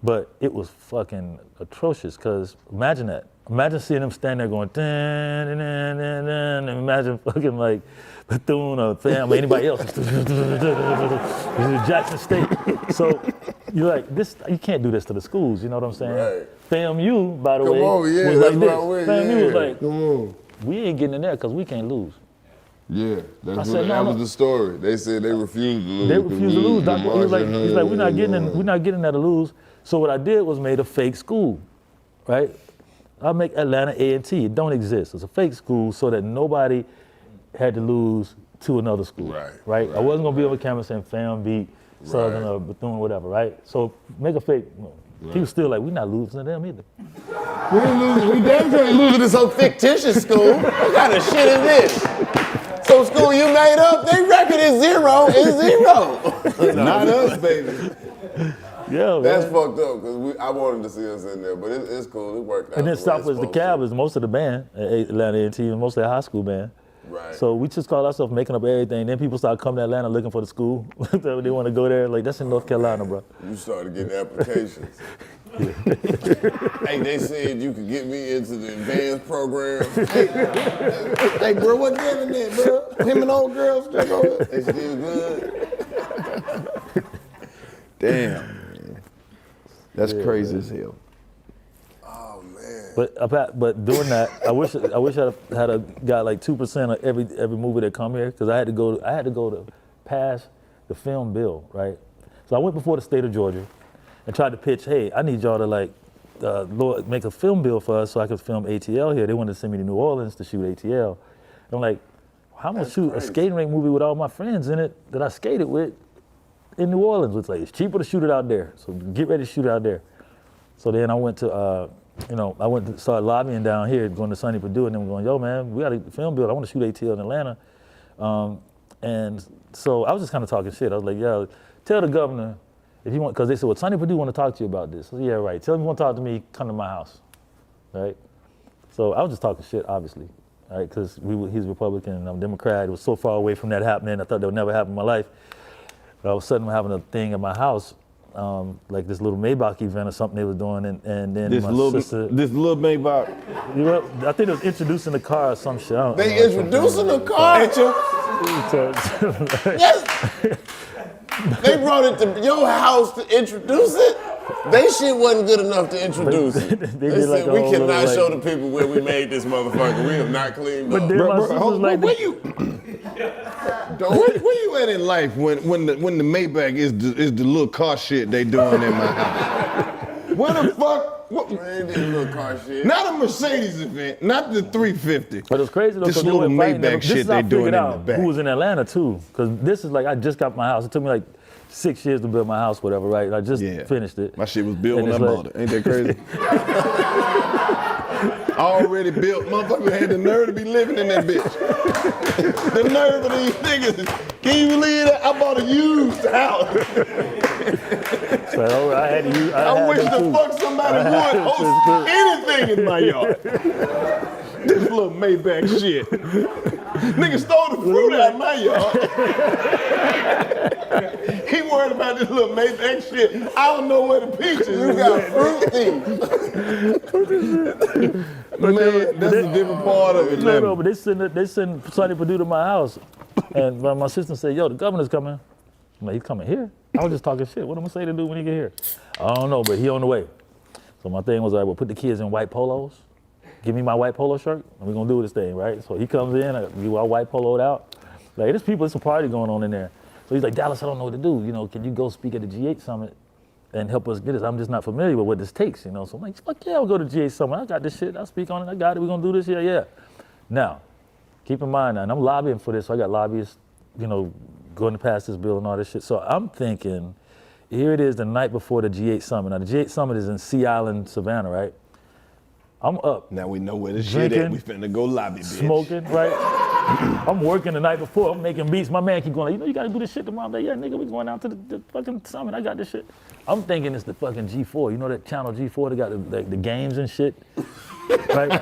But it was fucking atrocious, because imagine that. Imagine seeing them stand there going, dun, dun, dun, dun, dun, and imagine fucking like Bethune or Fam or anybody else. Jackson State. So you're like, this, you can't do this to the schools, you know what I'm saying? Right. FAMU, by the way, was like this. FAMU was like, we ain't getting in there because we can't lose. Yeah, that no. was the story. They said they refused to lose. They refused to lose. He was like, we're not getting there to lose. So what I did was made a fake school, right? I make Atlanta A&T. It don't exist. It's a fake school so that nobody had to lose to another school, right? I wasn't gonna be on the camera saying Fam beat Southern or Bethune, whatever, right? So make a fake. People still like, we're not losing to them either. We damn sure ain't losing to some fictitious school. What kind of shit is this? Some school you made up, their record is 0 is 0. Not us, baby. Yeah, that's fucked up, because I wanted to see us in there, but it's cool, it worked out. And then Southwest DeKalb is most of the band at Atlanta A&T, and most of the high school band. Right. So we just called ourselves making up everything. Then people started coming to Atlanta looking for the school. They want to go there. Like, that's in North Carolina, bro. You started getting applications. Hey, they said you could get me into the advanced program. Hey, bro, what happened there, bro? Him and old girls still going? They still good? Damn, man. That's crazy as hell. Oh, man. But doing that, I wish I had got like 2% of every movie that come here, because I had to go to pass the film bill, right? So I went before the state of Georgia and tried to pitch, hey, I need y'all to make a film bill for us so I could film ATL here. They wanted to send me to New Orleans to shoot ATL. And I'm like, how am I gonna shoot a skating rink movie with all my friends in it that I skated with in New Orleans? It's like, it's cheaper to shoot it out there. So get ready to shoot it out there. So then I went to, start lobbying down here, going to Sonny Perdue, and then we're going, yo, man, we got a film bill. I want to shoot ATL in Atlanta. And so I was just kind of talking shit. I was like, yeah, tell the governor if you want, because they said, well, Sonny Perdue want to talk to you about this. I said, yeah, right. Tell him you want to talk to me, come to my house, right? So I was just talking shit, obviously, right? Because he's Republican and I'm Democrat. It was so far away from that happening. I thought that would never happen in my life. But all of a sudden, I'm having a thing at my house, like this little Maybach event or something they was doing, and then this little Maybach. You know, I think it was introducing the car or some shit. They introducing the car? Yes. They brought it to your house to introduce it? They shit wasn't good enough to introduce it. They said, like, we cannot show the people where we made this motherfucker. We have not cleaned up. Where you at in life when the Maybach is the little car shit they doing in my house? Where the fuck? What, Man, this little car shit. not a Mercedes event, not the 350. But it's crazy though, This because little we were fighting. Maybach This shit is how I they doing figured in the out back. who was in Atlanta too. Because this is like, I just got my house. It took me like 6 years to build my house, whatever, right? I just finished it. My shit was built And when I it's bought it. Ain't that crazy? Already built. Motherfucker had the nerve to be living in that bitch. The nerve of these niggas. Can you believe that? I bought a used house. So I had to use. I wish the fuck somebody would host anything in my yard. This little Maybach shit. Nigga stole the fruit out of my yard. He worried about this little Maybach shit. I don't know where the peaches is. You got fruit things. Man, that's a different part of it. No, but they send Sonny Perdue to my house, and my sister said, "Yo, the governor's coming." I'm like, "He's coming here?" I was just talking shit. What am I say to do when he get here? I don't know, but he on the way. So my thing was, like, well, put the kids in white polos. Give me my white polo shirt, and we're gonna do this thing, right? So he comes in, we all white poloed out. Like, there's a party going on in there. So he's like, Dallas, I don't know what to do. You know, can you go speak at the G8 summit and help us get this? I'm just not familiar with what this takes, you know? So I'm like, fuck yeah, I'll go to G8 summit. I got this shit, I'll speak on it, I got it, we're gonna do this, yeah. Now, keep in mind, and I'm lobbying for this, so I got lobbyists, you know, going to pass this bill and all this shit. So I'm thinking, here it is the night before the G8 summit. Now the G8 summit is in Sea Island, Savannah, right? I'm up. Now we know where the shit at. Drinking, We finna go lobby, bitch. Smoking, right? I'm working the night before. I'm making beats. My man keep going, like, you know, you gotta do this shit tomorrow. I'm like, yeah, nigga, we going out to the fucking summit. I got this shit. I'm thinking it's the fucking G4. You know that channel G4? They got the games and shit, right?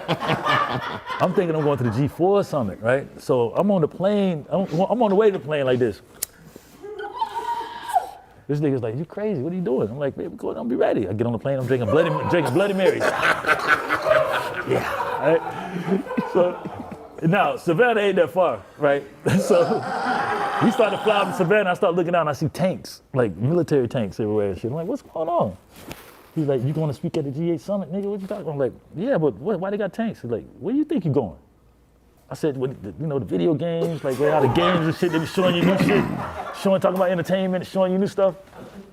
I'm thinking I'm going to the G4 summit, right? So I'm on the plane. I'm on the way to the plane like this. This nigga's like, you crazy? What are you doing? I'm like, baby, go, I'll be ready. I get on the plane. I'm drinking Bloody Marys. Yeah, right? So now Savannah ain't that far, right? So we start to fly up to Savannah. I start looking out and I see tanks, like military tanks everywhere and shit. I'm like, what's going on? He's like, you going to speak at the G8 summit, nigga? What you talking about? I'm like, yeah, but why they got tanks? He's like, where do you think you're going? I said, well, you know, the video games, like where all the games and shit, they be showing you new shit, talking about entertainment, showing you new stuff.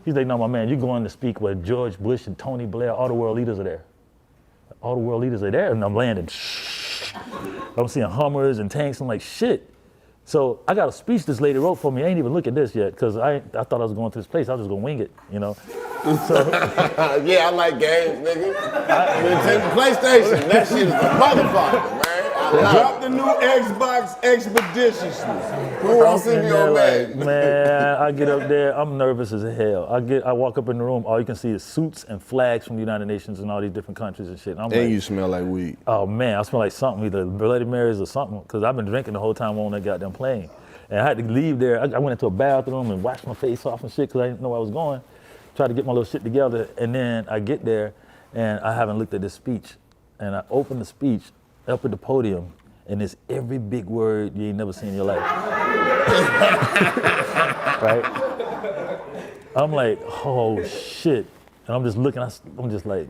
He's like, no, my man, you're going to speak where George Bush and Tony Blair, all the world leaders are there. All the world leaders are there, and I'm landing. I'm seeing Hummers and tanks. I'm like, shit. So I got a speech this lady wrote for me. I ain't even look at this yet, because I thought I was going to this place. I was just going to wing it, you know? So, Yeah, I like games, nigga. Take the PlayStation. That shit is a motherfucker, man. Drop the new Xbox expeditiously. Who else in your like, man? man, I get up there, I'm nervous as hell. I walk up in the room, all you can see is suits and flags from the United Nations and all these different countries and shit. And I'm And like, you smell like weed. oh man, I smell like something, either Bloody Marys or something, because I've been drinking the whole time on that goddamn plane. And I had to leave there. I went into a bathroom and washed my face off and shit, because I didn't know where I was going. Tried to get my little shit together, and then I get there, and I haven't looked at this speech. And I open the speech up at the podium, and it's every big word you ain't never seen in your life. Right? I'm like, oh shit. And I'm just looking, I'm just like,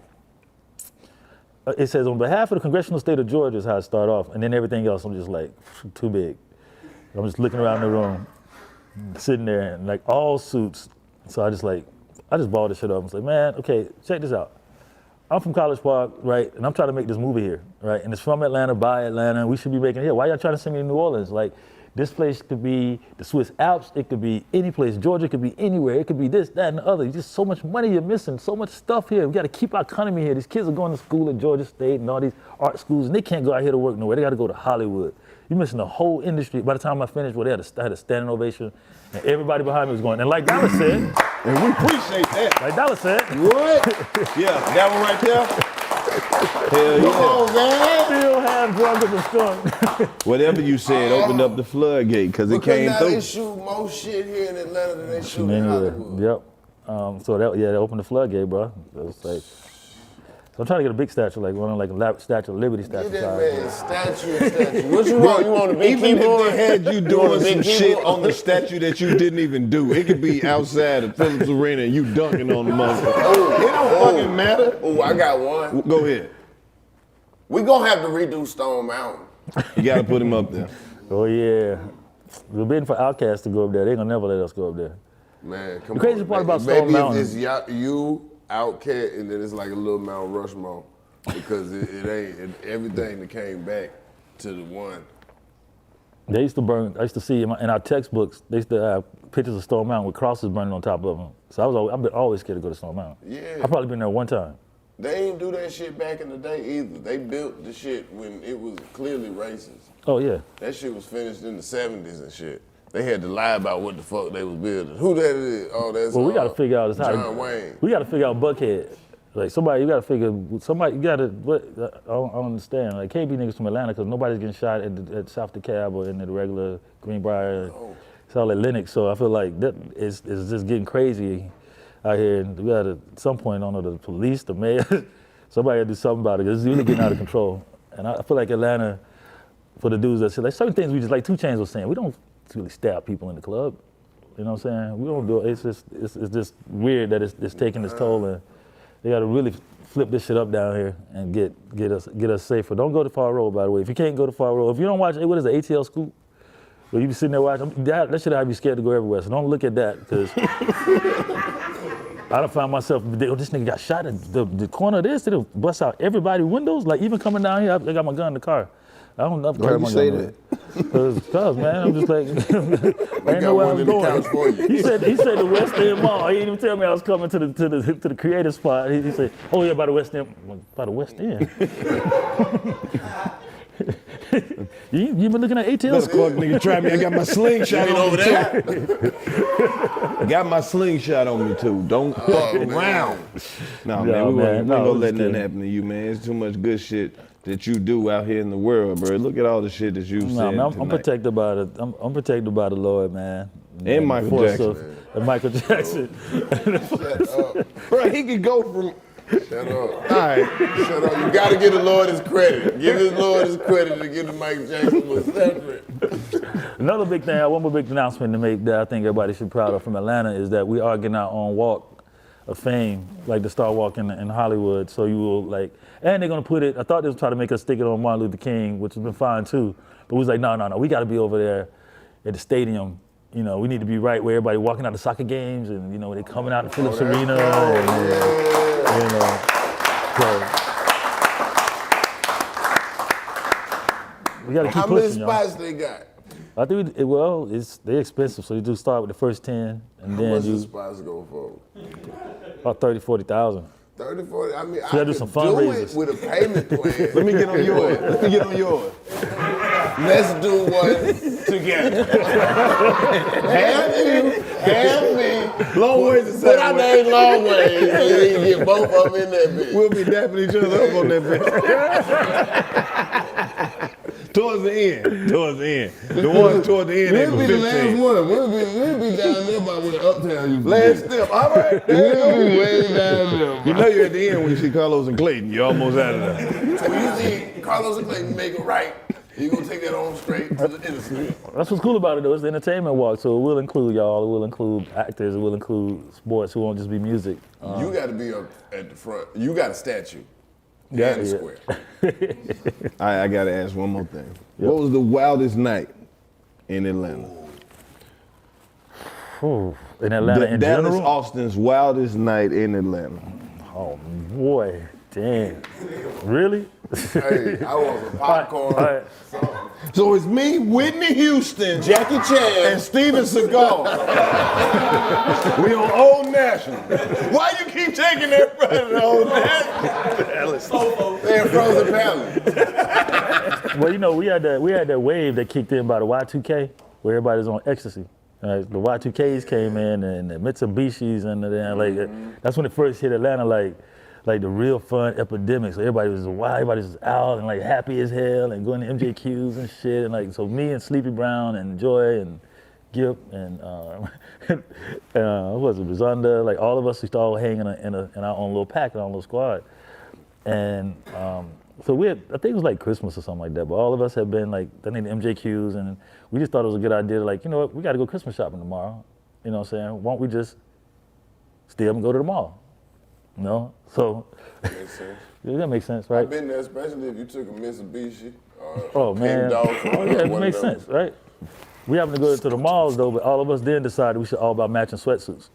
it says, on behalf of the congressional state of Georgia is how I start off, and then everything else, I'm just like, too big. I'm just looking around the room, sitting there, and like all suits. So I just balled this shit up. I was like, man, okay, check this out. I'm from College Park, right? And I'm trying to make this movie here, right? And it's from Atlanta, by Atlanta. We should be making it here. Why y'all trying to send me to New Orleans? Like, this place could be the Swiss Alps. It could be any place. Georgia could be anywhere. It could be this, that, and the other. Just so much money you're missing, so much stuff here. We got to keep our economy here. These kids are going to school at Georgia State and all these art schools, and they can't go out here to work nowhere. They got to go to Hollywood. You're missing the whole industry. By the time I finished, well, I had a standing ovation, and everybody behind me was going. And like Dallas said, And we appreciate that. like Dallas said, What? Yeah, that one right there. Hell yeah. still have drunk as a skunk. Whatever you said opened up the floodgate, because it Because came now through. they shoot more shit here in Atlanta than they shoot in Anyway, Hollywood. yep. So that opened the floodgate, bro. It was like, so I'm trying to get a big statue, like one of like a Statue of Liberty statue. Get that size. man statue. What you want? You want a big Even keyboard? if they had you want a doing big some shit keyboard? on the statue that you didn't even do, it could be outside of Phillips Arena and you dunking on the motherfucker. It don't fucking matter. Oh, I got one. Go ahead. We gonna have to redo Stone Mountain. You gotta put him up there. Oh yeah. We're waiting for Outkast to go up there. They gonna never let us go up there. Man, come on. The crazy part about Maybe Stone Mountain- if it's you Outcat, and then it's like a little Mount Rushmore because everything that came back to the one. They used to burn. I used to see in our textbooks. They used to have pictures of Stone Mountain with crosses burning on top of them. So I've been always scared to go to Stone Mountain. Yeah. I've probably been there one time. They ain't do that shit back in the day either. They built the shit when it was clearly racist. Oh yeah. That shit was finished in the 70s and shit. They had to lie about what the fuck they was building. Who that is? Oh, that's Well, we got to figure out John Wayne. We got to figure out Buckhead. Like somebody, you got to figure somebody. You got to. I don't understand. Like can't be niggas from Atlanta because nobody's getting shot at South DeKalb or in the regular Greenbrier. Oh. It's all at Lenox. So I feel like that is just getting crazy out here. And we got to at some point, I don't know, the police, the mayor, somebody got to do something about it because it's really getting out of control. And I feel like Atlanta, for the dudes that say like certain things, we just like 2 Chainz was saying, we don't really stab people in the club. You know what I'm saying? We don't do it. It's just weird that it's taking its toll, and they got to really flip this shit up down here and get us safer. Don't go to Far Road, by the way. If you can't go to Far Road, if you don't watch, what is it, ATL Scoop? Where you be sitting there watching, that shit have you scared to go everywhere. So don't look at that, because I done found myself, this nigga got shot at the corner of this, it'll bust out everybody's windows. Like even coming down here, I got my gun in the car. I don't know if Why you say that? Cause man, I'm just like, I ain't know where I was couch for going. you. He said the West End Mall. He didn't even tell me I was coming to the creative spot. He said, oh yeah, by the West End. By the West End. You been looking at ATL? Clark, nigga, try me. I got my slingshot on me too. Got my slingshot on me too. Don't fuck around. No, man, we ain't gonna let nothing happen to you, man. It's too much good shit that you do out here in the world, bro. Look at all the shit that you've said man, I'm tonight. protected by I'm protected by the Lord, man. And Michael Jackson. And Michael Jackson. Shut up. Bro, he could go from. Shut up. All right. Shut up. You gotta give the Lord his credit. Give his Lord his credit and give the Michael Jackson was separate. Another big thing, one more big announcement to make that I think everybody should be proud of from Atlanta is that we are getting our own walk of fame, like the Star Walk in Hollywood. So you will like, and they're gonna put it, I thought they was trying to make us stick it on Martin Luther King, which has been fine too. But we was like, no, we gotta be over there at the stadium. You know, we need to be right where everybody walking out the soccer games and, you know, they coming out to Phillips Arena. And, you know, so we gotta keep How many pushing, y'all. spots they got? I think they're expensive, so you do start with the first 10, and How then much you the spots go for? about 30, 40,000. 30, 40. I mean, I gotta do could some do fundraisers. it with a payment plan. Let me get on yours. Let me get on yours. Let's do one together. Have me. Long ways to Put our say. name long ways and then get both of them in that bitch. We'll be dapping each other up on that bitch. Towards the end. The ones toward the end ain't We'll but be the last 15. one. We'll be down there by where Uptown used to Last be. step. All right. We'll be way down there. You know you're at the end when you see Karlous and Clayton. You're almost out of there. So when you see Karlous and Clayton make it right, you're gonna take that on straight to the interstate. That's what's cool about it, though. It's the entertainment walk, so it will include y'all. It will include actors. It will include sports. It won't just be music. You gotta be up at the front. You got a statue. Yeah, And a yeah. square. I gotta ask one more thing. What was the wildest night in Atlanta? In Atlanta in Dallas general? Austin's wildest night in Atlanta. Oh, boy. Damn. Really? Hey, I want some popcorn. All right. So it's me, Whitney Houston, Jackie Chan. and Steven Seagal. We on Old National. Why you keep taking that from the Old National? They're Frozen Palace. Well, you know, we had that wave that kicked in by the Y2K, where everybody's on ecstasy. The Y2Ks came in, and the Mitsubishis, and that's when it first hit Atlanta, like the real fun epidemic. So everybody was wild, everybody was out and like happy as hell, and going to MJQs and shit, and like so me and Sleepy Brown and Joy and Gip and what was it, Bizunda, like all of us used to all hang in our own little pack, in our own little squad, and. So I think it was like Christmas or something like that, but all of us had been like, I think the MJQs, and we just thought it was a good idea to like, you know what, we got to go Christmas shopping tomorrow. You know what I'm saying? Won't we just stay up and go to the mall? You know? So, Makes sense. that makes sense, right? I've been there, especially if you took a Mitsubishi or Oh, man. Dog. Oh, yeah, it makes sense, right? We happened to go to the malls though, but all of us then decided we should all buy matching sweatsuits,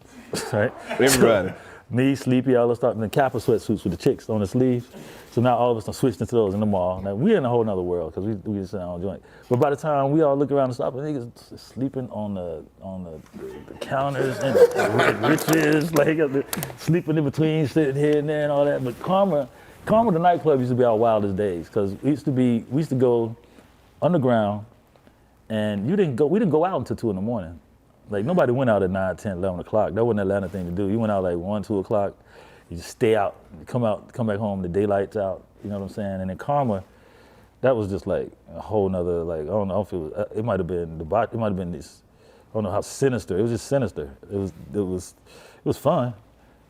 right? Everybody. Me, Sleepy, all us stuff, and the Kappa sweatsuits with the chicks on the sleeves. So now all of us are switched into those in the mall. Now we're in a whole nother world because we just sit on joint. But by the time we all look around the shop, niggas sleeping on the counters and riches, like sleeping in between, sitting here and there and all that. But Karma, the nightclub used to be our wildest days because we used to go underground, and we didn't go out until 2 in the morning. Like nobody went out at 9, 10, 11 o'clock. That wasn't an Atlanta thing to do. You went out like 1, 2 o'clock. You just stay out, come back home, the daylight's out, you know what I'm saying? And then Karma, that was just like a whole nother, like, I don't know if it might have been this, I don't know how sinister, it was just sinister. It was fun,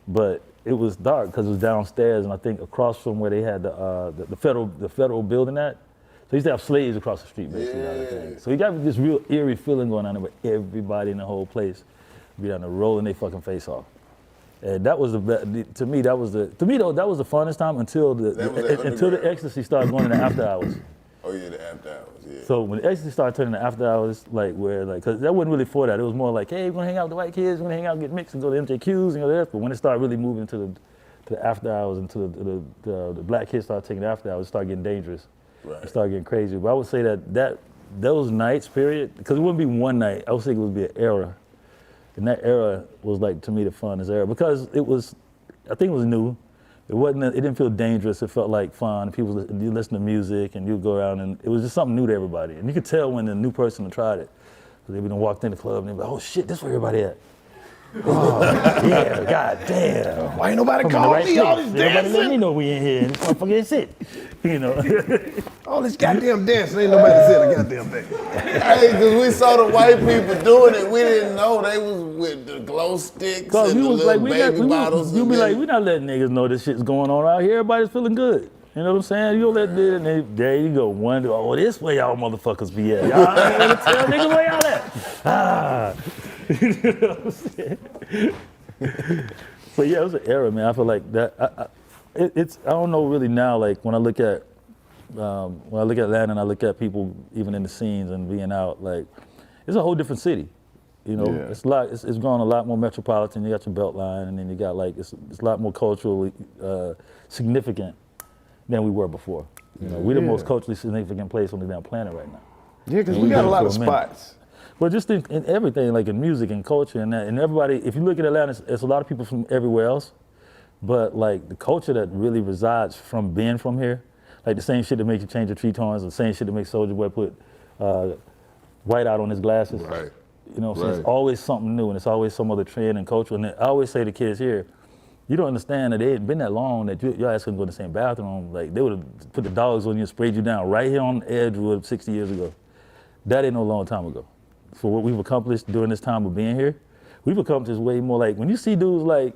but it was dark because it was downstairs and I think across from where they had the federal building at. So they used to have slaves across the street, basically. Yeah. So you got this real eerie feeling going on there where everybody in the whole place be down there rolling their fucking face off. And that was to me that was the funnest time until the ecstasy started going into after hours. Oh yeah, the after hours, yeah. So when the ecstasy started turning to after hours, cause that wasn't really for that. It was more like, hey, we're gonna hang out with the white kids, we're gonna hang out, get mixed, and go to MJQs and go there. But when it started really moving to the after hours and to the black kids started taking the after hours, it started getting dangerous. Right. It started getting crazy. But I would say that those nights, period, because it wouldn't be one night. I would say it would be an era. And that era was like, to me, the funnest era because I think it was new. It didn't feel dangerous. It felt like fun. You listen to music and you go around and it was just something new to everybody. And you could tell when a new person had tried it. They'd been walked in the club and they'd be like, oh shit, this where everybody at. Oh, yeah, god damn. Why ain't nobody call me all this Nobody let me dancing? know we in here. This motherfucker is it. You know. All this goddamn dancing, ain't nobody said a goddamn thing. Hey, because we saw the white people doing it, we didn't know they was with the glow sticks and the little baby bottles. You be like, we not letting niggas know this shit's going on out here. Everybody's feeling good. You know what I'm saying? You don't let this, and there you go. This way y'all motherfuckers be at. Y'all ain't gonna tell niggas where y'all at. You know what I'm saying? But yeah, it was an era, man. I feel like that. I don't know really now. Like when I look at Atlanta and I look at people even in the scenes and being out, like it's a whole different city. You know, Yeah. it's grown a lot more metropolitan. You got your Beltline, and then you got like it's a lot more culturally significant than we were before. You know, we're the most culturally significant place on the damn planet right now. Yeah, because we got a lot of spots. But just in everything, like in music and culture and that, and everybody, if you look at Atlanta, it's a lot of people from everywhere else, but like the culture that really resides from being from here, like the same shit that makes you change your tree tones, the same shit that makes Soulja Boy put white out on his glasses. Right. You know, so it's always something new and it's always some other trend and culture. And I always say to kids here, you don't understand that it ain't been that long that your ass couldn't go to the same bathroom. Like they would have put the dogs on you and sprayed you down right here on Edgewood 60 years ago. That ain't no long time ago. For what we've accomplished during this time of being here, we've accomplished way more. Like when you see dudes like,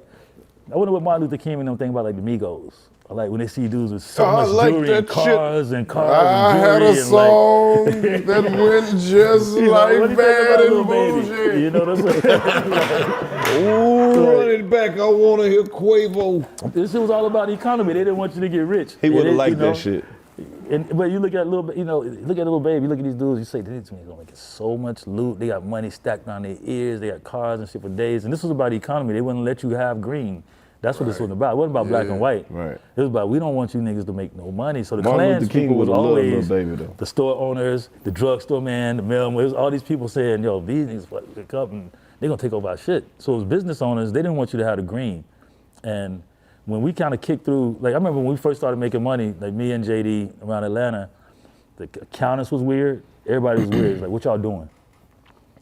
I wonder what Martin Luther King and them think about like the Migos. Or like when they see dudes with so much like jewelry and that cars shit. and cars I and had jewelry a song that went just you know, what do like you think Bad about and Lil Baby? Bougie. You know what I'm saying? Ooh, running back, I want to hear Quavo. This shit was all about the economy. They didn't want you to get rich. He would have And liked you know, that shit. But you look at look at Lil Baby, you look at these dudes, you say, these niggas gonna make so much loot. They got money stacked on their ears, they got cars and shit for days. And this was about the economy. They wouldn't let you have green. That's what this was about. It wasn't about black and white. Right. It was about, we don't want you niggas to make no money. So the Martin Klans Luther King people was would've loved Lil always Baby, though. the store owners, the drugstore man, the mailman. It was all these people saying, yo, these niggas pick up and they're gonna take over our shit. So it was business owners, they didn't want you to have the green. And when we kind of kicked through, like I remember when we first started making money, like me and JD around Atlanta, the accountants was weird. Everybody was weird. It's like, what y'all doing?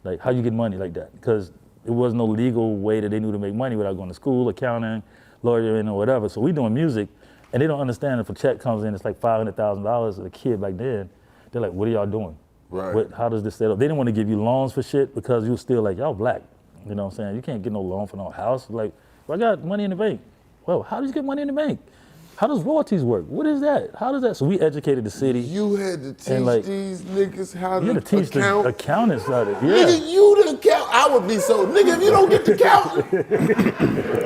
Like, how you get money like that? Because it was no legal way that they knew to make money without going to school, accounting, lawyering, or whatever. So we doing music, and they don't understand if a check comes in, it's like $500,000 as a kid back then. They're like, what are y'all doing? Right. How does this set up? They didn't want to give you loans for shit because you were still like, y'all black. You know what I'm saying? You can't get no loan for no house. Like, well, I got money in the bank. Well, how do you get money in the bank? How does royalties work? What is that? How does that? So we educated the city. You had to teach like, these niggas how You to had to teach account. the accountants how to, yeah. Nigga, you the count. I would be so, nigga, if you don't get to count,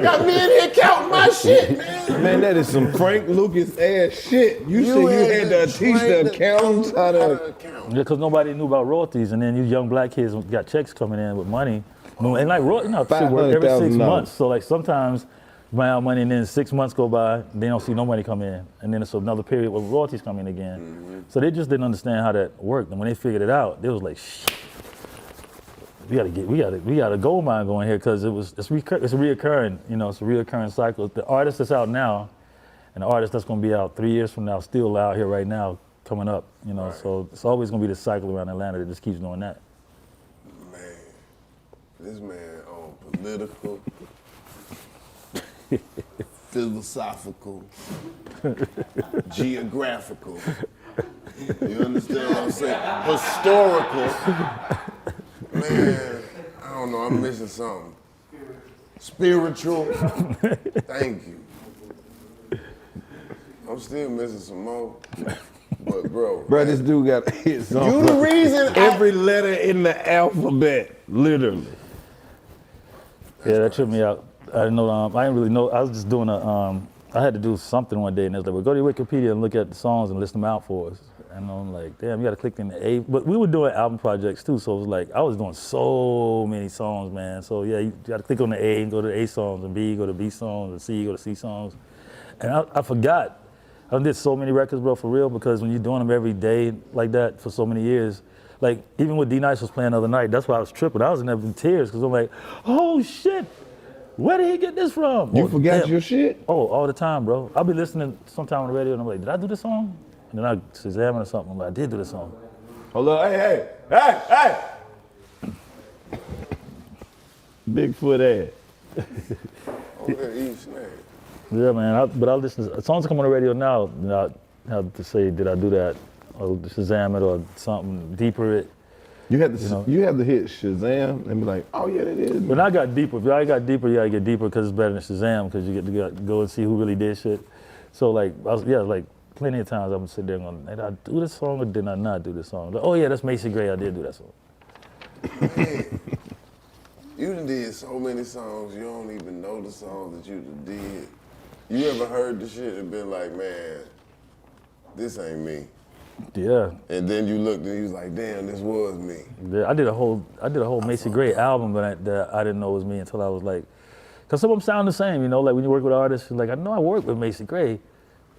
got me in here counting my shit, man. Man, that is some Frank Lucas ass shit. You said you had to teach the accountants how to count. Yeah, because nobody knew about royalties, and then you young black kids got checks coming in with money. And like, shit work every 6 $500,000. months. So like sometimes run out of money, and then 6 months go by, they don't see no money come in, and then it's another period where royalties come in again. So they just didn't understand how that worked, and when they figured it out, they was like, shit. We got a gold mine going here because it's reoccurring, you know, it's a reoccurring cycle. The artist that's out now, and the artist that's going to be out 3 years from now, still out here right now, coming up, you know. Right. So it's always going to be this cycle around Atlanta that just keeps doing that. Man, this man on political, philosophical, geographical. You understand what I'm saying? Historical. Man, I don't know, I'm missing something. Spiritual. Thank you. I'm still missing some more. But bro, this dude got hits on you the reason every letter in the alphabet, literally. Yeah, that tripped me out. I didn't know. I didn't really know. I was just doing I had to do something one day, and it was like, well, go to your Wikipedia and look at the songs and list them out for us. And I'm like, damn, you got to click in the A. But we were doing album projects too, so it was like I was doing so many songs, man. So yeah, you got to click on the A and go to the A songs, and B go to B songs, and C go to C songs. And I forgot. I did so many records, bro, for real, because when you're doing them every day like that for so many years, like even when D Nice was playing the other night, that's why I was tripping. I was in there in tears because I'm like, oh shit, where did he get this from? You forgot your shit? Oh, all the time, bro. I'll be listening sometime on the radio and I'm like, did I do this song? And then I Shazam it or something. I'm like, I did do this song. Hold on, hey. Bigfoot ass. over there eating snacks. Yeah, man. But I listen to songs come on the radio now. Not have to say, did I do that, or Shazam it, or something deeper it. You had to hit Shazam and be like, oh yeah, that is. When I got deeper, if I got deeper, you gotta get deeper because it's better than Shazam because you get to go and see who really did shit. So like, like plenty of times I'm gonna sit there and go, did I do this song or did I not do this song? Like, oh yeah, that's Macy Gray. I did do that song. Man, you done did so many songs, you don't even know the songs that you done did. You ever heard the shit and been like, man, this ain't me? Yeah. And then you looked and you was like, damn, this was me. Yeah, I did a whole Macy Gray album, but that I didn't know it was me until I was like, because some of them sound the same, you know, like when you work with artists, you're like, I know I worked with Macy Gray,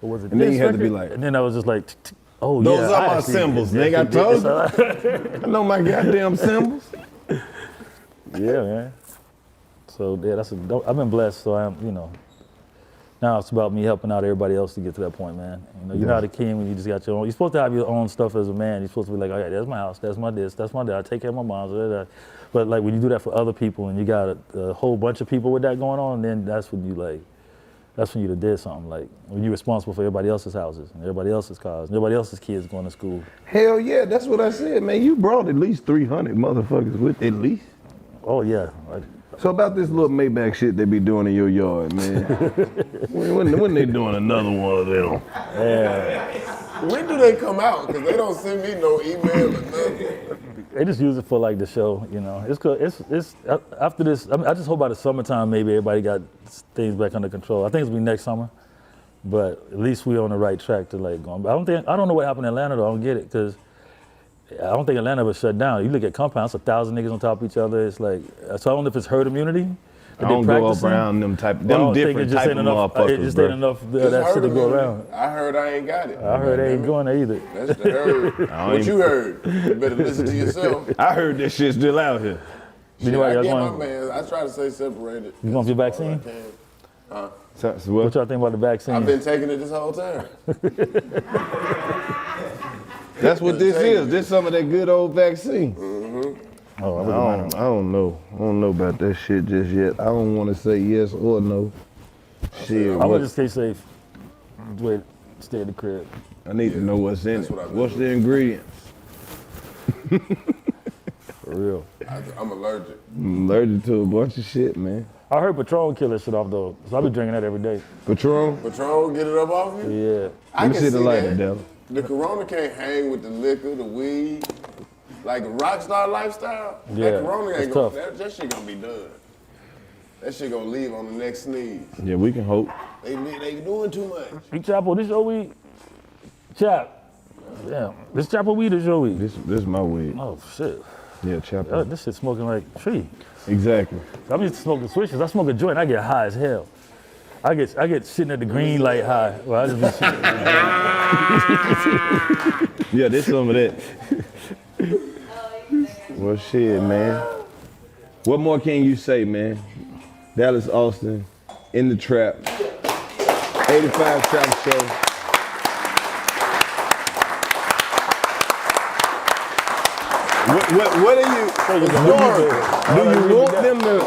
but was it and this then you had record? to be like, and then I was just like, oh those yeah. Those are my symbols, nigga, I told you. I know my goddamn symbols. Yeah, man. So yeah, I've been blessed, so I'm, you know. Now it's about me helping out everybody else to get to that point, man. You know, you're not a king when you just got your own. You're supposed to have your own stuff as a man. You're supposed to be like, all right, that's my house, that's my this, that's my that. I take care of my mom. But like when you do that for other people and you got a whole bunch of people with that going on, then that's when you did something. Like when you're responsible for everybody else's houses and everybody else's cars and everybody else's kids going to school. Hell yeah, that's what I said, man. You brought at least 300 motherfuckers with at least. Oh yeah. So about this little Maybach shit they be doing in your yard, man. when they doing another one of them? Yeah. When do they come out? Because they don't send me no email or nothing. They just use it for like the show, you know. It's after this. I mean, I just hope by the summertime maybe everybody got things back under control. I think it's gonna be next summer, but at least we're on the right track to like going. I don't know what happened in Atlanta though. I don't get it because I don't think Atlanta was shut down. You look at compounds, 1,000 niggas on top of each other. It's like, so I don't know if it's herd immunity. I don't go up around them different type of motherfuckers, it just ain't enough that shit to go around. I heard I ain't got it. I heard they ain't going there either. That's the herd. What you heard? You better listen to yourself. I heard that shit's still out here. Shit, I get my man. I try to stay separated. You going for your vaccine? Huh? What y'all think about the vaccine? I've been taking it this whole time. That's what this is. This some of that good old vaccine. Mm-hmm. Oh, I don't know. I don't know about that shit just yet. I don't want to say yes or no. Shit. I would just stay safe. Wait, stay at the crib. I need to know what's in it. What's the ingredients? For real. I'm allergic. I'm allergic to a bunch of shit, man. I heard Patron kill that shit off though, so I be drinking that every day. Patron? Patron, get it up off you? Yeah. Let me see the lighter, Della. The Corona can't hang with the liquor, the weed, like a rock star lifestyle. Yeah, that Corona ain't tough. that shit gonna be done. That shit gonna leave on the next sneeze. Yeah, we can hope. They doing too much. You Chapo, this your weed? Chap. Yeah. This Chapo weed is your weed? This is my weed. Oh shit. Yeah, Chapo. This shit smoking like tree. Exactly. I'm used to smoking switches. I smoke a joint, I get high as hell. I get sitting at the green light high. Well, I just be sitting. Yeah, there's some of that. Well, shit, man. What more can you say, man? Dallas Austin, in the trap, 85 Trap Show. What are you, do you want them to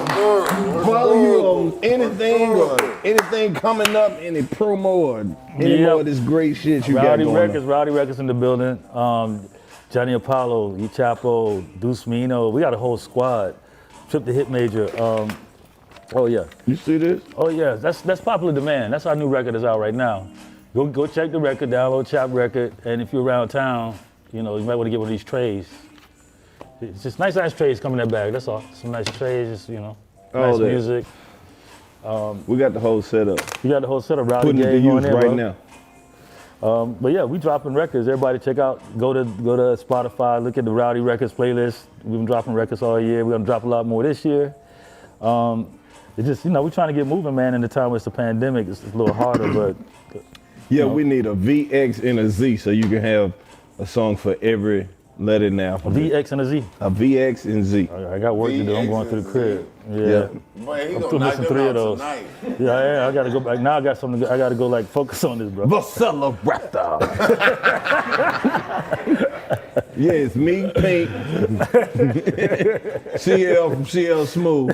follow you on anything or anything coming up, any promo or any more of this great shit you got going on? Rowdy Records in the building. Johnny Apollo, E Chapo, Deuce Mino. We got a whole squad. Trip the Hit Major. Oh yeah. You see this? Oh yeah. That's Popular Demand. That's our new record that's out right now. Go check the record, download Chap Record, and if you're around town, you know, you might want to get one of these trays. It's just nice trays coming in that bag. That's all. Some nice trays, you know. Nice music. We got the whole setup. You got the whole setup. Rowdy Putting it to Gang on use there, right bro. now. But yeah, we dropping records. Everybody check out, go to Spotify, look at the Rowdy Records playlist. We've been dropping records all year. We're gonna drop a lot more this year. It's just, you know, we're trying to get moving, man. In the time where it's the pandemic, it's a little harder, but. Yeah, we need a VX and a Z so you can have a song for every letter now. A VX and a Z. A VX and Z. I got work to do. I'm going through the crib. Yeah. Boy, he I'm gonna still knock missing them 3 out of those. tonight. Yeah, I gotta go back. Now I got something. I gotta go like focus on this, bro. Raptor. Yeah, it's me, Pink. CL from CL Smooth.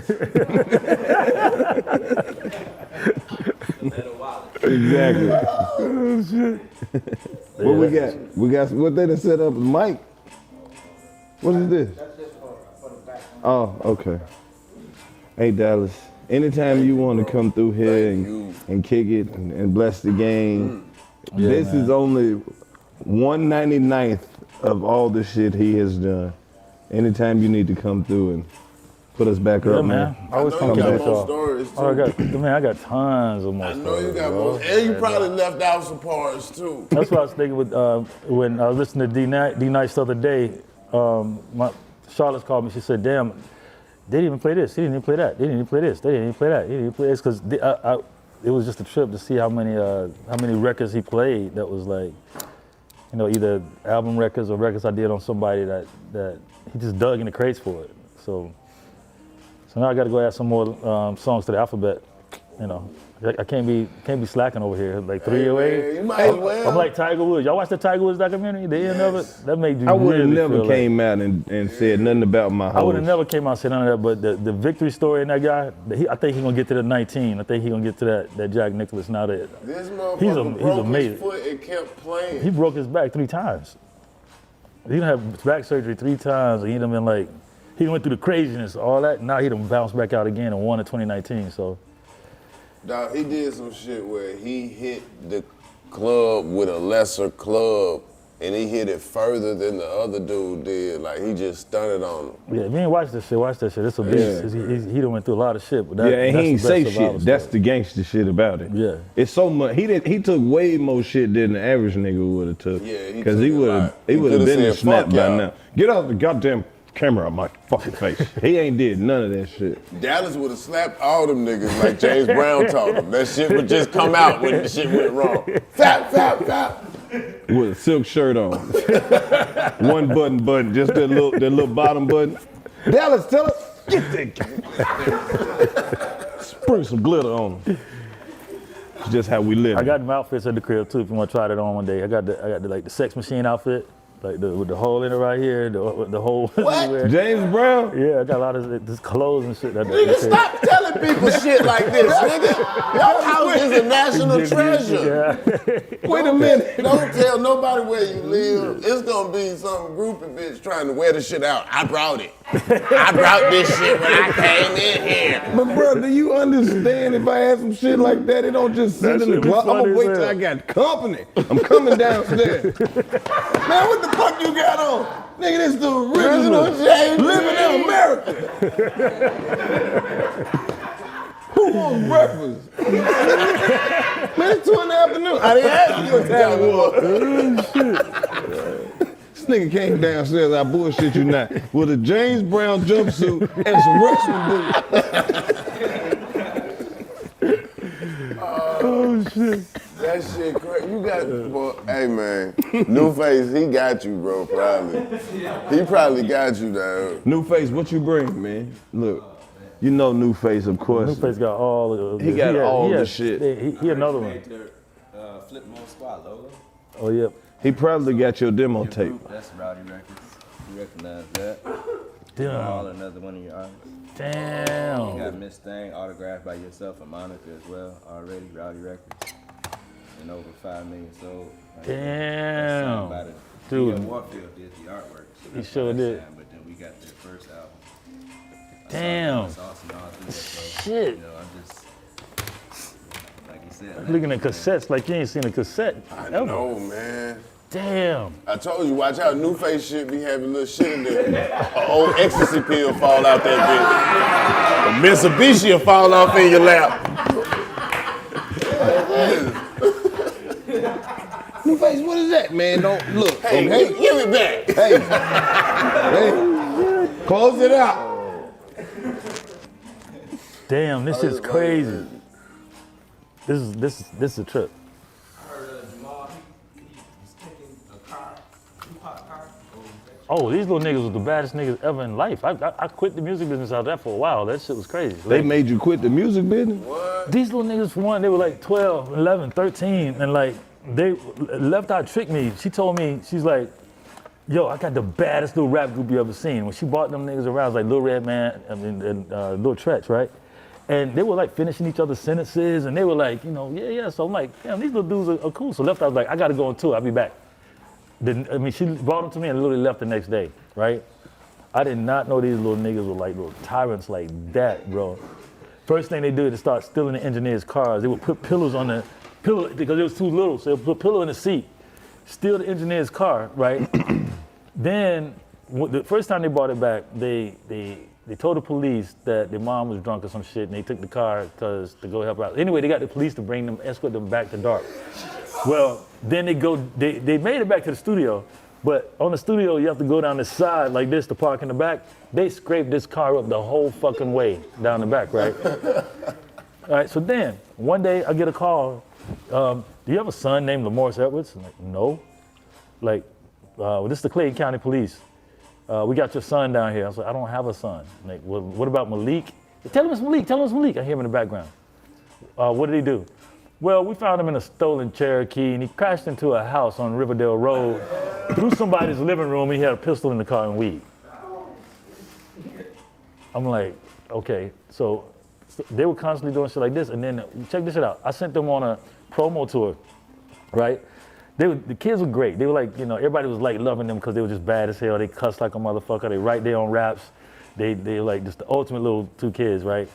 Exactly. Oh, shit. What we got? We got what they done set up? Mike. What is this? That's just for the background. Oh, okay. Hey Dallas, anytime you want to come through here and kick it and bless the game, this is only 1/99th of all the shit he has done. Anytime you need to come through and put us back up, man. I always I come know you back, got more y'all. stories too. Oh, I got tons of more I know stories, you got bro. more, and you probably left out some parts too. That's what I was thinking with when I was listening to D Nice the other day. Charlotte called me. She said, "Damn, they didn't even play this. They didn't even play that. They didn't even play this. They didn't even play that. They didn't even play this." Because it was just a trip to see how many records he played. That was like, you know, either album records or records I did on somebody that he just dug in the crates for it. So now I got to go add some more songs to the alphabet. You know, I can't be slacking over here. Like 308. You might as well. I'm like Tiger Woods. Y'all watch the Tiger Woods documentary? The end of it? That made you I would have really never feel came out and said nothing about my hoes. I would have never came out and said none of that, but the victory story in that guy, I think he's gonna get to the 19. I think he's gonna get to that Jack Nicklaus now that This motherfucker broke amazing. his foot and kept playing. he broke his back 3 times. He done had back surgery 3 times, and he done been like, he went through the craziness, all that. Now he done bounced back out again and won in 2019. So Dog, he did some shit where he hit the club with a lesser club, and he hit it further than the other dude did. Like, he just stunted on him. yeah, if you ain't watch that shit, watch that shit. It's a beast. He done went through a lot of shit. But that, Yeah, and that's he ain't the say best survival shit. That's story. the gangster shit about it. Yeah. It's so much. He took way more shit than the average nigga would have took. Yeah, he Because took he a would lot. have He been in coulda snap said, by "Fuck y'all." now. Get off the goddamn camera on my fucking face. He ain't did none of that shit. Dallas would have slapped all them niggas like James Brown told him. That shit would just come out when the shit went wrong. Fap, fap, fap. With a silk shirt on. One button, just that little bottom button. Dallas, tell us, get that. Spring some glitter on him. It's just how we live. I got them outfits at the crib too. If you want to try that on one day, I got the like the Sex Machine outfit, like with the hole in it right here, the whole. What? James Brown? Yeah, I got a lot of this clothes and shit. Nigga, stop telling people shit like this, nigga. Your house is a national treasure. Yeah. Wait a minute. Don't tell nobody where you live. It's gonna be some groupie bitch trying to wear the shit out. I brought it. I brought this shit when I came in here. But bro, do you understand if I had some shit like that, it don't just sit in the shit be closet. I'm funny gonna wait as till hell. I got company. I'm coming downstairs. Man, what the fuck you got on? Nigga, this the original James living in America. Who wants breakfast? Man, it's 2 in the afternoon. I didn't ask you what time it was. This nigga came downstairs, I bullshit you not, with a James Brown jumpsuit and some wrestling boots. Oh shit. That shit crazy. You got, well, hey man, New Face, he got you, bro, probably. He probably got you, dog. New Face, what you bring, man? Look, you know New Face, of course. New Face got all of He got all the shit. He another one. Flip Mode Squad logo. Oh yeah. He probably got your demo tape. That's Rowdy Records. You recognize that? Damn. All another one of your artists. You Damn. got Miss Thing autographed by yourself and Monica as well already. Rowdy Records. And over 5 million sold. Damn. Dude. Dude. Warfield did the artwork. So He sure did. But then we got their first album. Damn. It's awesome all through that, so, Shit. You know, I'm just, like you said. Looking at cassettes like you ain't seen a cassette. I ever. know, man. Damn. I told you, watch out. New Face shit be having little shit in there. An old ecstasy pill fall out that bitch. A Mitsubishi will fall off in your lap. New Face, what is that, man? Don't look. Hey, okay? give it back. Hey. Hey. Close it out. Damn, this is crazy. This is a trip. I heard Jamal, he was taking a car, Tupac car. Oh, these little niggas was the baddest niggas ever in life. I quit the music business out there for a while. That shit was crazy. They made you quit the music business? These little niggas, for one, they were like 12, 11, 13, and like, they left out Trick Me. She told me, she's like, yo, I got the baddest little rap group you ever seen. When she brought them niggas around, it was like Lil Red Man and Lil Tretch, right? And they were like finishing each other's sentences, and they were like, you know, yeah. So I'm like, damn, these little dudes are cool. So left, I was like, I gotta go on tour, I'll be back. She brought them to me and literally left the next day, right? I did not know these little niggas were like little tyrants like that, bro. First thing they did is start stealing the engineers' cars. They would put pillows on the pillow because it was too little, so they would put a pillow in the seat, steal the engineer's car, right? Then, the first time they brought it back, they told the police that their mom was drunk or some shit, and they took the car to go help her out. Anyway, they got the police to bring them, escort them back to dark. Well, then they made it back to the studio, but on the studio, you have to go down the side like this to park in the back. They scraped this car up the whole fucking way down the back, right? All right, so then, one day I get a call, do you have a son named Lamorce Edwards? I'm like, no. Like, this is the Clayton County Police. We got your son down here. I was like, I don't have a son. Like, well, what about Malik? Tell him it's Malik, tell him it's Malik. I hear him in the background. What did he do? Well, we found him in a stolen Cherokee, and he crashed into a house on Riverdale Road. Through somebody's living room, he had a pistol in the car and weed. I'm like, okay, so they were constantly doing shit like this, and then check this shit out. I sent them on a promo tour, right? The kids were great. They were like, you know, everybody was like loving them because they were just bad as hell. They cussed like a motherfucker. They write their own raps. They like just the ultimate little two kids, right?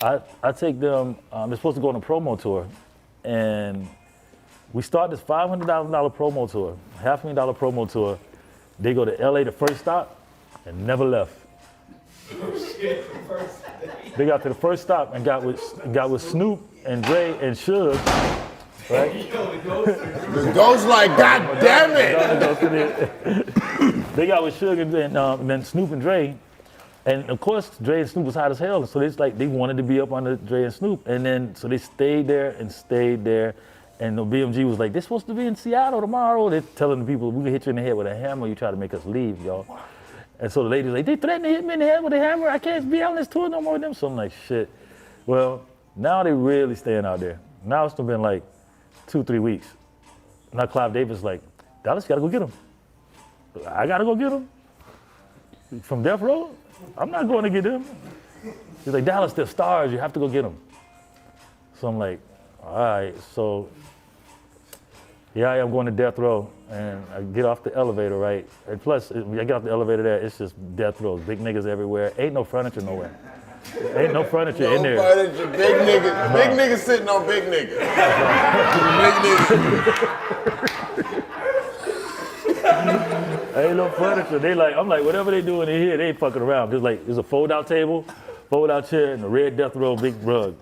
I take them, they're supposed to go on a promo tour, and we start this $500,000 promo tour, $500,000 promo tour. They go to LA the first stop and never left. They got to the first stop and got with Snoop and Dre and Suge, right? The ghost like, God damn it! They got with Suge and then Snoop and Dre. And of course, Dre and Snoop was hot as hell, so it's like they wanted to be up under Dre and Snoop. And then, so they stayed there. And the BMG was like, they're supposed to be in Seattle tomorrow. They're telling the people, we can hit you in the head with a hammer, you try to make us leave, y'all. And so the lady's like, they threatened to hit me in the head with a hammer. I can't be on this tour no more with them. So I'm like, shit. Well, now they really staying out there. Now it's been like 2-3 weeks. Now Clive Davis like, Dallas, you gotta go get him. I gotta go get him? From Death Row? I'm not going to get them. He's like, Dallas, they're stars, you have to go get them. So I'm like, all right, so yeah, I am going to Death Row, and I get off the elevator, right? And plus, when I get off the elevator there, it's just death rows, big niggas everywhere. Ain't no furniture nowhere. Ain't no furniture in there. Furniture, big niggas sitting on big niggas. Big niggas. Ain't no furniture. They like, I'm like, whatever they doing in here, they ain't fucking around. There's a fold-out table, fold-out chair, and a red Death Row big rug.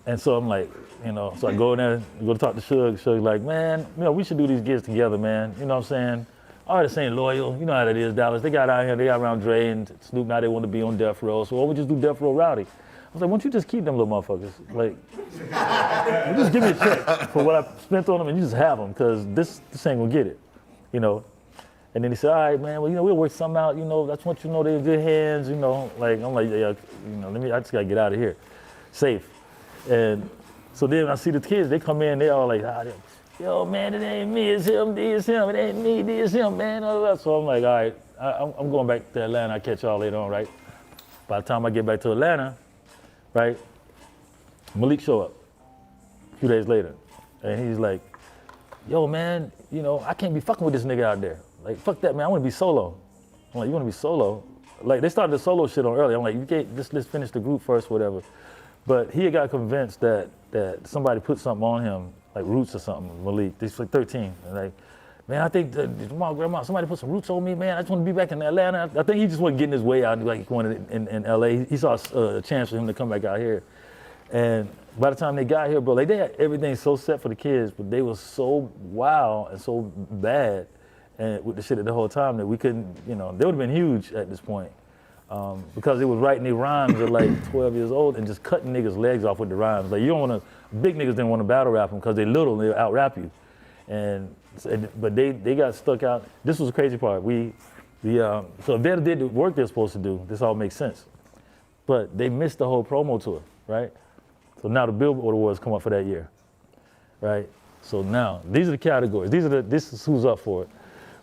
And so I'm like, you know, so I go in there, go to talk to Suge. Suge's like, man, you know, we should do these gigs together, man. You know what I'm saying? Artists ain't loyal. You know how that is, Dallas. They got out here, they got around Dre and Snoop. Now they want to be on Death Row. So why we just do Death Row Rowdy? was like, why don't you just keep them little motherfuckers? Like, just give me a check for what I spent on them and you just have them, because this ain't gonna get it, you know? And then he said, all right, man, well, you know, we'll work something out, you know, that's what you know, they're in good hands, you know? Like, I'm like, yeah, you know, I just gotta get out of here, safe. And so then I see the kids, they come in, they all like, yo, man, it ain't me, it's him, it ain't me, it's him, man. So I'm like, all right, I'm going back to Atlanta, I'll catch y'all later on, right? By the time I get back to Atlanta, right, Malik show up a few days later. And he's like, yo, man, you know, I can't be fucking with this nigga out there. Like, fuck that, man, I wanna be solo. I'm like, you wanna be solo? Like, they started the solo shit on early. I'm like, you can't, let's finish the group first, whatever. But he had got convinced that somebody put something on him, like roots or something, Malik. He's like 13. And like, man, I think grandma, somebody put some roots on me, man. I just want to be back in Atlanta. I think he just wasn't getting his way out, like going in LA. He saw a chance for him to come back out here. And by the time they got here, bro, like they had everything so set for the kids, but they were so wild and so bad and with the shit the whole time that we couldn't, you know, they would have been huge at this point. Because it was writing their rhymes at like 12 years old and just cutting niggas' legs off with the rhymes. Like you don't want to, big niggas didn't want to battle rap them because they little, they'll out rap you. But they got stuck out. This was the crazy part. So if they did the work they're supposed to do, this all makes sense. But they missed the whole promo tour, right? So now the Billboard Awards come up for that year, right? So now, these are the categories. This is who's up for it.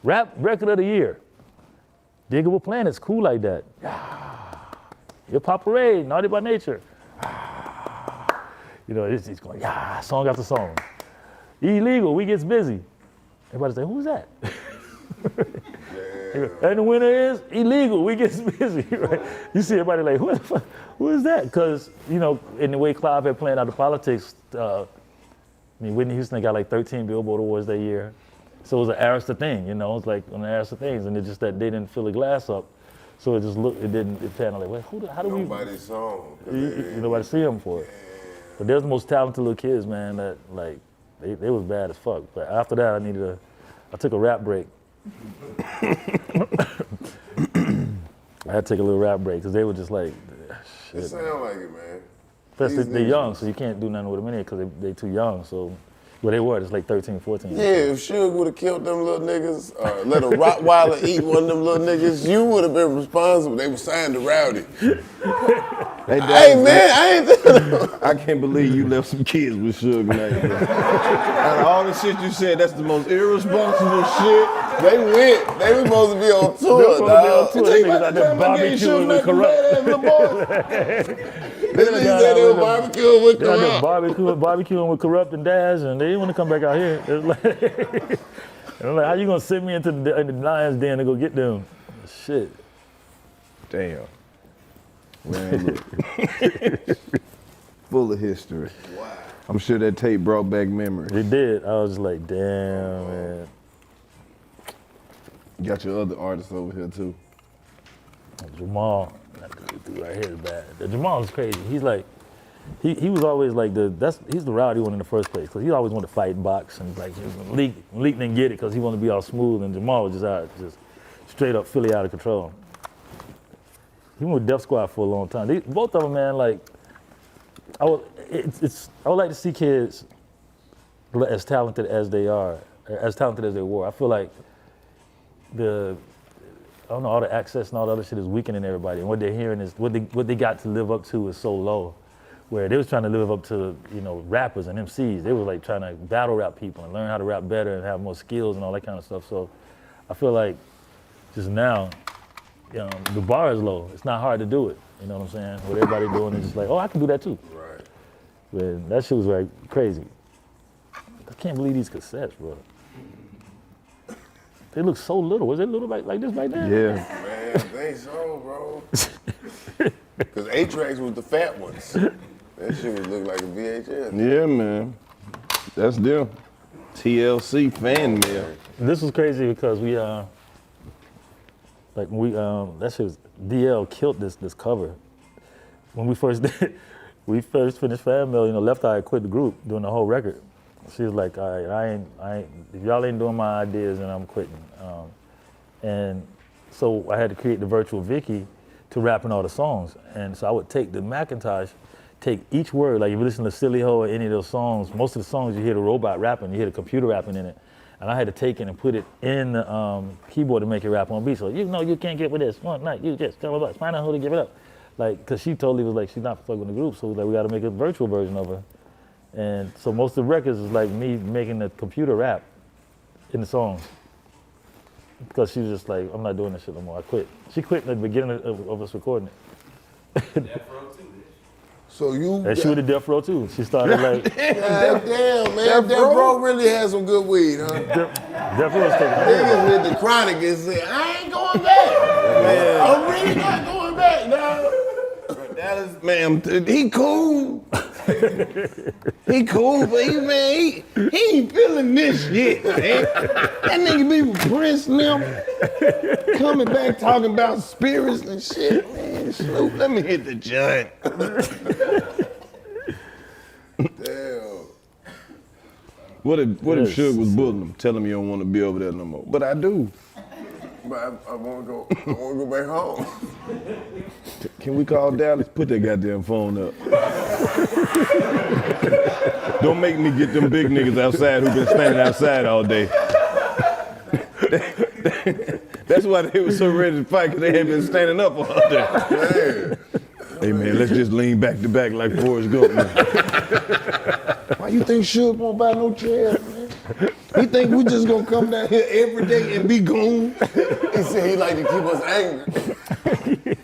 Rap Record of the Year. Diggable Planets, cool like that. Hip Hop Parade, Naughty by Nature. You know, he's going, song after song. Illegal, We Gets Busy. Everybody say, who's that? And the winner is Illegal, We Gets Busy, right? You see everybody like, who the fuck, who is that? Because, you know, in the way Clive had planned out the politics, Whitney Houston got like 13 Billboard Awards that year. So it was an Arista thing, you know, it was like one of the Arista things, and it's just that they didn't fill the glass up. So it just looked, it sounded like, well, how do we? Nobody's song. Nobody see them for it. But they're the most talented little kids, man, that like, they was bad as fuck. But after that, I took a rap break. I had to take a little rap break, because they were just like, shit. It sound like it, man. Plus, they're young, so you can't do nothing with them anyway, because they too young, so. Well, they were. It's like 13, 14. Yeah, if Suge would have killed them little niggas, let a Rottweiler eat one of them little niggas, you would have been responsible. They were signed to Rowdy. Hey, man, I can't believe you left some kids with Suge Knight, bro. Out of all the shit you said, that's the most irresponsible shit. They went. They were supposed to be on tour, dog. They niggas out there barbecuing with Corrupt. They said they were barbecuing with Corrupt. Barbecuing with Corrupt and Dash, and they didn't want to come back out here. It was like, and I'm like, how you gonna send me into the lion's den to go get them? Shit. Damn. Man, look. Full of history. Wow. I'm sure that tape brought back memories. It did. I was just like, damn, man. You got your other artists over here too. Jamal, right here is bad. Jamal is crazy. He's like, he was always like he's the rowdy one in the first place, because he always wanted to fight and box, and like Malik didn't get it because he wanted to be all smooth, and Jamal was just straight up Philly out of control. He went with Def Squad for a long time. Both of them, man, like, I would like to see kids as talented as they are, as talented as they were. I feel like all the access and all the other shit is weakening everybody. And what they're hearing is, what they got to live up to is so low. Where they was trying to live up to, you know, rappers and MCs. They was like trying to battle rap people and learn how to rap better and have more skills and all that kind of stuff. So I feel like just now, you know, the bar is low. It's not hard to do it. You know what I'm saying? What everybody doing is just like, oh, I can do that too. Right. But that shit was like crazy. I can't believe these cassettes, bro. They look so little. Was it little like this back then? Yeah. Man, they so, bro. Because 8-tracks was the fat ones. That shit would look like a VHS. Yeah, man. That's them. TLC fan mail. This was crazy because we that shit was, DL killed this cover. When we first finished Fan Mail, you know, Left Eye quit the group doing the whole record. She was like, all right, I ain't, if y'all ain't doing my ideas, then I'm quitting. And so I had to create the virtual Vicky to rapping all the songs. And so I would take the Macintosh, take each word, like if you listen to Silly Ho or any of those songs, most of the songs you hear the robot rapping, you hear the computer rapping in it. And I had to take it and put it in the keyboard to make it rap on beat. So you know you can't get with this one night, you just tell us, find out who to give it up. Like, cause she totally was like, she's not fucking with the group, so like we gotta make a virtual version of her. And so most of the records is like me making the computer rap in the songs. Because she was just like, I'm not doing this shit no more, I quit. She quit in the beginning of us recording it. So you. And she was the Death Row too. She started like. God damn, man. Death Row really has some good weed, huh? Death Row was taking Niggas with the chronic and say, I ain't going back. Man, I'm really not going back, dog. Dallas, man, he cool. He cool, but he ain't feeling this shit, man. That nigga be with Prince now, coming back talking about spirits and shit, man. Snoop, let me hit the joint. Damn. What if Suge was bullying him, telling him you don't want to be over there no more? But I do. But I want to go back home. Can we call Dallas? Put that goddamn phone up. Don't make me get them big niggas outside who been standing outside all day. That's why they were so ready to fight, because they had been standing up all day. Man. Hey man, let's just lean back to back like Forrest Gump, man. Why you think Suge won't buy no chairs, man? He think we just gonna come down here every day and be gone? He said he like to keep us angry.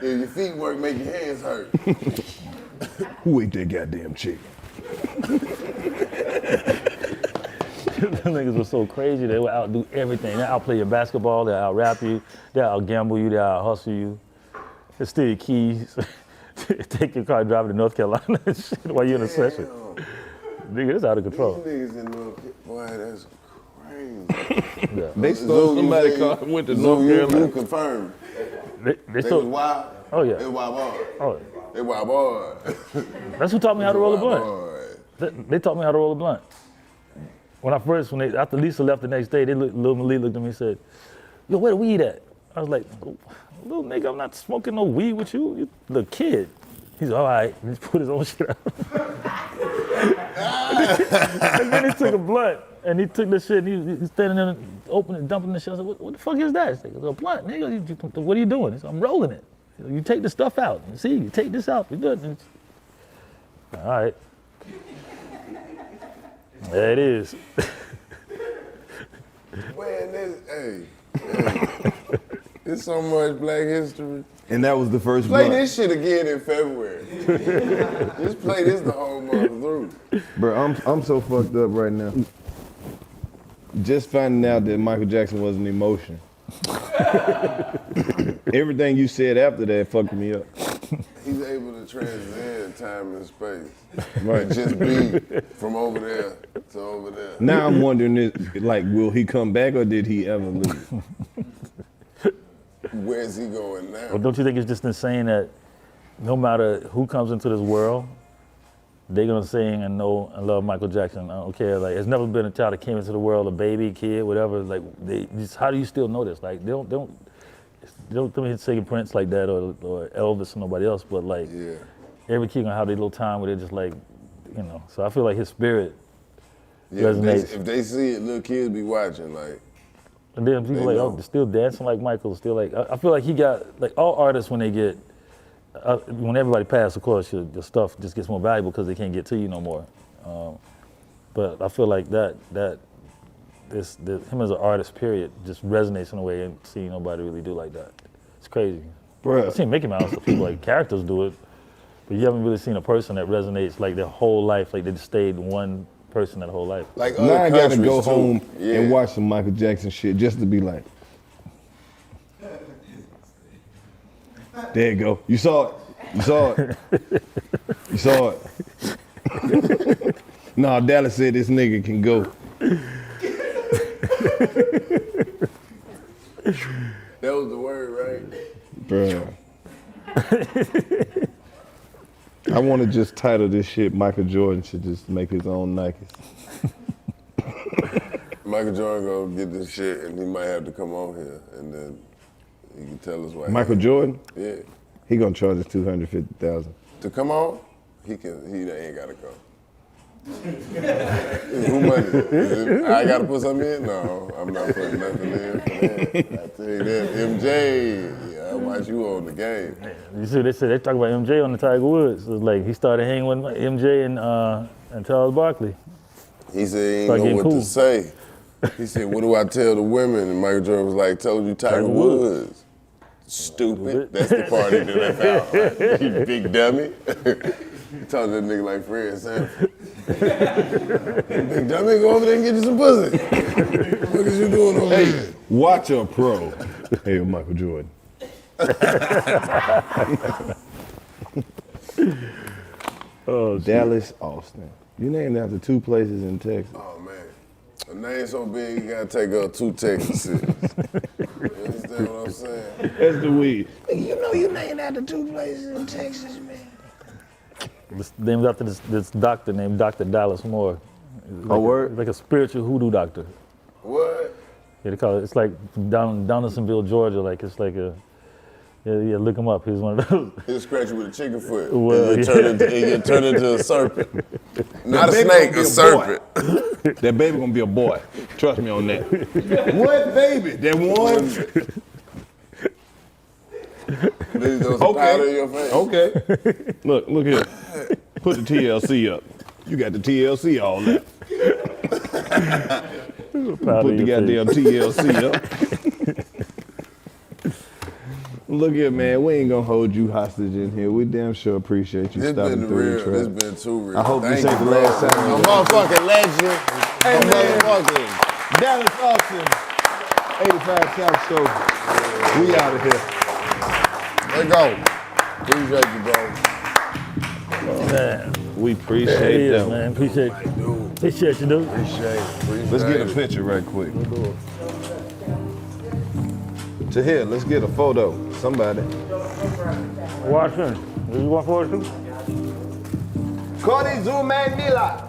If your feet work, make your hands hurt. Who ate that goddamn chicken? Them niggas were so crazy, they would outdo everything. They outplay your basketball, they out rap you, they out gamble you, they out hustle you. They steal your keys, take your car, drive to North Carolina and shit while you're in a session. Nigga, it's out of control. These niggas in North Carolina, boy, that's crazy. Yeah. They stole somebody's car and went to North Carolina. You confirmed. They stole, was wild? Oh yeah. They wild boy. Oh, They wild boy. that's who taught me how to roll a blunt. Boy. They taught me how to roll a blunt. After Lisa left the next day, Lil Malik looked at me and said, yo, where the weed at? I was like, little nigga, I'm not smoking no weed with you. You the kid. He's all right. He just put his own shit out. And then he took a blunt and he took the shit and he's standing there opening, dumping the shit. I said, what the fuck is that? He's like, it's a blunt, nigga. What are you doing? He said, I'm rolling it. You take the stuff out. See, you take this out. You're good. All right. There it is. Man, there's so much Black history. And that was the first Play blunt. this shit again in February. Just play this the whole month through. Bro, I'm so fucked up right now. Just finding out that Michael Jackson was an emotion. Everything you said after that fucked me up. He's able to transcend time and space. Right. Just be from over there to over there. Now I'm wondering, will he come back or did he ever leave? Where's he going now? Well, don't you think it's just insane that no matter who comes into this world, they're gonna sing and know and love Michael Jackson? I don't care. Like, there's never been a child that came into the world, a baby, kid, whatever. Like, how do you still know this? Like, they don't sing Prince like that or Elvis or nobody else, but like, Yeah. every kid gonna have their little time where they're just like, you know. So I feel like his spirit Yeah, resonates. if they see it, little kids be watching, like, And then people like, oh, still dancing like Michael, still like, I feel like he got, like all artists when they get, when everybody passes, of course, your stuff just gets more valuable because they can't get to you no more. But I feel like him as an artist, period, just resonates in a way and seeing nobody really do like that. It's crazy. Bruh. I've seen Mickey Mouse, people like characters do it, but you haven't really seen a person that resonates like their whole life, like they just stayed one person their whole life. like Now I other gotta countries go too. home Yeah. and watch some Michael Jackson shit just to be like, there you go. You saw it. You saw it. You saw it. No, Dallas said this nigga can go. That was the word, right? Bruh. I want to just title this shit Michael Jordan should just make his own Nikes. Michael Jordan gonna get this shit and he might have to come on here and then He can tell us why. Michael Jordan? Yeah. He gonna charge us $250,000. To come on, he ain't gotta come. Who money? I gotta put something in? No, I'm not putting nothing in for that. I tell you that. MJ, yeah, I watch you on the game. You see, they talk about MJ on the Tiger Woods. It was like he started hanging with MJ and Charles Barkley. He said he Start ain't know getting what cool. to say. He said, what do I tell the women? And Michael Jordan was like, tell them you Tiger Woods. Stupid. That's the party that left out. Right? You big dummy. You talking to that nigga like Fred Sanford. Big dummy, go over there and get you some pussy. What is you doing over there? Watch a pro. Hey, Michael Jordan. Dallas, Austin. You named after 2 places in Texas. Oh man, a name so big you gotta take up 2 Texas cities. You understand what I'm saying? That's the weed. You know you named after 2 places in Texas, man. It's named after this doctor named Dr. Dallas Moore. Like word? like a spiritual hoodoo doctor. What? Yeah, they call it. It's like down Donaldsonville, Georgia. Like it's like a. Yeah, look him up. He's one of those. He'll scratch you with a chicken foot. Well, and you turn into a serpent. Not a snake, a serpent. That baby gonna be a boy. Trust me on that. What baby? That one? These those powder in your face. Okay. Look here. Put the TLC up. You got the TLC all that. Put the goddamn TLC up. Look here, man. We ain't gonna hold you hostage in here. We damn sure appreciate you This stopping been through real. the This trap. been too real. I hope this Thank ain't the you, last bro. time. A motherfucking legend. Hey, A man. motherfucking. Dallas, Austin, 85 South Show. We out of here. Let's go. Appreciate you, bro. Man, We appreciate it is, that. man. Appreciate you, dude. Let's get a picture right quick. To here, let's get a photo. Somebody. Washington. You want for us too? Cody Zuman Mila.